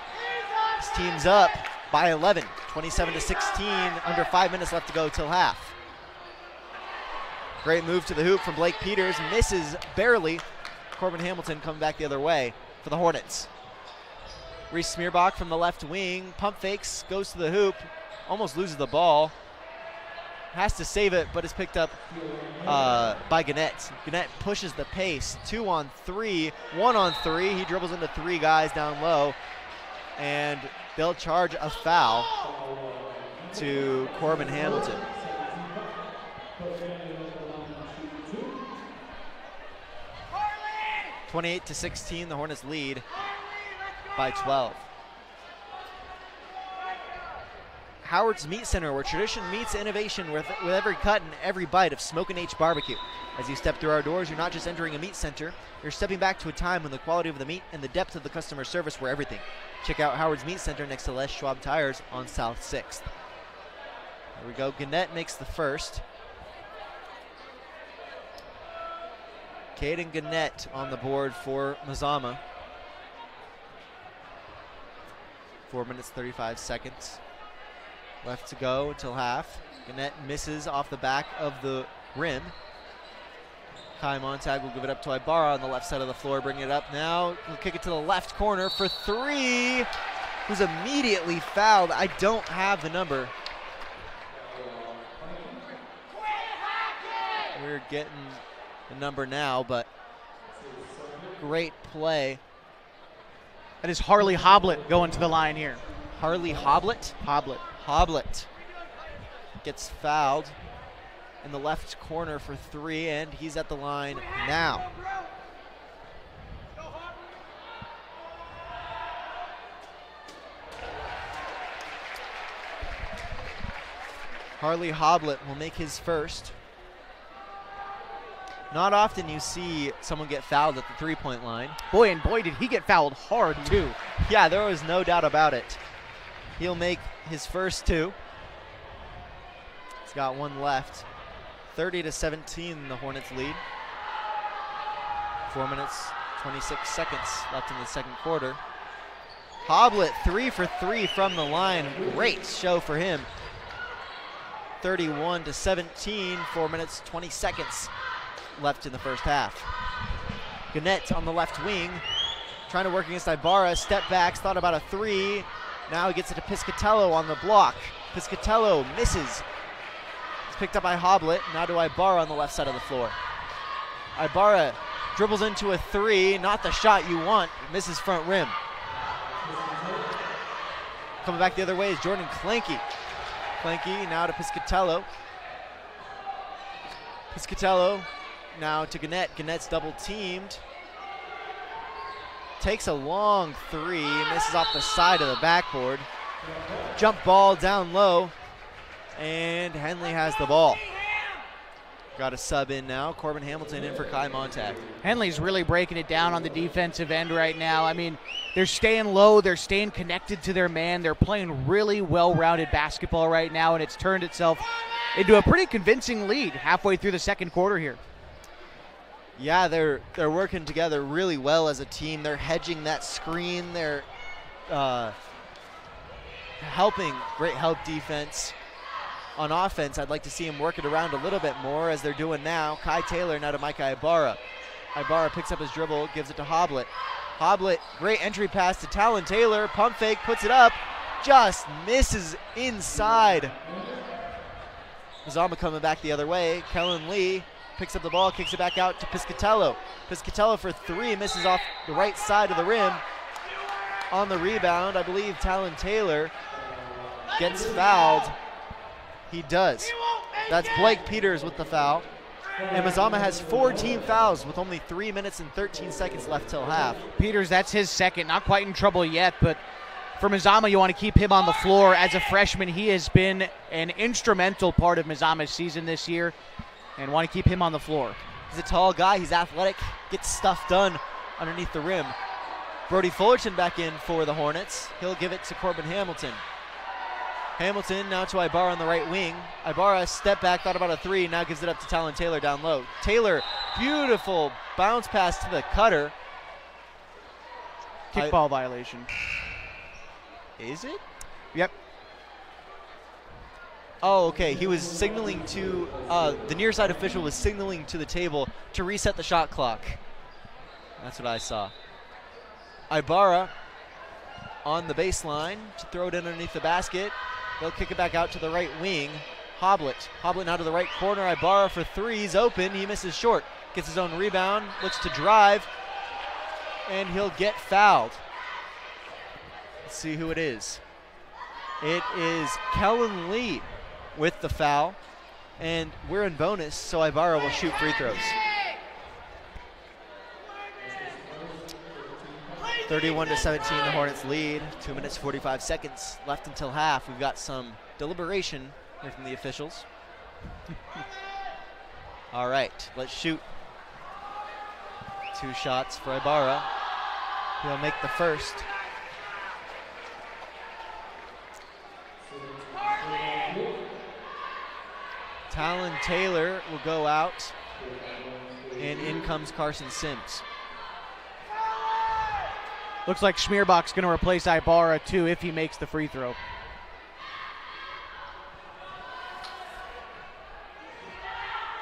His team's up by 11, 27-16, under 5 minutes left to go till half. Great move to the hoop from Blake Peters, misses barely. Corbin Hamilton coming back the other way for the Hornets. Reese Schmierbach from the left wing, pump fakes, goes to the hoop, almost loses the ball. Has to save it, but is picked up by Gannett. Gannett pushes the pace. 2 on 3, 1 on 3. He dribbles into 3 guys down low, and they'll charge a foul to Corbin Hamilton. (28-16), the Hornets lead by 12. Howard's Meat Center, where tradition meets innovation with every cut and every bite of Smokin' H barbecue. As you step through our doors, you're not just entering a meat center, you're stepping back to a time when the quality of the meat and the depth of the customer service were everything. Check out Howard's Meat Center next to Les Schwab Tires on South 6th. Here we go, Gannett makes the first. Caden Gannett on the board for Mazama. 4 minutes, 35 seconds left to go until half. Gannett misses off the back of the rim. Kai Montag will give it up to Ibarra on the left side of the floor, bring it up now. He'll kick it to the left corner for 3. Who's immediately fouled. I don't have the number. We're getting the number now, but great play. That is Harley Hoblet going to the line here. Harley Hoblet? Hoblet gets fouled in the left corner for 3, and he's at the line now. Harley Hoblet will make his first. Not often you see someone get fouled at the three-point line. Boy, did he get fouled hard, too. Yeah, there was no doubt about it. He'll make his first 2. He's got one left. 30-17, the Hornets lead. 4 minutes, 26 seconds left in the second quarter. Hoblet 3 for 3 from the line. Great show for him. 31-17, 4 minutes, 20 seconds left in the first half. Gannett on the left wing, trying to work against Ibarra. Step backs, thought about a 3. Now he gets it to Piscatello on the block. Piscatello misses. It's picked up by Hoblet. Now to Ibarra on the left side of the floor. Ibarra dribbles into a 3. Not the shot you want. Misses front rim. Coming back the other way is Jordan Clanky. Clanky now to Piscatello. Piscatello now to Gannett. Gannett's double teamed. Takes a long 3, misses off the side of the backboard. Jump ball down low, and Henley has the ball. Got a sub in now. Corbin Hamilton in for Kai Montag. Henley's really breaking it down on the defensive end right now. I mean, they're staying low. They're staying connected to their man. They're playing really well-rounded basketball right now, and it's turned itself into a pretty convincing lead halfway through the second quarter here. Yeah, they're working together really well as a team. They're hedging that screen. They're helping. Great help defense. On offense, I'd like to see him work it around a little bit more as they're doing now. Kai Taylor now to Micah Ibarra. Ibarra picks up his dribble, gives it to Hoblet. Hoblet, great entry pass to Talon Taylor. Pump fake, puts it up. Just misses inside. Mazama coming back the other way. Kellen Lee picks up the ball, kicks it back out to Piscatello. Piscatello for 3, misses off the right side of the rim. On the rebound, I believe Talon Taylor gets fouled. He does. That's Blake Peters with the foul. And Mazama has 14 fouls with only 3 minutes and 13 seconds left till half. Peters, that's his second. Not quite in trouble yet, but for Mazama, you want to keep him on the floor. As a freshman, he has been an instrumental part of Mazama's season this year, and want to keep him on the floor. He's a tall guy. He's athletic. Gets stuff done underneath the rim. Brody Fullerton back in for the Hornets. He'll give it to Corbin Hamilton. Hamilton now to Ibarra on the right wing. Ibarra step back, thought about a 3, now gives it up to Talon Taylor down low. Taylor, beautiful bounce pass to the cutter. Kickball violation. Is it? Yep. Oh, okay. He was signaling to, the near side official was signaling to the table to reset the shot clock. That's what I saw. Ibarra on the baseline to throw it in underneath the basket. They'll kick it back out to the right wing. Hoblet now to the right corner. Ibarra for 3, he's open. He misses short. Gets his own rebound, looks to drive, and he'll get fouled. Let's see who it is. It is Kellen Lee with the foul, and we're in bonus, so Ibarra will shoot free throws. 31-17, the Hornets lead. 2 minutes, 45 seconds left until half. We've got some deliberation here from the officials. All right, let's shoot. 2 shots for Ibarra. He'll make the first. Talon Taylor will go out, and in comes Carson Sims. Looks like Schmierbach's going to replace Ibarra, too, if he makes the free throw.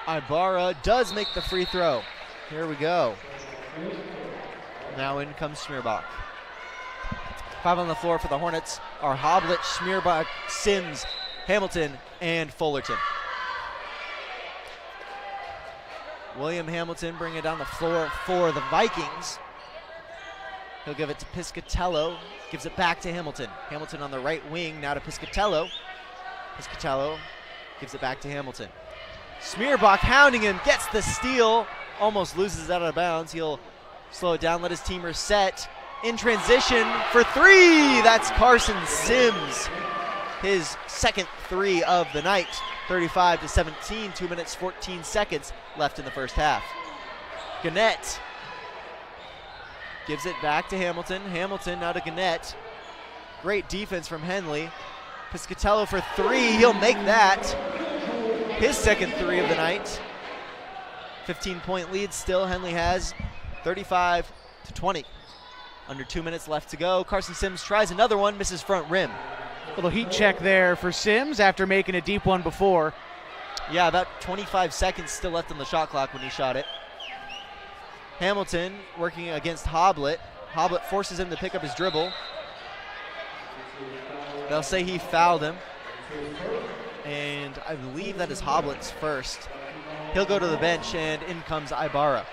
Ibarra does make the free throw. Here we go. Now in comes Schmierbach. 5 on the floor for the Hornets are Hoblet, Schmierbach, Sims, Hamilton, and Fullerton. William Hamilton bringing it down the floor for the Vikings. He'll give it to Piscatello, gives it back to Hamilton. Hamilton on the right wing, now to Piscatello. Piscatello gives it back to Hamilton. Smearbach hounding him, gets the steal, almost loses it out of bounds. He'll slow it down, let his team reset. In transition for three, that's Carson Sims. His second three of the night, 35-17, 2 minutes, 14 seconds left in the first half. Gannett gives it back to Hamilton. Hamilton now to Gannett. Great defense from Henley. Piscatello for three, he'll make that. His second three of the night. 15-point lead still, Henley has 35-20. Under 2 minutes left to go. Carson Sims tries another one, misses front rim. Little heat check there for Sims after making a deep one before. Yeah, about 25 seconds still left on the shot clock when he shot it. Hamilton working against Hoblet. Hoblet forces him to pick up his dribble. They'll say he fouled him. And I believe that is Hoblet's first. He'll go to the bench, and in comes Ibarra.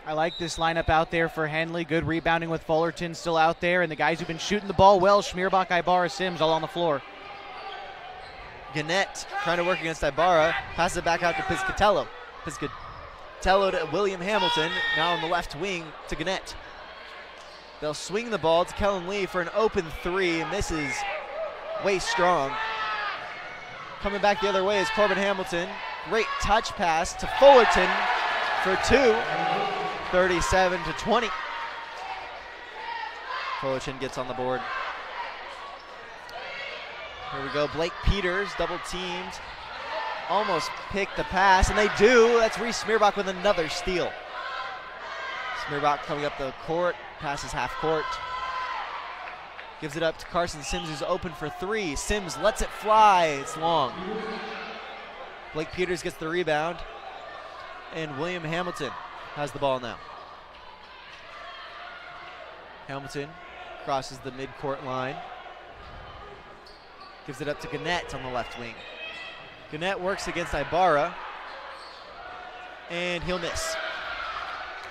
I like this lineup out there for Henley. Good rebounding with Fullerton still out there. And the guys who've been shooting the ball well, Smearbach, Ibarra, Sims, all on the floor. Gannett trying to work against Ibarra. Passes it back out to Piscatello. Piscatello to William Hamilton. Now on the left wing to Gannett. They'll swing the ball to Kellen Lee for an open three. Misses way strong. Coming back the other way is Corbin Hamilton. Great touch pass to Fullerton for two. 37-20. Fullerton gets on the board. Here we go. Blake Peters double teamed. Almost picked the pass, and they do. That's Reese Smearbach with another steal. Smearbach coming up the court, passes half court. Gives it up to Carson Sims, who's open for three. Sims lets it fly. It's long. Blake Peters gets the rebound, and William Hamilton has the ball now. Hamilton crosses the midcourt line. Gives it up to Gannett on the left wing. Gannett works against Ibarra, and he'll miss.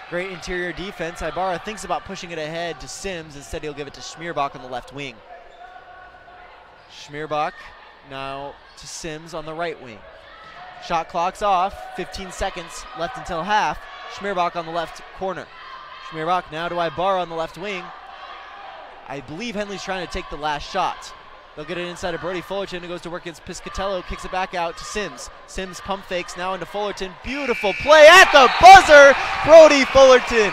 Great interior defense. Ibarra thinks about pushing it ahead to Sims. Instead, he'll give it to Smearbach on the left wing. Smearbach now to Sims on the right wing. Shot clock's off. 15 seconds left until half. Smearbach on the left corner. Smearbach now to Ibarra on the left wing. I believe Henley's trying to take the last shot. They'll get it inside of Brody Fullerton, who goes to work against Piscatello, kicks it back out to Sims. Sims pump fakes now into Fullerton. Beautiful play at the buzzer. Brody Fullerton,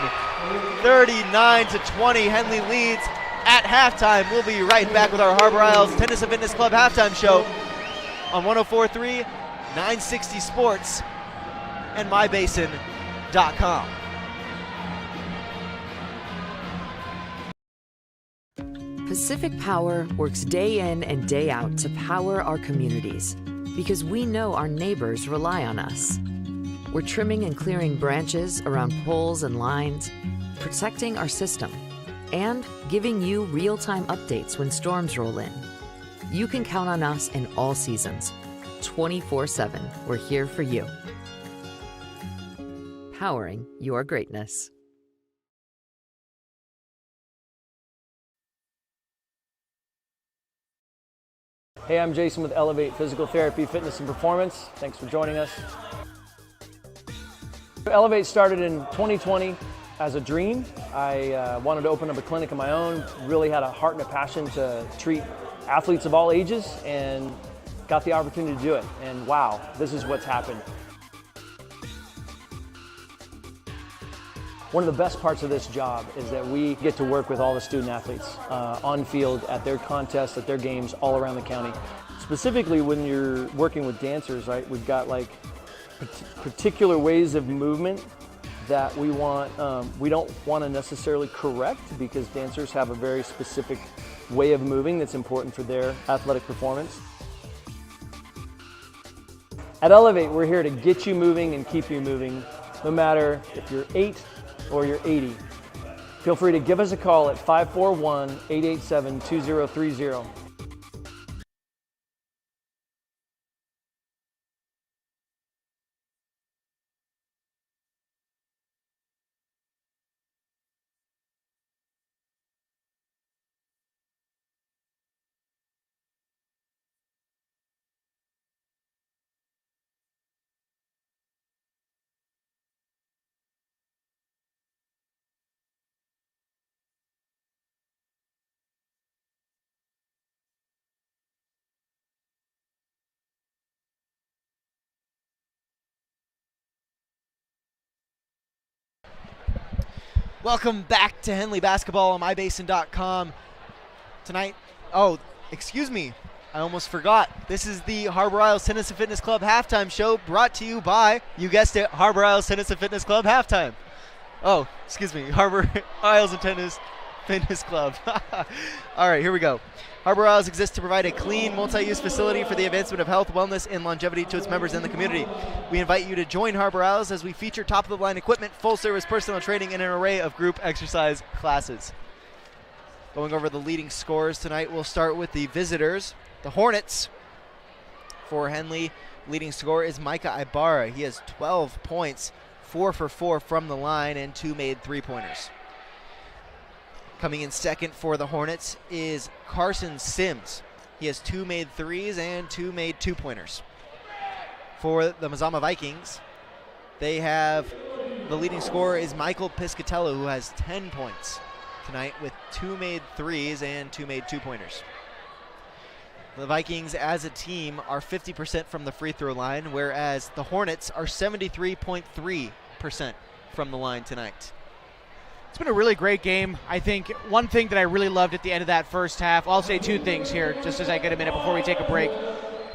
39-20. Henley leads at halftime. We'll be right back with our Harbor Isles Tennis and Fitness Club halftime show on 104.3, 960 Sports, and mybasin.com. Pacific Power works day in and day out to power our communities because we know our neighbors rely on us. We're trimming and clearing branches around poles and lines, protecting our system, and giving you real-time updates when storms roll in. You can count on us in all seasons. 24/7, we're here for you. Powering your greatness. Hey, I'm Jason with Elevate Physical Therapy, Fitness and Performance. Thanks for joining us. Elevate started in 2020 as a dream. I wanted to open up a clinic of my own, really had a heart and a passion to treat athletes of all ages, and got the opportunity to do it. And wow, this is what's happened. One of the best parts of this job is that we get to work with all the student athletes on field, at their contests, at their games, all around the county. Specifically when you're working with dancers, right, we've got like particular ways of movement that we want, we don't want to necessarily correct because dancers have a very specific way of moving that's important for their athletic performance. At Elevate, we're here to get you moving and keep you moving, no matter if you're 8 or you're 80. Feel free to give us a call at 541-887-2030. Welcome back to Henley Basketball on mybasin.com. Tonight, excuse me, I almost forgot. This is the Harbor Isles Tennis and Fitness Club halftime show brought to you by, you guessed it, Harbor Isles Tennis and Fitness Club halftime. Oh, excuse me, Harbor Isles and Tennis Fitness Club. All right, here we go. Harbor Isles exists to provide a clean, multi-use facility for the advancement of health, wellness, and longevity to its members and the community. We invite you to join Harbor Isles as we feature top-of-the-line equipment, full-service personal training, and an array of group exercise classes. Going over the leading scorers tonight, we'll start with the visitors. The Hornets, for Henley, leading scorer is Micah Ibarra. He has 12 points, 4 for 4 from the line, and 2 made three-pointers. Coming in second for the Hornets is Carson Sims. He has 2 made threes and 2 made two-pointers. For the Mazama Vikings, they have the leading scorer is Michael Piscatello, who has 10 points tonight with 2 made threes and 2 made two-pointers. The Vikings as a team are 50% from the free throw line, whereas the Hornets are 73.3% from the line tonight. It's been a really great game. I think one thing that I really loved at the end of that first half, I'll say two things here just as I get a minute before we take a break.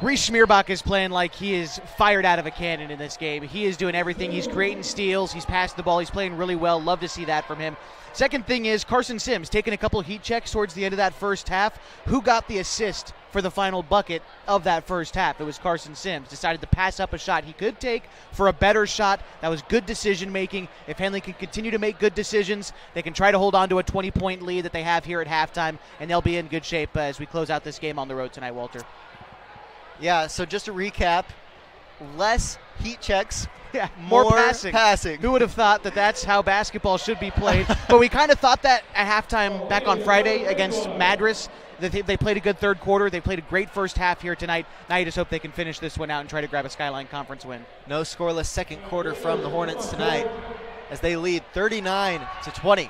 Reese Schmierbach is playing like he is fired out of a cannon in this game. He is doing everything. He's creating steals. He's passing the ball. He's playing really well. Love to see that from him. Second thing is Carson Sims taking a couple heat checks towards the end of that first half. Who got the assist for the final bucket of that first half? It was Carson Sims. Decided to pass up a shot he could take for a better shot. That was good decision making. If Henley can continue to make good decisions, they can try to hold on to a 20-point lead that they have here at halftime, and they'll be in good shape as we close out this game on the road tonight, Walter. Yeah, so just to recap, less heat checks, more passing. Who would have thought that that's how basketball should be played? But we kind of thought that at halftime back on Friday against Madras, that they played a good third quarter. They played a great first half here tonight. Now you just hope they can finish this one out and try to grab a Skyline Conference win. No scoreless second quarter from the Hornets tonight as they lead 39-20.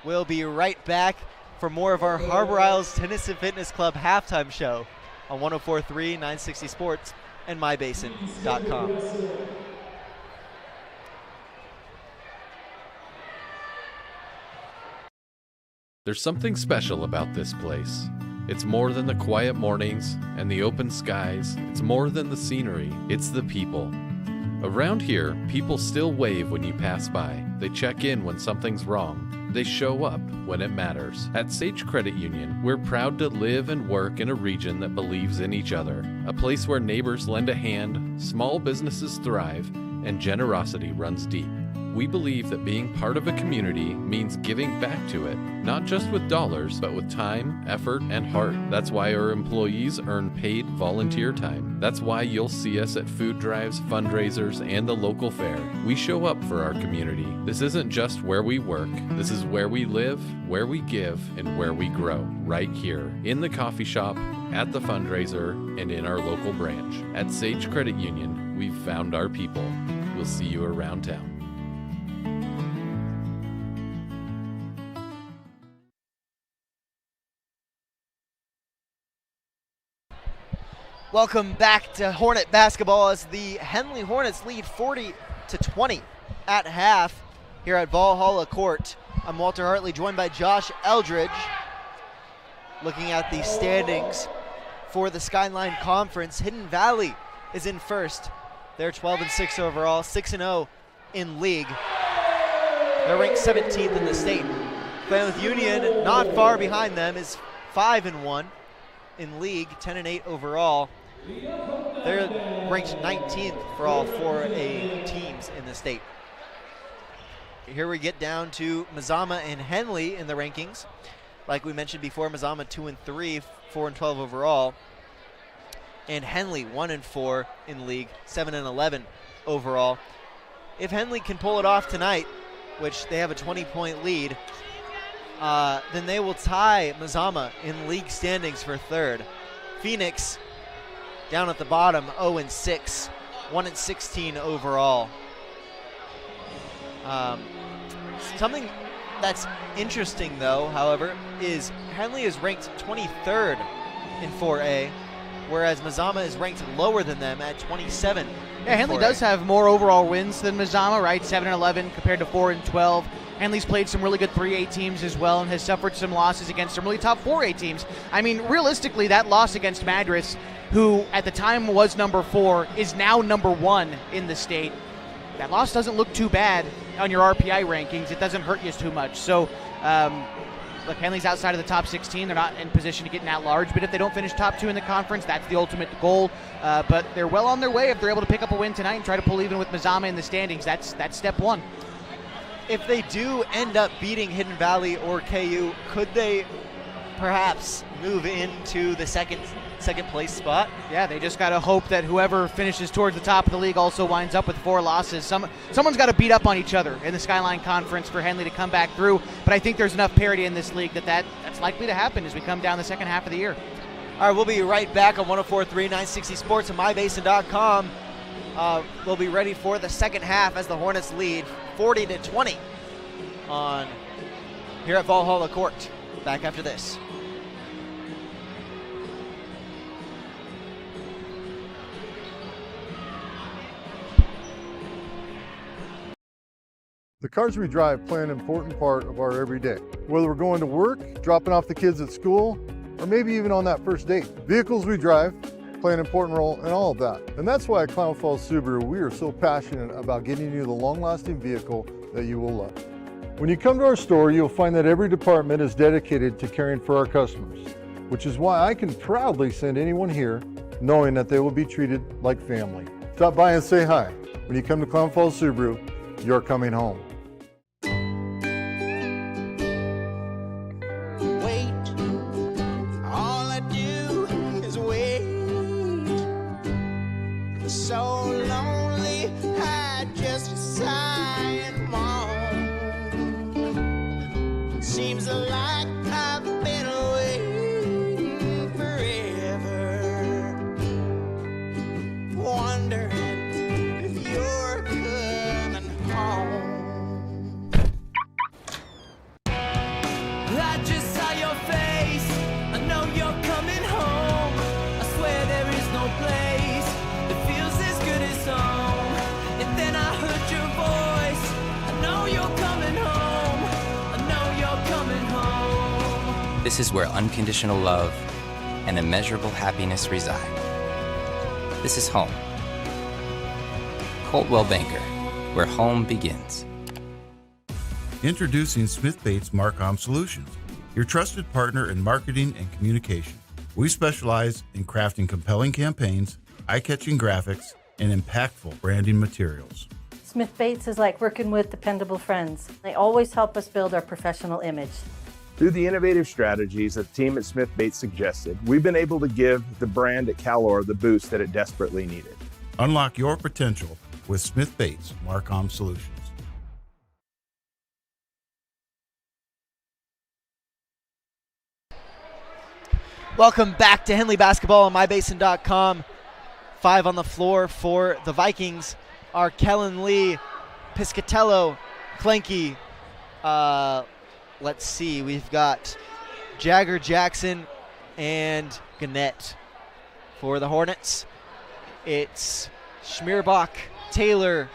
We'll be right back for more of our Harbor Isles Tennis and Fitness Club halftime show on 104.3, 960 Sports, and mybasin.com. There's something special about this place. It's more than the quiet mornings and the open skies. It's more than the scenery. It's the people. Around here, people still wave when you pass by. They check in when something's wrong. They show up when it matters. At Sage Credit Union, we're proud to live and work in a region that believes in each other. A place where neighbors lend a hand, small businesses thrive, and generosity runs deep. We believe that being part of a community means giving back to it, not just with dollars, but with time, effort, and heart. That's why our employees earn paid volunteer time. That's why you'll see us at food drives, fundraisers, and the local fair. We show up for our community. This isn't just where we work. This is where we live, where we give, and where we grow. Right here, in the coffee shop, at the fundraiser, and in our local branch. At Sage Credit Union, we've found our people. We'll see you around town. Welcome back to Hornet basketball as the Henley Hornets lead 40-20 at half here at Valhalla Court. I'm Walter Hartley, joined by Josh Eldridge. Looking at the standings for the Skyline Conference, Hidden Valley is in first. They're 12-6 overall, 6-0 in league. They're ranked 17th in the state. Klamath Union, not far behind them, is 5-1 in league, 10-8 overall. They're ranked 19th for all 4A teams in the state. Here we get down to Mazama and Henley in the rankings. Like we mentioned before, Mazama 2-3, 4-12 overall. And Henley 1-4 in league, 7-11 overall. If Henley can pull it off tonight, which they have a 20-point lead, then they will tie Mazama in league standings for third. Phoenix down at the bottom, 0-6, 1-16 overall. Something that's interesting, though, however, is Henley is ranked 23rd in 4A, whereas Mazama is ranked lower than them at 27. Yeah, Henley does have more overall wins than Mazama, right? 7-11 compared to 4-12. Henley's played some really good 3A teams as well and has suffered some losses against some really top 4A teams. I mean, realistically, that loss against Madras, who at the time was number 4, is now number 1 in the state. That loss doesn't look too bad on your RPI rankings. It doesn't hurt you too much. So, look, Henley's outside of the top 16. They're not in position to get in at large, but if they don't finish top 2 in the conference, that's the ultimate goal. But they're well on their way if they're able to pick up a win tonight and try to pull even with Mazama in the standings. That's step 1. If they do end up beating Hidden Valley or KU, could they perhaps move into the second place spot? Yeah, they just got to hope that whoever finishes towards the top of the league also winds up with 4 losses. Someone's got to beat up on each other in the Skyline Conference for Henley to come back through, but I think there's enough parity in this league that's likely to happen as we come down the second half of the year. All right, we'll be right back on 104.3 960 Sports and MyBasin.com. We'll be ready for the second half as the Hornets lead 40-20 here at Valhalla Court. Back after this. The cars we drive play an important part of our everyday. Whether we're going to work, dropping off the kids at school, or maybe even on that first date. Vehicles we drive play an important role in all of that. And that's why at Clown Falls Subaru, we are so passionate about getting you the long-lasting vehicle that you will love. When you come to our store, you'll find that every department is dedicated to caring for our customers, which is why I can proudly send anyone here knowing that they will be treated like family. Stop by and say hi. When you come to Clown Falls Subaru, you're coming home. So lonely, I just sigh and moan. Seems like I've been waiting forever, wondering if you're coming home. I just saw your face, I know you're coming home. I swear there is no place home. And then I heard your voice, I know you're coming home, I know you're coming home. This is where unconditional love and immeasurable happiness reside. This is home. Coldwell Banker, where home begins. Introducing Smith Bates Marcom Solutions, your trusted partner in marketing and communication. We specialize in crafting compelling campaigns, eye-catching graphics, and impactful branding materials. Smith Bates is like working with dependable friends. They always help us build our professional image. Through the innovative strategies that the team at Smith Bates suggested, we've been able to give the brand at Calor the boost that it desperately needed. Unlock your potential with Smith Bates Marcom Solutions. Welcome back to Henley Basketball on MyBasin.com. 5 on the floor for the Vikings are Kellen Lee, Piscatello, Clanky. Let's see, we've got Jagger Jackson and Gannett. For the Hornets, it's Schmierbach, Taylor,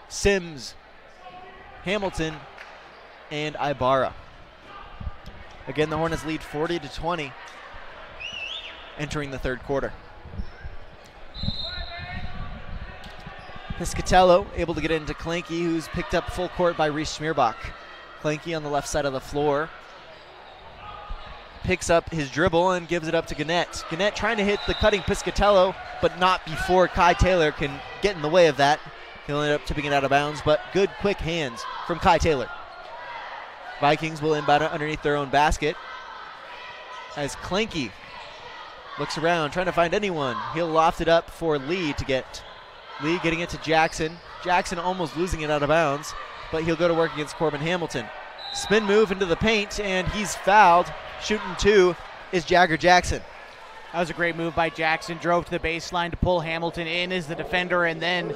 Sims, Hamilton, and Ibarra. Again, the Hornets lead 40-20 entering the third quarter. Piscatello able to get into Clanky, who's picked up full court by Reese Schmierbach. Clanky on the left side of the floor picks up his dribble and gives it up to Gannett. Gannett trying to hit the cutting Piscatello, but not before Kai Taylor can get in the way of that. He'll end up tipping it out of bounds, but good quick hands from Kai Taylor. Vikings will inbound it underneath their own basket as Clanky looks around, trying to find anyone. He'll loft it up for Lee to get. Lee getting it to Jackson. Jackson almost losing it out of bounds, but he'll go to work against Corbin Hamilton. Spin move into the paint, and he's fouled. Shooting 2 is Jagger Jackson. That was a great move by Jackson. Drove to the baseline to pull Hamilton in as the defender, and then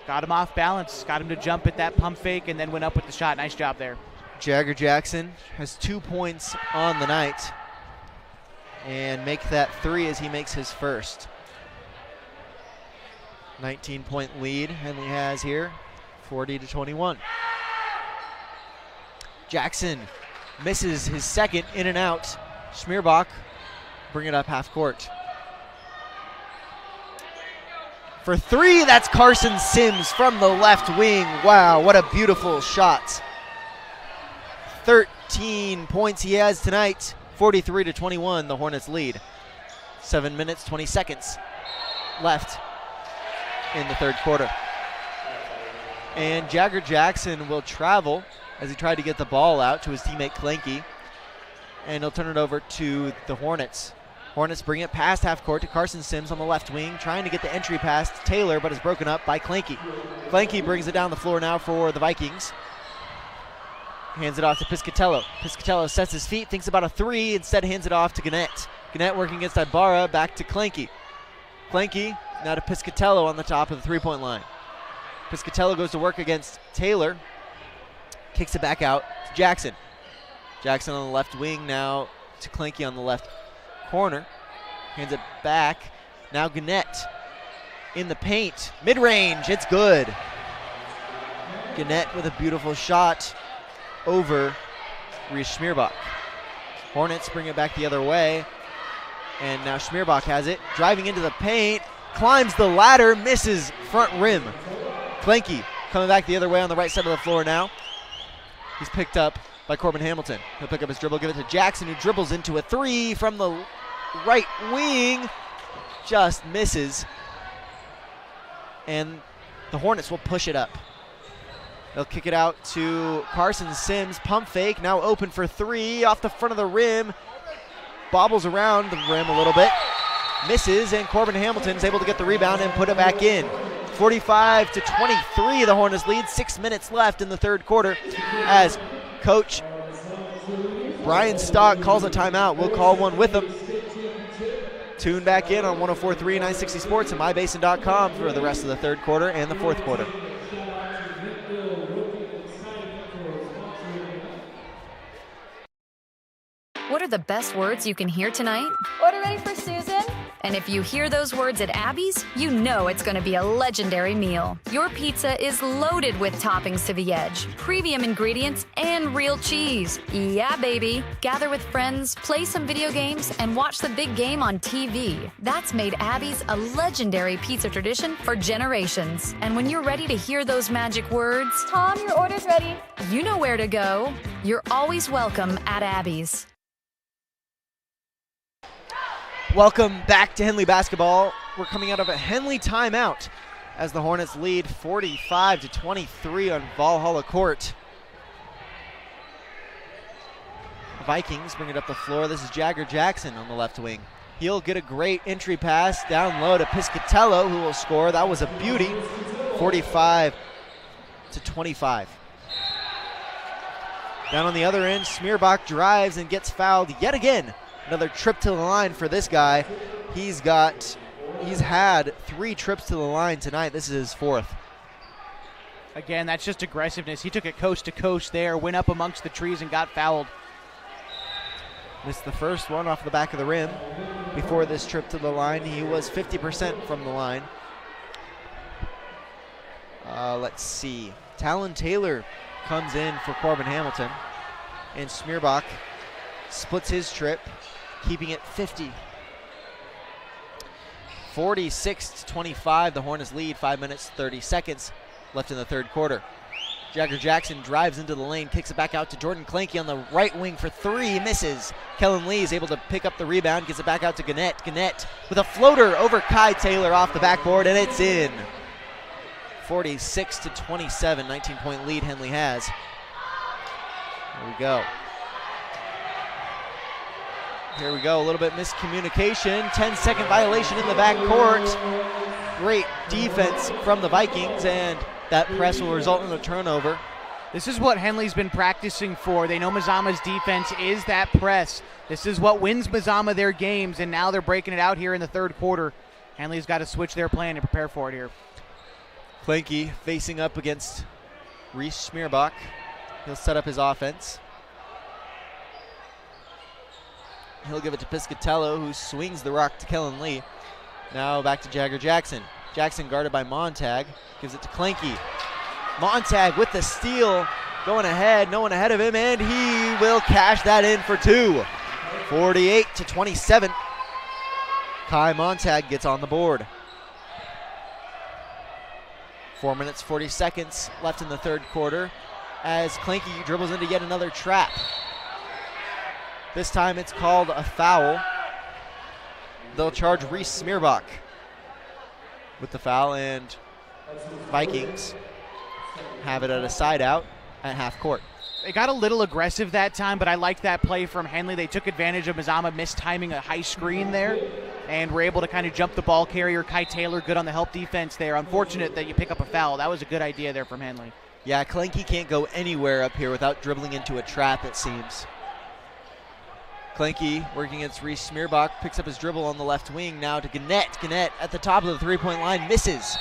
got him off balance. Got him to jump at that pump fake, and then went up with the shot. Nice job there. Jagger Jackson has 2 points on the night, and make that 3 as he makes his first. 19-point lead Henley has here, 40-21. Jackson misses his second, in and out. Schmierbach bring it up half court. For three, that's Carson Sims from the left wing. Wow, what a beautiful shot. 13 points he has tonight. 43-21, the Hornets lead. 7 minutes, 20 seconds left in the third quarter. And Jagger Jackson will travel as he tried to get the ball out to his teammate Klenke. And he'll turn it over to the Hornets. Hornets bring it past half court to Carson Sims on the left wing, trying to get the entry pass to Taylor, but is broken up by Klenke. Klenke brings it down the floor now for the Vikings. Hands it off to Piscatello. Piscatello sets his feet, thinks about a three, instead hands it off to Gannett. Gannett working against Ibarra, back to Klenke. Klenke now to Piscatello on the top of the three-point line. Piscatello goes to work against Taylor. Kicks it back out to Jackson. Jackson on the left wing now to Klenke on the left corner. Hands it back. Now Gannett in the paint. Mid-range, it's good. Gannett with a beautiful shot over Reese Schmierbach. Hornets bring it back the other way. And now Schmierbach has it. Driving into the paint. Climbs the ladder. Misses front rim. Klenke coming back the other way on the right side of the floor now. He's picked up by Corbin Hamilton. He'll pick up his dribble, give it to Jackson, who dribbles into a three from the right wing. Just misses. And the Hornets will push it up. They'll kick it out to Carson Sims. Pump fake, now open for three. Off the front of the rim. Bobbles around the rim a little bit. Misses, and Corbin Hamilton is able to get the rebound and put it back in. 45-23, the Hornets lead. 6 minutes left in the third quarter as Coach Brian Stock calls a timeout. We'll call one with him. Tune back in on 104.3 960 Sports and mybasin.com for the rest of the third quarter and the fourth quarter. What are the best words you can hear tonight? Order ready for Susan? And if you hear those words at Abby's, you know it's going to be a legendary meal. Your pizza is loaded with toppings to the edge, premium ingredients, and real cheese. Yeah, baby. Gather with friends, play some video games, and watch the big game on TV. That's made Abby's a legendary pizza tradition for generations. And when you're ready to hear those magic words, Tom, your order's ready. you know where to go. You're always welcome at Abby's. Welcome back to Henley basketball. We're coming out of a Henley timeout as the Hornets lead 45-23 on Valhalla Court. The Vikings bring it up the floor. This is Jagger Jackson on the left wing. He'll get a great entry pass down low to Piscatello, who will score. That was a beauty. 45-25. Down on the other end, Schmierbach drives and gets fouled yet again. Another trip to the line for this guy. He's had 3 trips to the line tonight. This is his fourth. Again, that's just aggressiveness. He took it coast to coast there, went up amongst the trees and got fouled. Missed the first one off the back of the rim. Before this trip to the line, he was 50% from the line. Let's see. Talon Taylor comes in for Corbin Hamilton. And Schmierbach splits his trip, keeping it 50. 46-25, the Hornets lead. 5 minutes, 30 seconds left in the third quarter. Jagger Jackson drives into the lane, kicks it back out to Jordan Klenke on the right wing for 3, misses. Kellen Lee is able to pick up the rebound, gets it back out to Gannett. Gannett with a floater over Kai Taylor off the backboard, and it's in. 46-27, 19-point lead Henley has. Here we go. Here we go, a little bit miscommunication. 10-second violation in the backcourt. Great defense from the Vikings, and that press will result in a turnover. This is what Henley's been practicing for. They know Mazama's defense is that press. This is what wins Mazama their games, and now they're breaking it out here in the third quarter. Henley's got to switch their plan and prepare for it here. Klenke facing up against Reese Schmierbach. He'll set up his offense. He'll give it to Piscatello, who swings the rock to Kellen Lee. Now back to Jagger Jackson. Jackson guarded by Montag. Gives it to Klenke. Montag with the steal. going ahead, no one ahead of him, and he will cash that in for two. 48-27. Kai Montag gets on the board. 4 minutes, 40 seconds left in the third quarter as Clanky dribbles into yet another trap. This time it's called a foul. They'll charge Reese Smearbach with the foul, and Vikings have it at a side out at half court. They got a little aggressive that time, but I liked that play from Henley. They took advantage of Mazama mistiming a high screen there and were able to kind of jump the ball carrier. Kai Taylor good on the help defense there. Unfortunate that you pick up a foul. That was a good idea there from Henley. Yeah, Clanky can't go anywhere up here without dribbling into a trap, it seems. Clanky working against Reese Smearbach, picks up his dribble on the left wing now to Gannett. Gannett at the top of the three-point line, misses.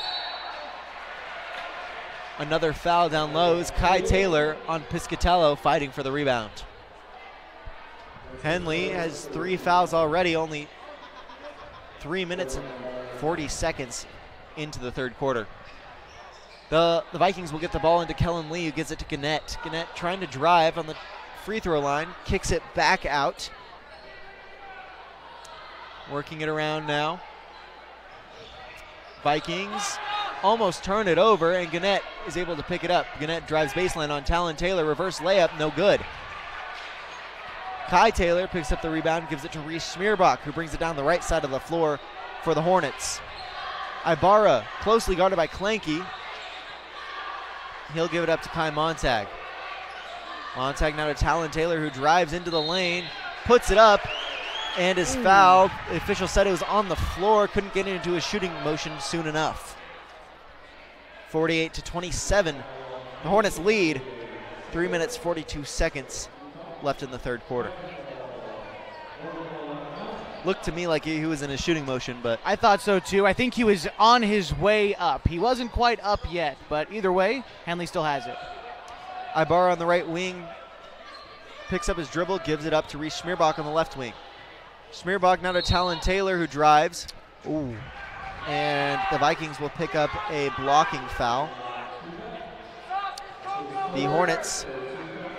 Another foul down low is Kai Taylor on Piscatello fighting for the rebound. Henley has 3 fouls already, only 3 minutes and 40 seconds into the third quarter. The Vikings will get the ball into Kellen Lee, who gives it to Gannett. Gannett trying to drive on the free throw line, kicks it back out. Working it around now. Vikings almost turn it over, and Gannett is able to pick it up. Gannett drives baseline on Talon Taylor, reverse layup, no good. Kai Taylor picks up the rebound, gives it to Reese Smearbach, who brings it down the right side of the floor for the Hornets. Ibarra closely guarded by Clanky. He'll give it up to Kai Montag. Montag now to Talon Taylor, who drives into the lane, puts it up, and is fouled. The official said it was on the floor, couldn't get into a shooting motion soon enough. 48-27. The Hornets lead. 3 minutes, 42 seconds left in the third quarter. Looked to me like he was in a shooting motion, but I thought so too. I think he was on his way up. He wasn't quite up yet, but either way, Henley still has it. Ibarra on the right wing picks up his dribble, gives it up to Reese Smearbach on the left wing. Smearbach now to Talon Taylor, who drives. Ooh. And the Vikings will pick up a blocking foul. The Hornets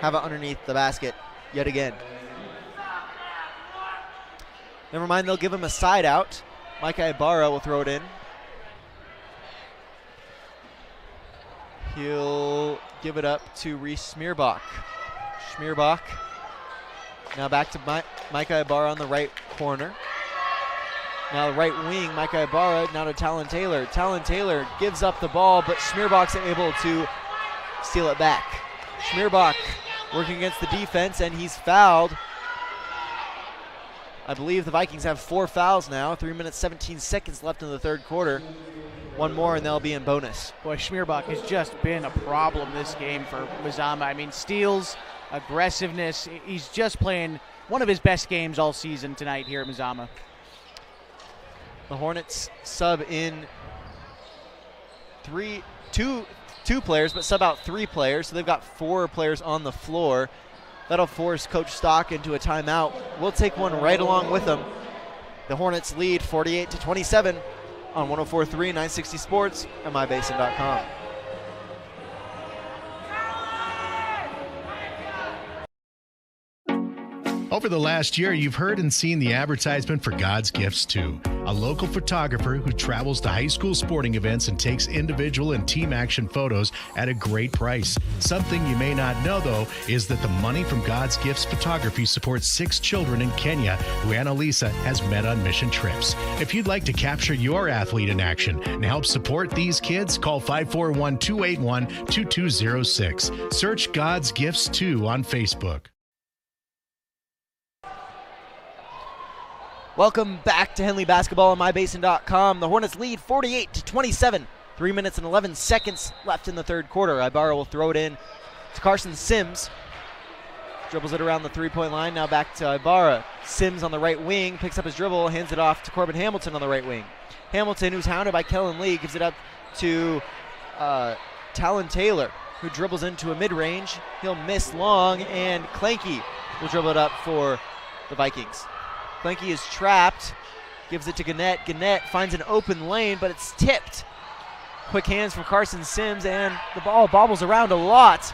have it underneath the basket yet again. Never mind, they'll give him a side out. Micah Ibarra will throw it in. He'll give it up to Reese Smearbach. Smearbach now back to Micah Ibarra on the right corner. Now the right wing, Micah Ibarra, now to Talon Taylor. Talon Taylor gives up the ball, but Smearbach's able to steal it back. Smearbach working against the defense, and he's fouled. I believe the Vikings have 4 fouls now. 3 minutes, 17 seconds left in the third quarter. One more, and they'll be in bonus. Boy, Smearbach has just been a problem this game for Mazama. I mean, steals, aggressiveness. He's just playing one of his best games all season tonight here at Mazama. The Hornets sub in two players, but sub out 3 players, so they've got 4 players on the floor. That'll force Coach Stock into a timeout. We'll take one right along with them. The Hornets lead 48-27 on 104.3 960 Sports and mybasin.com. Over the last year, you've heard and seen the advertisement for God's Gifts 2, a local photographer who travels to high school sporting events and takes individual and team action photos at a great price. Something you may not know, though, is that the money from God's Gifts Photography supports 6 children in Kenya who Annalisa has met on mission trips. If you'd like to capture your athlete in action and help support these kids, call 541-281-2206. Search God's Gifts 2 on Facebook. Welcome back to Henley Basketball on mybasin.com. The Hornets lead 48-27. 3 minutes and 11 seconds left in the third quarter. Ibarra will throw it in to Carson Sims. Dribbles it around the three-point line. Now back to Ibarra. Sims on the right wing, picks up his dribble, hands it off to Corbin Hamilton on the right wing. Hamilton, who's hounded by Kellen Lee, gives it up to Talon Taylor, who dribbles into a mid-range. He'll miss long, and Clanky will dribble it up for the Vikings. Clanky is trapped, gives it to Gannett. Gannett finds an open lane, but it's tipped. Quick hands from Carson Sims, and the ball bobbles around a lot.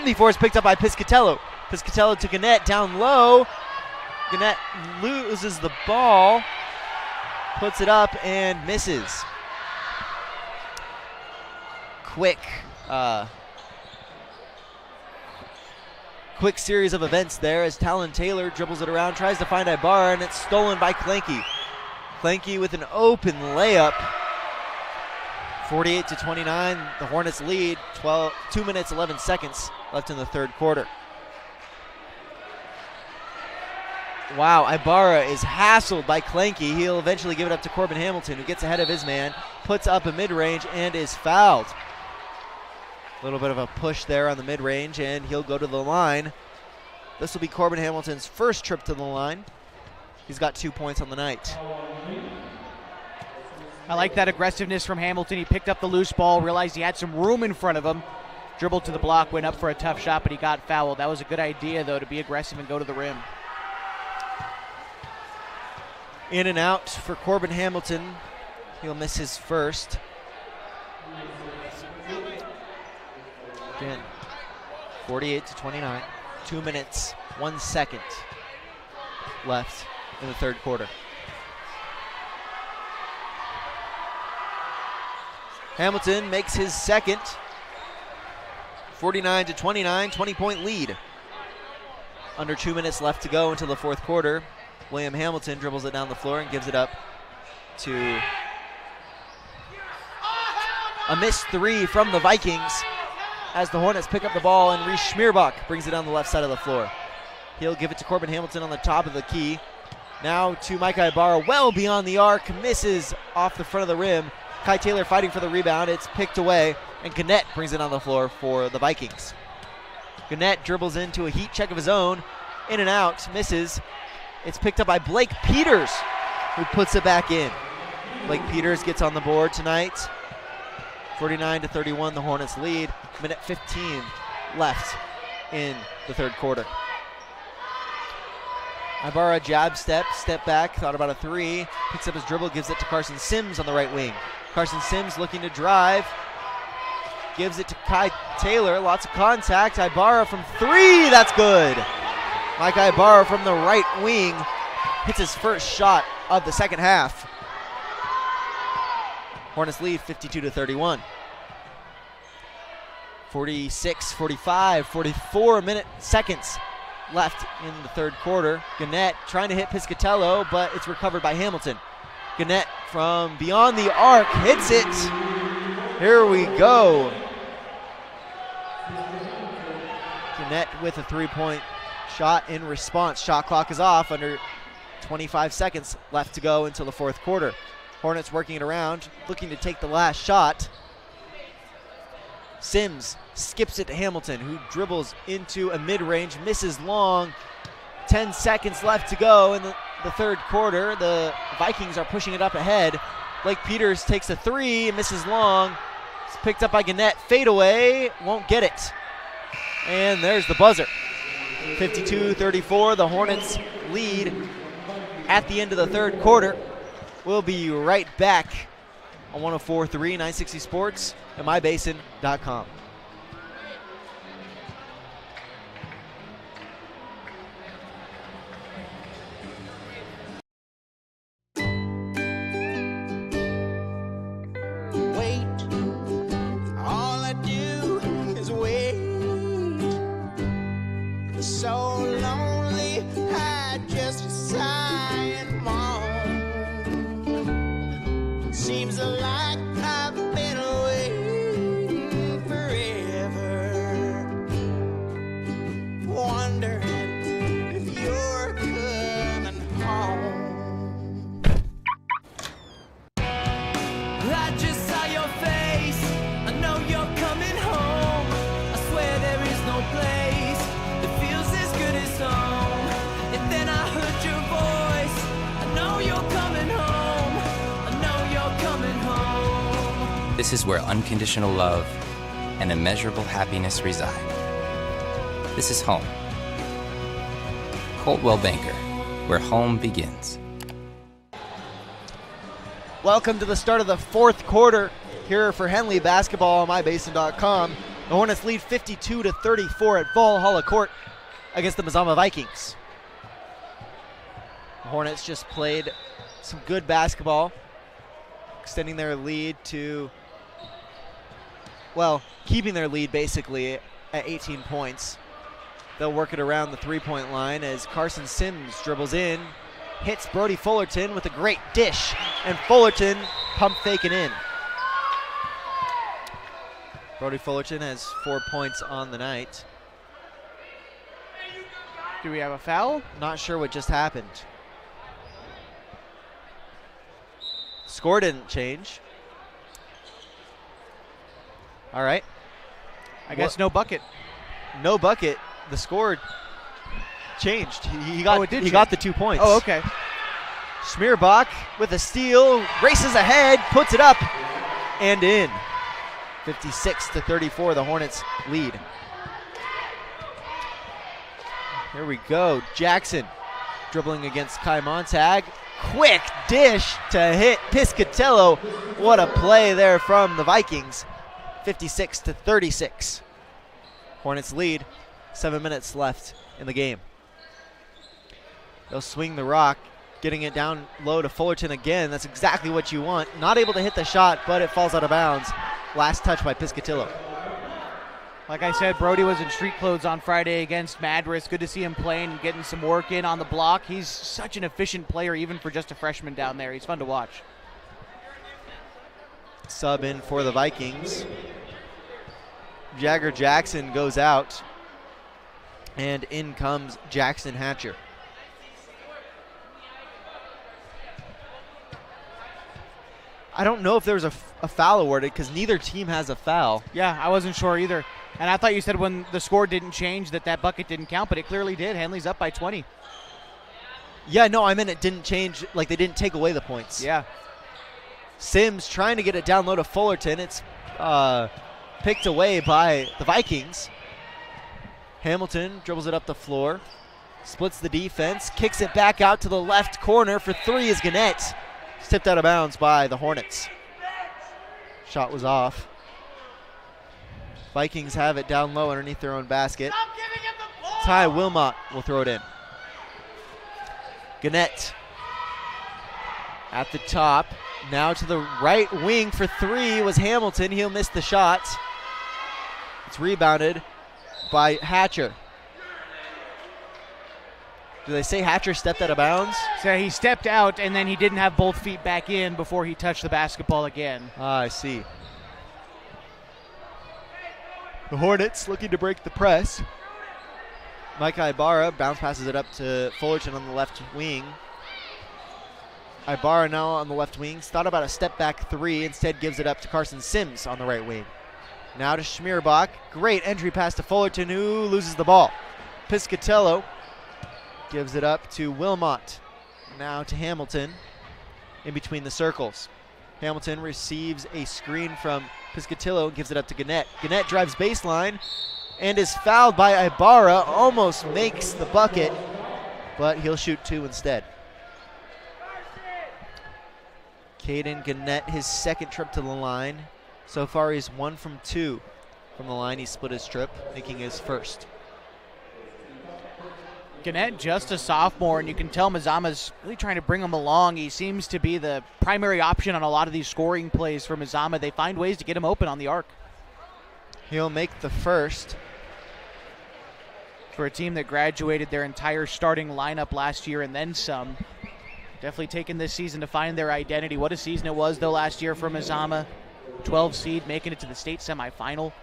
before it's picked up by Piscatello. Piscatello to Gannett down low. Gannett loses the ball, puts it up and misses. Quick series of events there as Talon Taylor dribbles it around, tries to find Ibarra, and it's stolen by Clanky. Clanky with an open layup. 48-29, the Hornets lead. 2 minutes, 11 seconds left in the third quarter. Wow, Ibarra is hassled by Clanky. He'll eventually give it up to Corbin Hamilton, who gets ahead of his man, puts up a mid-range, and is fouled. A little bit of a push there on the mid-range, and he'll go to the line. This will be Corbin Hamilton's first trip to the line. He's got 2 points on the night. I like that aggressiveness from Hamilton. He picked up the loose ball, realized he had some room in front of him, dribbled to the block, went up for a tough shot, but he got fouled. That was a good idea, though, to be aggressive and go to the rim. In and out for Corbin Hamilton. He'll miss his first. Again, 48-29. 2 minutes, 1 second left in the third quarter. Hamilton makes his second. 49-29, 20-point lead. Under 2 minutes left to go until the fourth quarter. William Hamilton dribbles it down the floor and gives it up to a missed three from the Vikings as the Hornets pick up the ball, and Reese Schmierbach brings it down the left side of the floor. He'll give it to Corbin Hamilton on the top of the key. Now to Micah Ibarra, well beyond the arc, misses off the front of the rim. Kai Taylor fighting for the rebound. It's picked away, and Gannett brings it on the floor for the Vikings. Gannett dribbles into a heat check of his own. In and out, misses. It's picked up by Blake Peters, who puts it back in. Blake Peters gets on the board tonight. 49-31, the Hornets lead. Minute 15 left in the third quarter. Ibarra jab step back, thought about a three, picks up his dribble, gives it to Carson Sims on the right wing. Carson Sims looking to drive, gives it to Kai Taylor, lots of contact. Ibarra from three, that's good. Mike Ibarra from the right wing hits his first shot of the second half. Hornets lead 52-31. 46, 45, 44 seconds left in the third quarter. Gannett trying to hit Piscatello, but it's recovered by Hamilton. Gannett from beyond the arc hits it. Here we go. Gannett with a three-point shot in response. Shot clock is off, under 25 seconds left to go until the fourth quarter. Hornets working it around, looking to take the last shot. Sims skips it to Hamilton, who dribbles into a mid-range, misses long. 10 seconds left to go in the third quarter. The Vikings are pushing it up ahead. Blake Peters takes a three, misses long. It's picked up by Gannett. Fadeaway, won't get it. And there's the buzzer. 52-34, the Hornets lead at the end of the third quarter. We'll be right back on 104.3 960 Sports and mybasin.com. Wait, all I do is wait. So lonely, I just sigh and moan. Seems like I've been waiting forever, wondering if you're coming home. I just saw your face, I know you're coming home. I swear there is no place that feels as good as home. And then I heard your voice, I know you're coming home. I know you're coming home. This is where unconditional love and immeasurable happiness reside. This is home. Coldwell Banker, where home begins. Welcome to the start of the fourth quarter here for Henley basketball on mybasin.com. The Hornets lead 52-34 at Valhalla Court against the Mazama Vikings. The Hornets just played some good basketball, extending their lead to, well, keeping their lead basically at 18 points. They'll work it around the three-point line as Carson Sims dribbles in, hits Brody Fullerton with a great dish, and Fullerton pump faking in. Brody Fullerton has 4 points on the night. Do we have a foul? Not sure what just happened. Score didn't change. All right. I guess no bucket. No bucket. The score changed. He got the 2 points. Oh, okay. Schmierbach with a steal, races ahead, puts it up and in. 56-34, the Hornets lead. Here we go. Jackson dribbling against Kai Montag. Quick dish to hit Piscatello. What a play there from the Vikings. 56-36. Hornets lead. 7 minutes left in the game. They'll swing the rock, getting it down low to Fullerton again. That's exactly what you want. Not able to hit the shot, but it falls out of bounds. Last touch by Piscatello. Like I said, Brody was in street clothes on Friday against Madras. Good to see him playing and getting some work in on the block. He's such an efficient player, even for just a freshman down there. He's fun to watch. Sub in for the Vikings. Jagger Jackson goes out, and in comes Jackson Hatcher. I don't know if there was a foul awarded because neither team has a foul. Yeah, I wasn't sure either. And I thought you said when the score didn't change that bucket didn't count, but it clearly did. Henley's up by 20. Yeah, no, I meant it didn't change, like they didn't take away the points. Yeah. Sims trying to get it down low to Fullerton. It's picked away by the Vikings. Hamilton dribbles it up the floor, splits the defense, kicks it back out to the left corner for three is Gannett. Tipped out of bounds by the Hornets. Shot was off. Vikings have it down low underneath their own basket. Ty Wilmot will throw it in. Gannett at the top. Now to the right wing for three was Hamilton. He'll miss the shot. It's rebounded by Hatcher. Do they say Hatcher stepped out of bounds? So he stepped out and then he didn't have both feet back in before he touched the basketball again. I see. The Hornets looking to break the press. Mike Ibarra bounce passes it up to Fullerton on the left wing. Ibarra now on the left wing. Thought about a step back three. Instead gives it up to Carson Sims on the right wing. Now to Schmierbach. Great entry pass to Fullerton who loses the ball. Piscatello gives it up to Wilmot. Now to Hamilton in between the circles. Hamilton receives a screen from Piscatello and gives it up to Gannett. Gannett drives baseline and is fouled by Ibarra. Almost makes the bucket, but he'll shoot two instead. Caden Gannett, his second trip to the line. So far he's 1 from 2 from the line. He split his trip, making his first. Gannett just a sophomore, and you can tell Mazama's really trying to bring him along. He seems to be the primary option on a lot of these scoring plays for Mazama. They find ways to get him open on the arc. He'll make the first. For a team that graduated their entire starting lineup last year and then some. Definitely taking this season to find their identity. What a season it was, though, last year for Mazama. 12 seed, making it to the state semifinal.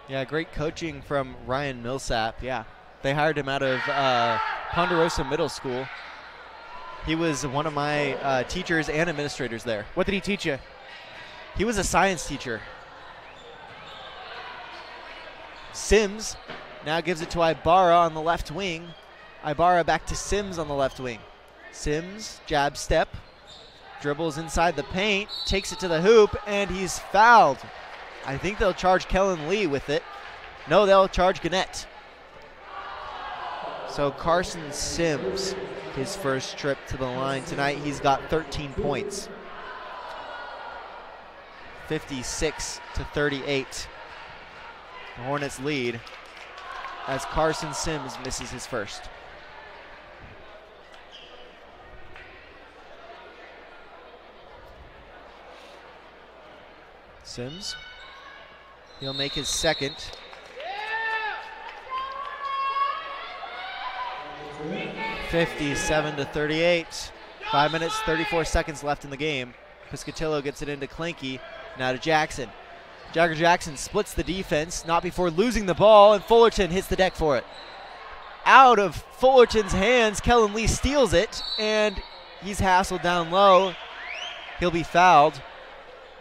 Yeah, great coaching from Ryan Millsap. Yeah. They hired him out of Ponderosa Middle School. He was one of my teachers and administrators there. What did he teach you? He was a science teacher. Sims now gives it to Ibarra on the left wing. Ibarra back to Sims on the left wing. Sims, jab step, dribbles inside the paint, takes it to the hoop, and he's fouled. I think they'll charge Kellen Lee with it. No, they'll charge Gannett. So Carson Sims, his first trip to the line tonight, he's got 13 points. 56-38. The Hornets lead as Carson Sims misses his first. Sims, he'll make his second. – 57-38. 5 minutes, 34 seconds left in the game. Piscatello gets it into Clanky. Now to Jackson. Jagger Jackson splits the defense, not before losing the ball, and Fullerton hits the deck for it. Out of Fullerton's hands, Kellen Lee steals it, and he's hassled down low. He'll be fouled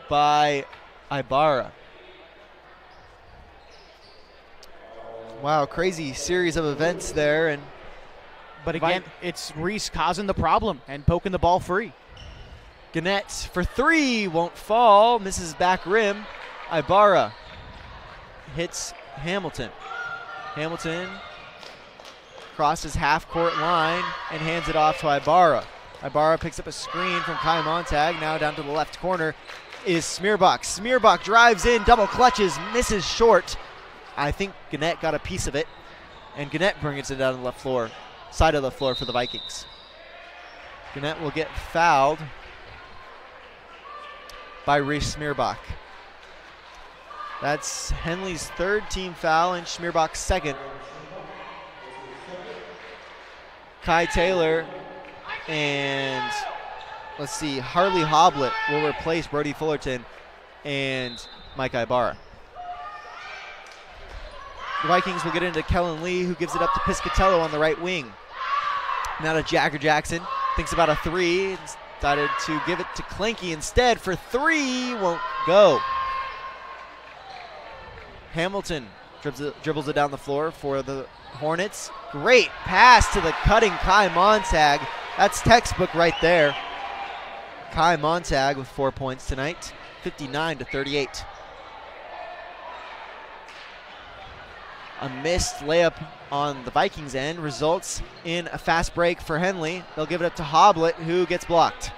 by Ibarra. Wow, crazy series of events there. But again, it's Reese causing the problem and poking the ball free. Gannett for three, won't fall, misses back rim. Ibarra hits Hamilton. Hamilton crosses half-court line and hands it off to Ibarra. Ibarra picks up a screen from Kai Montag. Now down to the left corner is Smearbach. Smearbach drives in, double clutches, misses short. I think Gannett got a piece of it, and Gannett brings it down to the left floor, side of the floor for the Vikings. Gannett will get fouled by Reese Smearbach. That's Henley's third team foul and Smearbach's second. Kai Taylor and let's see, Harley Hoblet will replace Brody Fullerton and Mike Ibarra. The Vikings will get into Kellen Lee, who gives it up to Piscatello on the right wing. Now to Jagger Jackson, thinks about a three, decided to give it to Clanky instead for three, won't go. Hamilton dribbles it down the floor for the Hornets. Great pass to the cutting Kai Montag. That's textbook right there. Kai Montag with 4 points tonight, 59-38. A missed layup on the Vikings end results in a fast break for Henley. They'll give it up to Hoblet, who gets blocked.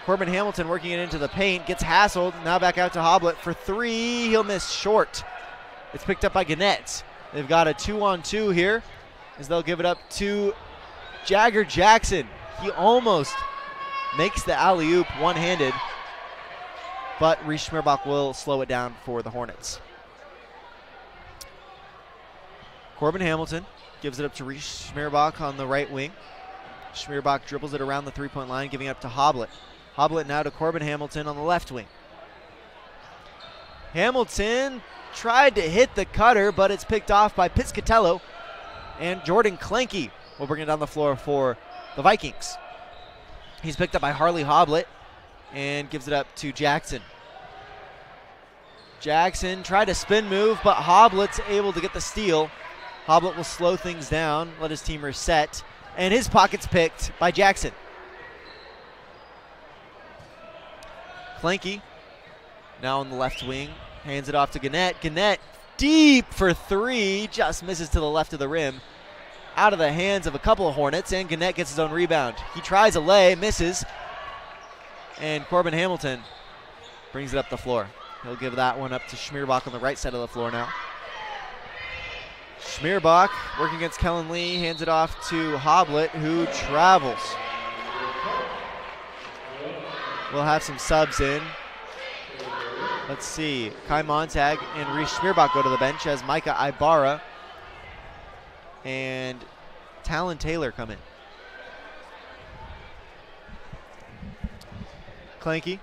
Corbin Hamilton working it into the paint, gets hassled, now back out to Hoblet for three. He'll miss short. It's picked up by Gannett. They've got a 2-on-2 here as they'll give it up to Jagger Jackson. He almost makes the alley-oop one-handed, but Reese Smearbach will slow it down for the Hornets. Corbin Hamilton gives it up to Reese Smearbach on the right wing. Smearbach dribbles it around the three-point line, giving it up to Hoblet. Hoblet now to Corbin Hamilton on the left wing. Hamilton tried to hit the cutter, but it's picked off by Piscatello, and Jordan Clanky will bring it down the floor for the Vikings. He's picked up by Harley Hoblet and gives it up to Jackson. Jackson tried a spin move, but Hoblet's able to get the steal. Hoblet will slow things down, let his team reset, and his pocket's picked by Jackson. Clanky now on the left wing, hands it off to Gannett. Gannett deep for three, just misses to the left of the rim. Out of the hands of a couple of Hornets, and Gannett gets his own rebound. He tries a lay, misses, and Corbin Hamilton brings it up the floor. He'll give that one up to Smearbach on the right side of the floor now. Smearbach working against Kellen Lee, hands it off to Hoblet, who travels. We'll have some subs in. Let's see, Kai Montag and Reese Smearbach go to the bench as Micah Ibarra and Talon Taylor come in. Clanky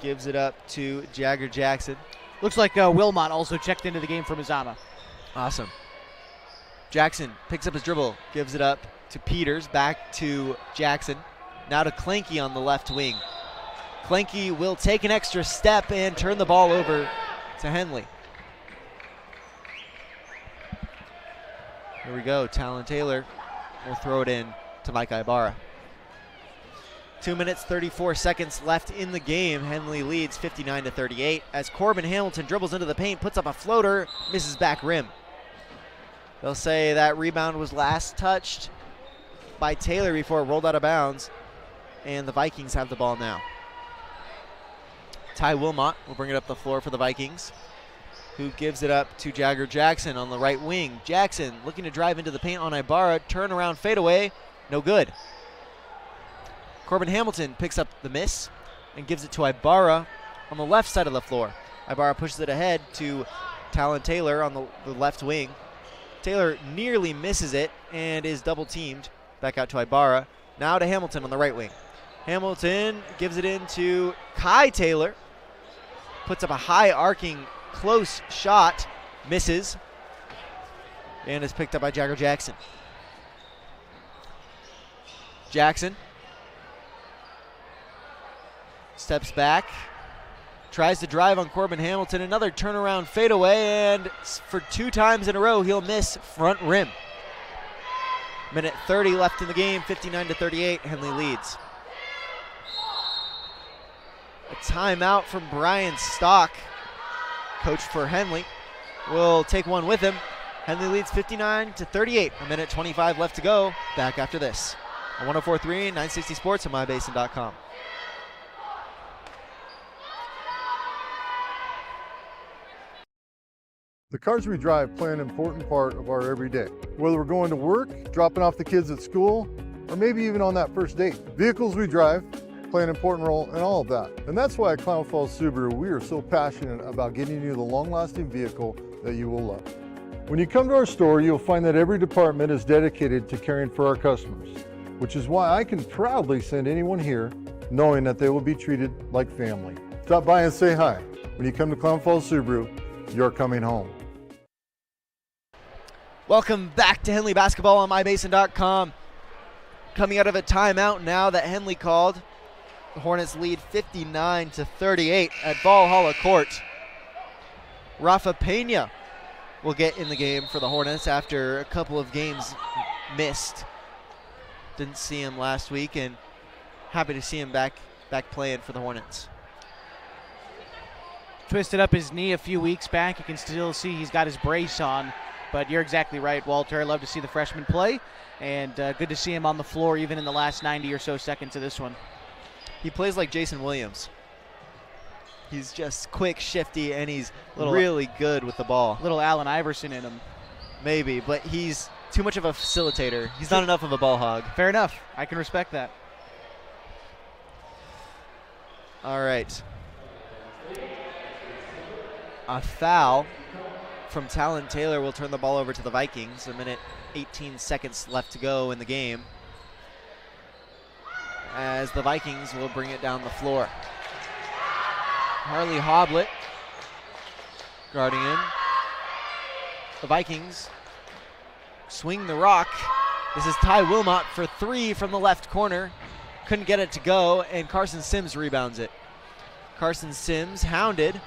gives it up to Jagger Jackson. Looks like Wilmot also checked into the game for Mazama. Awesome. Jackson picks up his dribble, gives it up to Peters, back to Jackson. Now to Clanky on the left wing. Clanky will take an extra step and turn the ball over to Henley. Here we go. Talon Taylor will throw it in to Mike Ibarra. 2 minutes, 34 seconds left in the game. Henley leads 59-38 as Corbin Hamilton dribbles into the paint, puts up a floater, misses back rim. They'll say that rebound was last touched by Taylor before it rolled out of bounds, and the Vikings have the ball now. Ty Wilmot will bring it up the floor for the Vikings. who gives it up to Jagger Jackson on the right wing. Jackson looking to drive into the paint on Ibarra. Turnaround fadeaway. No good. Corbin Hamilton picks up the miss and gives it to Ibarra on the left side of the floor. Ibarra pushes it ahead to Talon Taylor on the left wing. Taylor nearly misses it and is double teamed. Back out to Ibarra. Now to Hamilton on the right wing. Hamilton gives it in to Kai Taylor. Puts up a high arcing close shot. Misses. And is picked up by Jagger Jackson. Jackson steps back. Tries to drive on Corbin Hamilton. Another turnaround fadeaway, and for 2 times in a row, he'll miss front rim. Minute 30 left in the game, 59-38. Henley leads. A timeout from Brian Stock, coach for Henley, will take one with him. Henley leads 59-38. A minute 25 left to go. Back after this. On 104.3, 960 Sports, and mybasin.com. The cars we drive play an important part of our everyday. Whether we're going to work, dropping off the kids at school, or maybe even on that first date. Vehicles we drive play an important role in all of that. And that's why at Klamath Falls Subaru, we are so passionate about getting you the long-lasting vehicle that you will love. When you come to our store, you'll find that every department is dedicated to caring for our customers, which is why I can proudly send anyone here knowing that they will be treated like family. Stop by and say hi. When you come to Klamath Falls Subaru, you're coming home. Welcome back to Henley Basketball on mybasin.com. Coming out of a timeout now that Henley called. The Hornets lead 59-38 at Valhalla Court. Rafa Pena will get in the game for the Hornets after a couple of games missed. Didn't see him last week, and happy to see him back playing for the Hornets. Twisted up his knee a few weeks back. You can still see he's got his brace on. But you're exactly right, Walter. I love to see the freshman play, and good to see him on the floor even in the last 90 or so seconds of this one. He plays like Jason Williams. He's just quick, shifty, and he's really good with the ball. Little Allen Iverson in him. Maybe, but he's too much of a facilitator. He's not enough of a ball hog. Fair enough. I can respect that. All right. A foul from Talon Taylor will turn the ball over to the Vikings. A minute 18 seconds left to go in the game, as the Vikings will bring it down the floor. Harley Hoblet guarding in. The Vikings swing the rock. This is Ty Wilmot for 3 from the left corner. Couldn't get it to go, and Carson Sims rebounds it. Carson Sims hounded.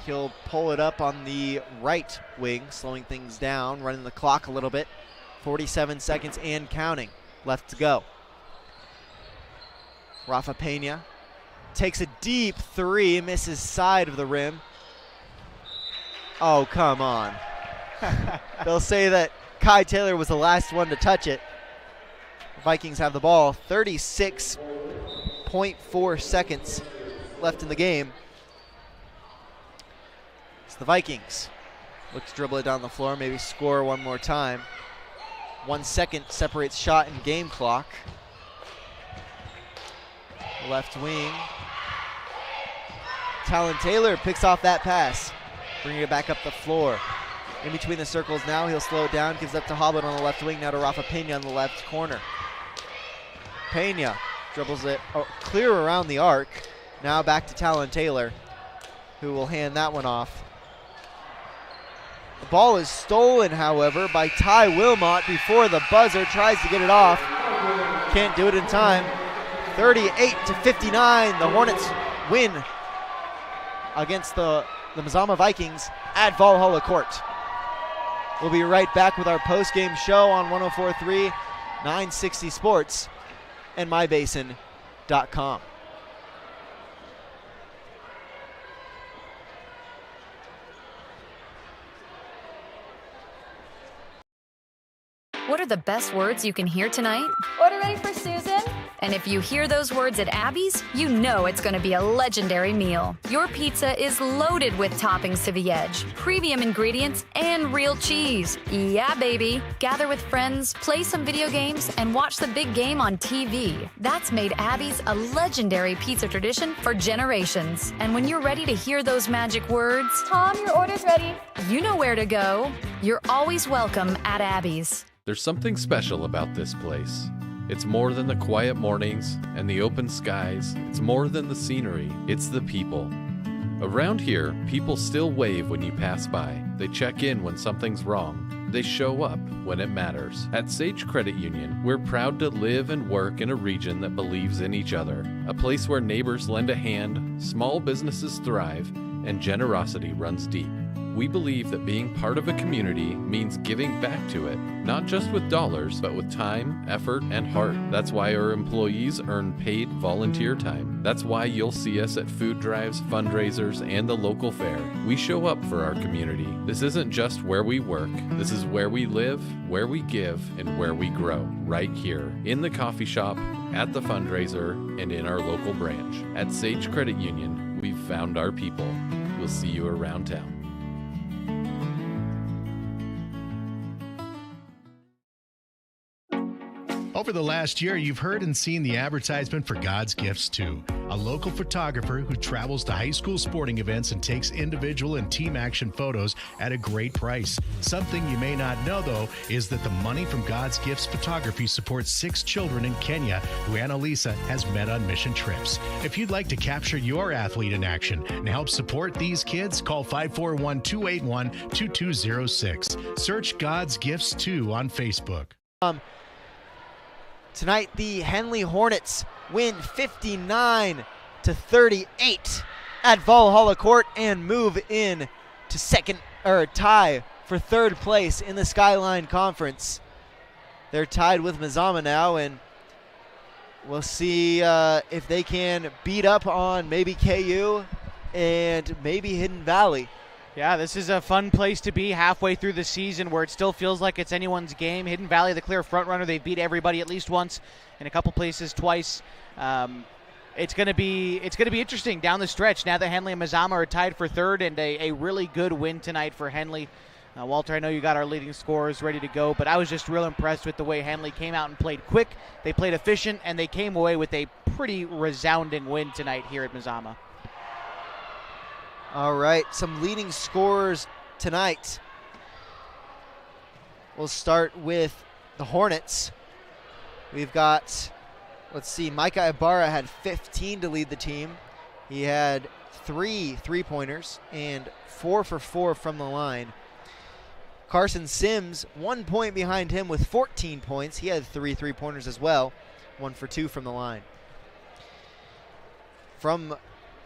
He'll pull it up on the right wing, slowing things down, running the clock a little bit. 47 seconds and counting left to go. Rafa Pena takes a deep 3, misses side of the rim. Oh, come on. They'll say that Kai Taylor was the last one to touch it. The Vikings have the ball. 36.4 seconds left in the game. The Vikings look to dribble it down the floor, maybe score one more time. 1 second separates shot and game clock. Left wing. Talon Taylor picks off that pass, bringing it back up the floor. In between the circles now, he'll slow it down, gives up to Hoblet on the left wing, now to Rafa Pena on the left corner. Pena dribbles it clear around the arc. Now back to Talon Taylor, who will hand that one off. The ball is stolen, however, by Ty Wilmot before the buzzer. Tries to get it off. Can't do it in time. 38-59. The Hornets win against the Mazama Vikings at Valhalla Court. We'll be right back with our post-game show on 104.3, 960 Sports, and mybasin.com. What are the best words you can hear tonight? Order ready for Susan? And if you hear those words at Abby's, you know it's going to be a legendary meal. Your pizza is loaded with toppings to the edge, premium ingredients, and real cheese. Yeah, baby. Gather with friends, play some video games, and watch the big game on TV. That's made Abby's a legendary pizza tradition for generations. And when you're ready to hear those magic words, Tom, your order's ready. you know where to go. You're always welcome at Abby's. There's something special about this place. It's more than the quiet mornings and the open skies. It's more than the scenery. It's the people. Around here, people still wave when you pass by. They check in when something's wrong. They show up when it matters. At Sage Credit Union, we're proud to live and work in a region that believes in each other. A place where neighbors lend a hand, small businesses thrive, and generosity runs deep. We believe that being part of a community means giving back to it, not just with dollars, but with time, effort, and heart. That's why our employees earn paid volunteer time. That's why you'll see us at food drives, fundraisers, and the local fair. We show up for our community. This isn't just where we work. This is where we live, where we give, and where we grow. Right here, in the coffee shop, at the fundraiser, and in our local branch. At Sage Credit Union, we've found our people. We'll see you around town. Over the last year, you've heard and seen the advertisement for God's Gifts 2, a local photographer who travels to high school sporting events and takes individual and team action photos at a great price. Something you may not know, though, is that the money from God's Gifts Photography supports 6 children in Kenya who Annalisa has met on mission trips. If you'd like to capture your athlete in action and help support these kids, call 541-281-2206. Search God's Gifts 2 on Facebook. Tonight, the Henley Hornets win 59-38 at Valhalla Court and move in to tie for third place in the Skyline Conference. They're tied with Mazama now, and we'll see if they can beat up on maybe KU and maybe Hidden Valley. Yeah, this is a fun place to be halfway through the season where it still feels like it's anyone's game. Hidden Valley, the clear front runner. They beat everybody at least once, in a couple places twice. It's going to be interesting down the stretch now that Henley and Mazama are tied for third, and a really good win tonight for Henley. Walter, I know you got our leading scorers ready to go, but I was just real impressed with the way Henley came out and played quick. They played efficient, and they came away with a pretty resounding win tonight here at Mazama. All right, some leading scorers tonight. We'll start with the Hornets. We've got, Micah Ibarra had 15 to lead the team. He had 3 3-pointers and 4 for 4 from the line. Carson Sims, 1 point behind him with 14 points. He had 3 3-pointers as well, 1 for 2 from the line.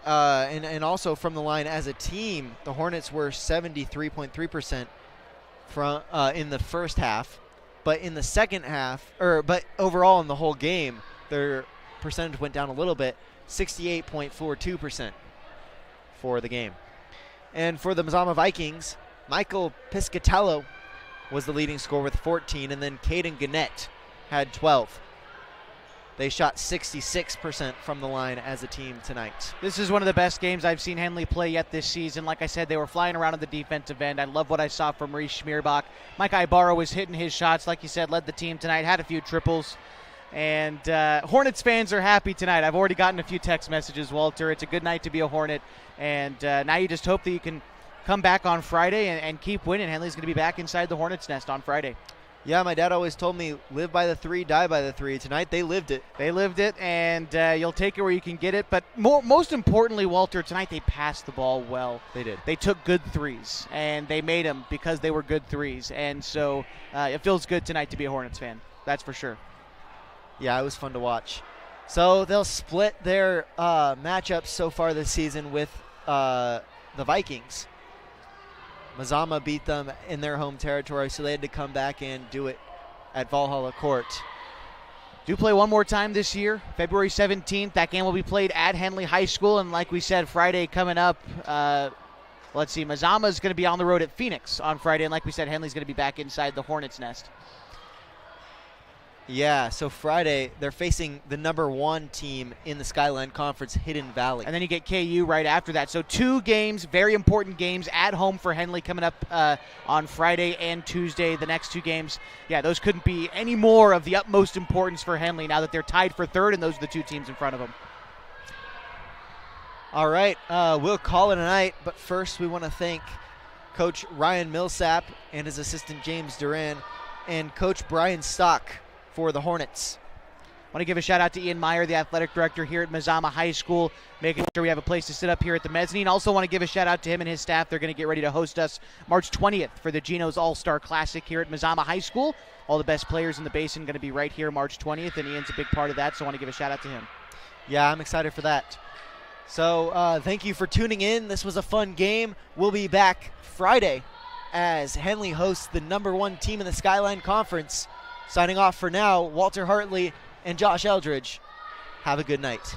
And also from the line as a team, the Hornets were 73.3% in the first half, but in the second half, but overall in the whole game, their percentage went down a little bit, 68.42% for the game. And for the Mazama Vikings, Michael Piscatello was the leading scorer with 14, and then Caden Gannett had 12. They shot 66% from the line as a team tonight. This is one of the best games I've seen Henley play yet this season. Like I said, they were flying around on the defensive end. I love what I saw from Maurice Schmierbach. Mike Ibarra was hitting his shots, like you said, led the team tonight, had a few triples. And Hornets fans are happy tonight. I've already gotten a few text messages, Walter. It's a good night to be a Hornet. And now you just hope that you can come back on Friday and keep winning. Henley's going to be back inside the Hornets' nest on Friday. Yeah, my dad always told me, live by the 3, die by the 3. Tonight, they lived it. They lived it, and you'll take it where you can get it. But most importantly, Walter, tonight they passed the ball well. They did. They took good threes, and they made them because they were good threes. And so it feels good tonight to be a Hornets fan. That's for sure. Yeah, it was fun to watch. So they'll split their matchups so far this season with the Vikings. Mazama beat them in their home territory, so they had to come back and do it at Valhalla Court. Do play one more time this year, February 17th. That game will be played at Henley High School, and like we said, Friday coming up, Mazama is going to be on the road at Phoenix on Friday, and like we said, Henley's going to be back inside the Hornets' nest. Yeah, so Friday they're facing the number 1 team in the Skyline Conference, Hidden Valley. And then you get KU right after that. So 2 games, very important games at home for Henley coming up on Friday and Tuesday. The next 2 games, yeah, those couldn't be any more of the utmost importance for Henley now that they're tied for 3rd, and those are the 2 teams in front of them. All right, we'll call it a night, but first we want to thank Coach Ryan Millsap and his assistant James Duran and Coach Brian Stock for the Hornets. I want to give a shout out to Ian Meyer, the athletic director here at Mazama High School, making sure we have a place to sit up here at the mezzanine. Also want to give a shout out to him and his staff. They're going to get ready to host us March 20th for the Geno's All-Star Classic here at Mazama High School. All the best players in the basin going to be right here March 20th, and Ian's a big part of that, so I want to give a shout out to him. Yeah, I'm excited for that. So thank you for tuning in. This was a fun game. We'll be back Friday as Henley hosts the number 1 team in the Skyline Conference. Signing off for now, Walter Hartley and Josh Eldridge. Have a good night.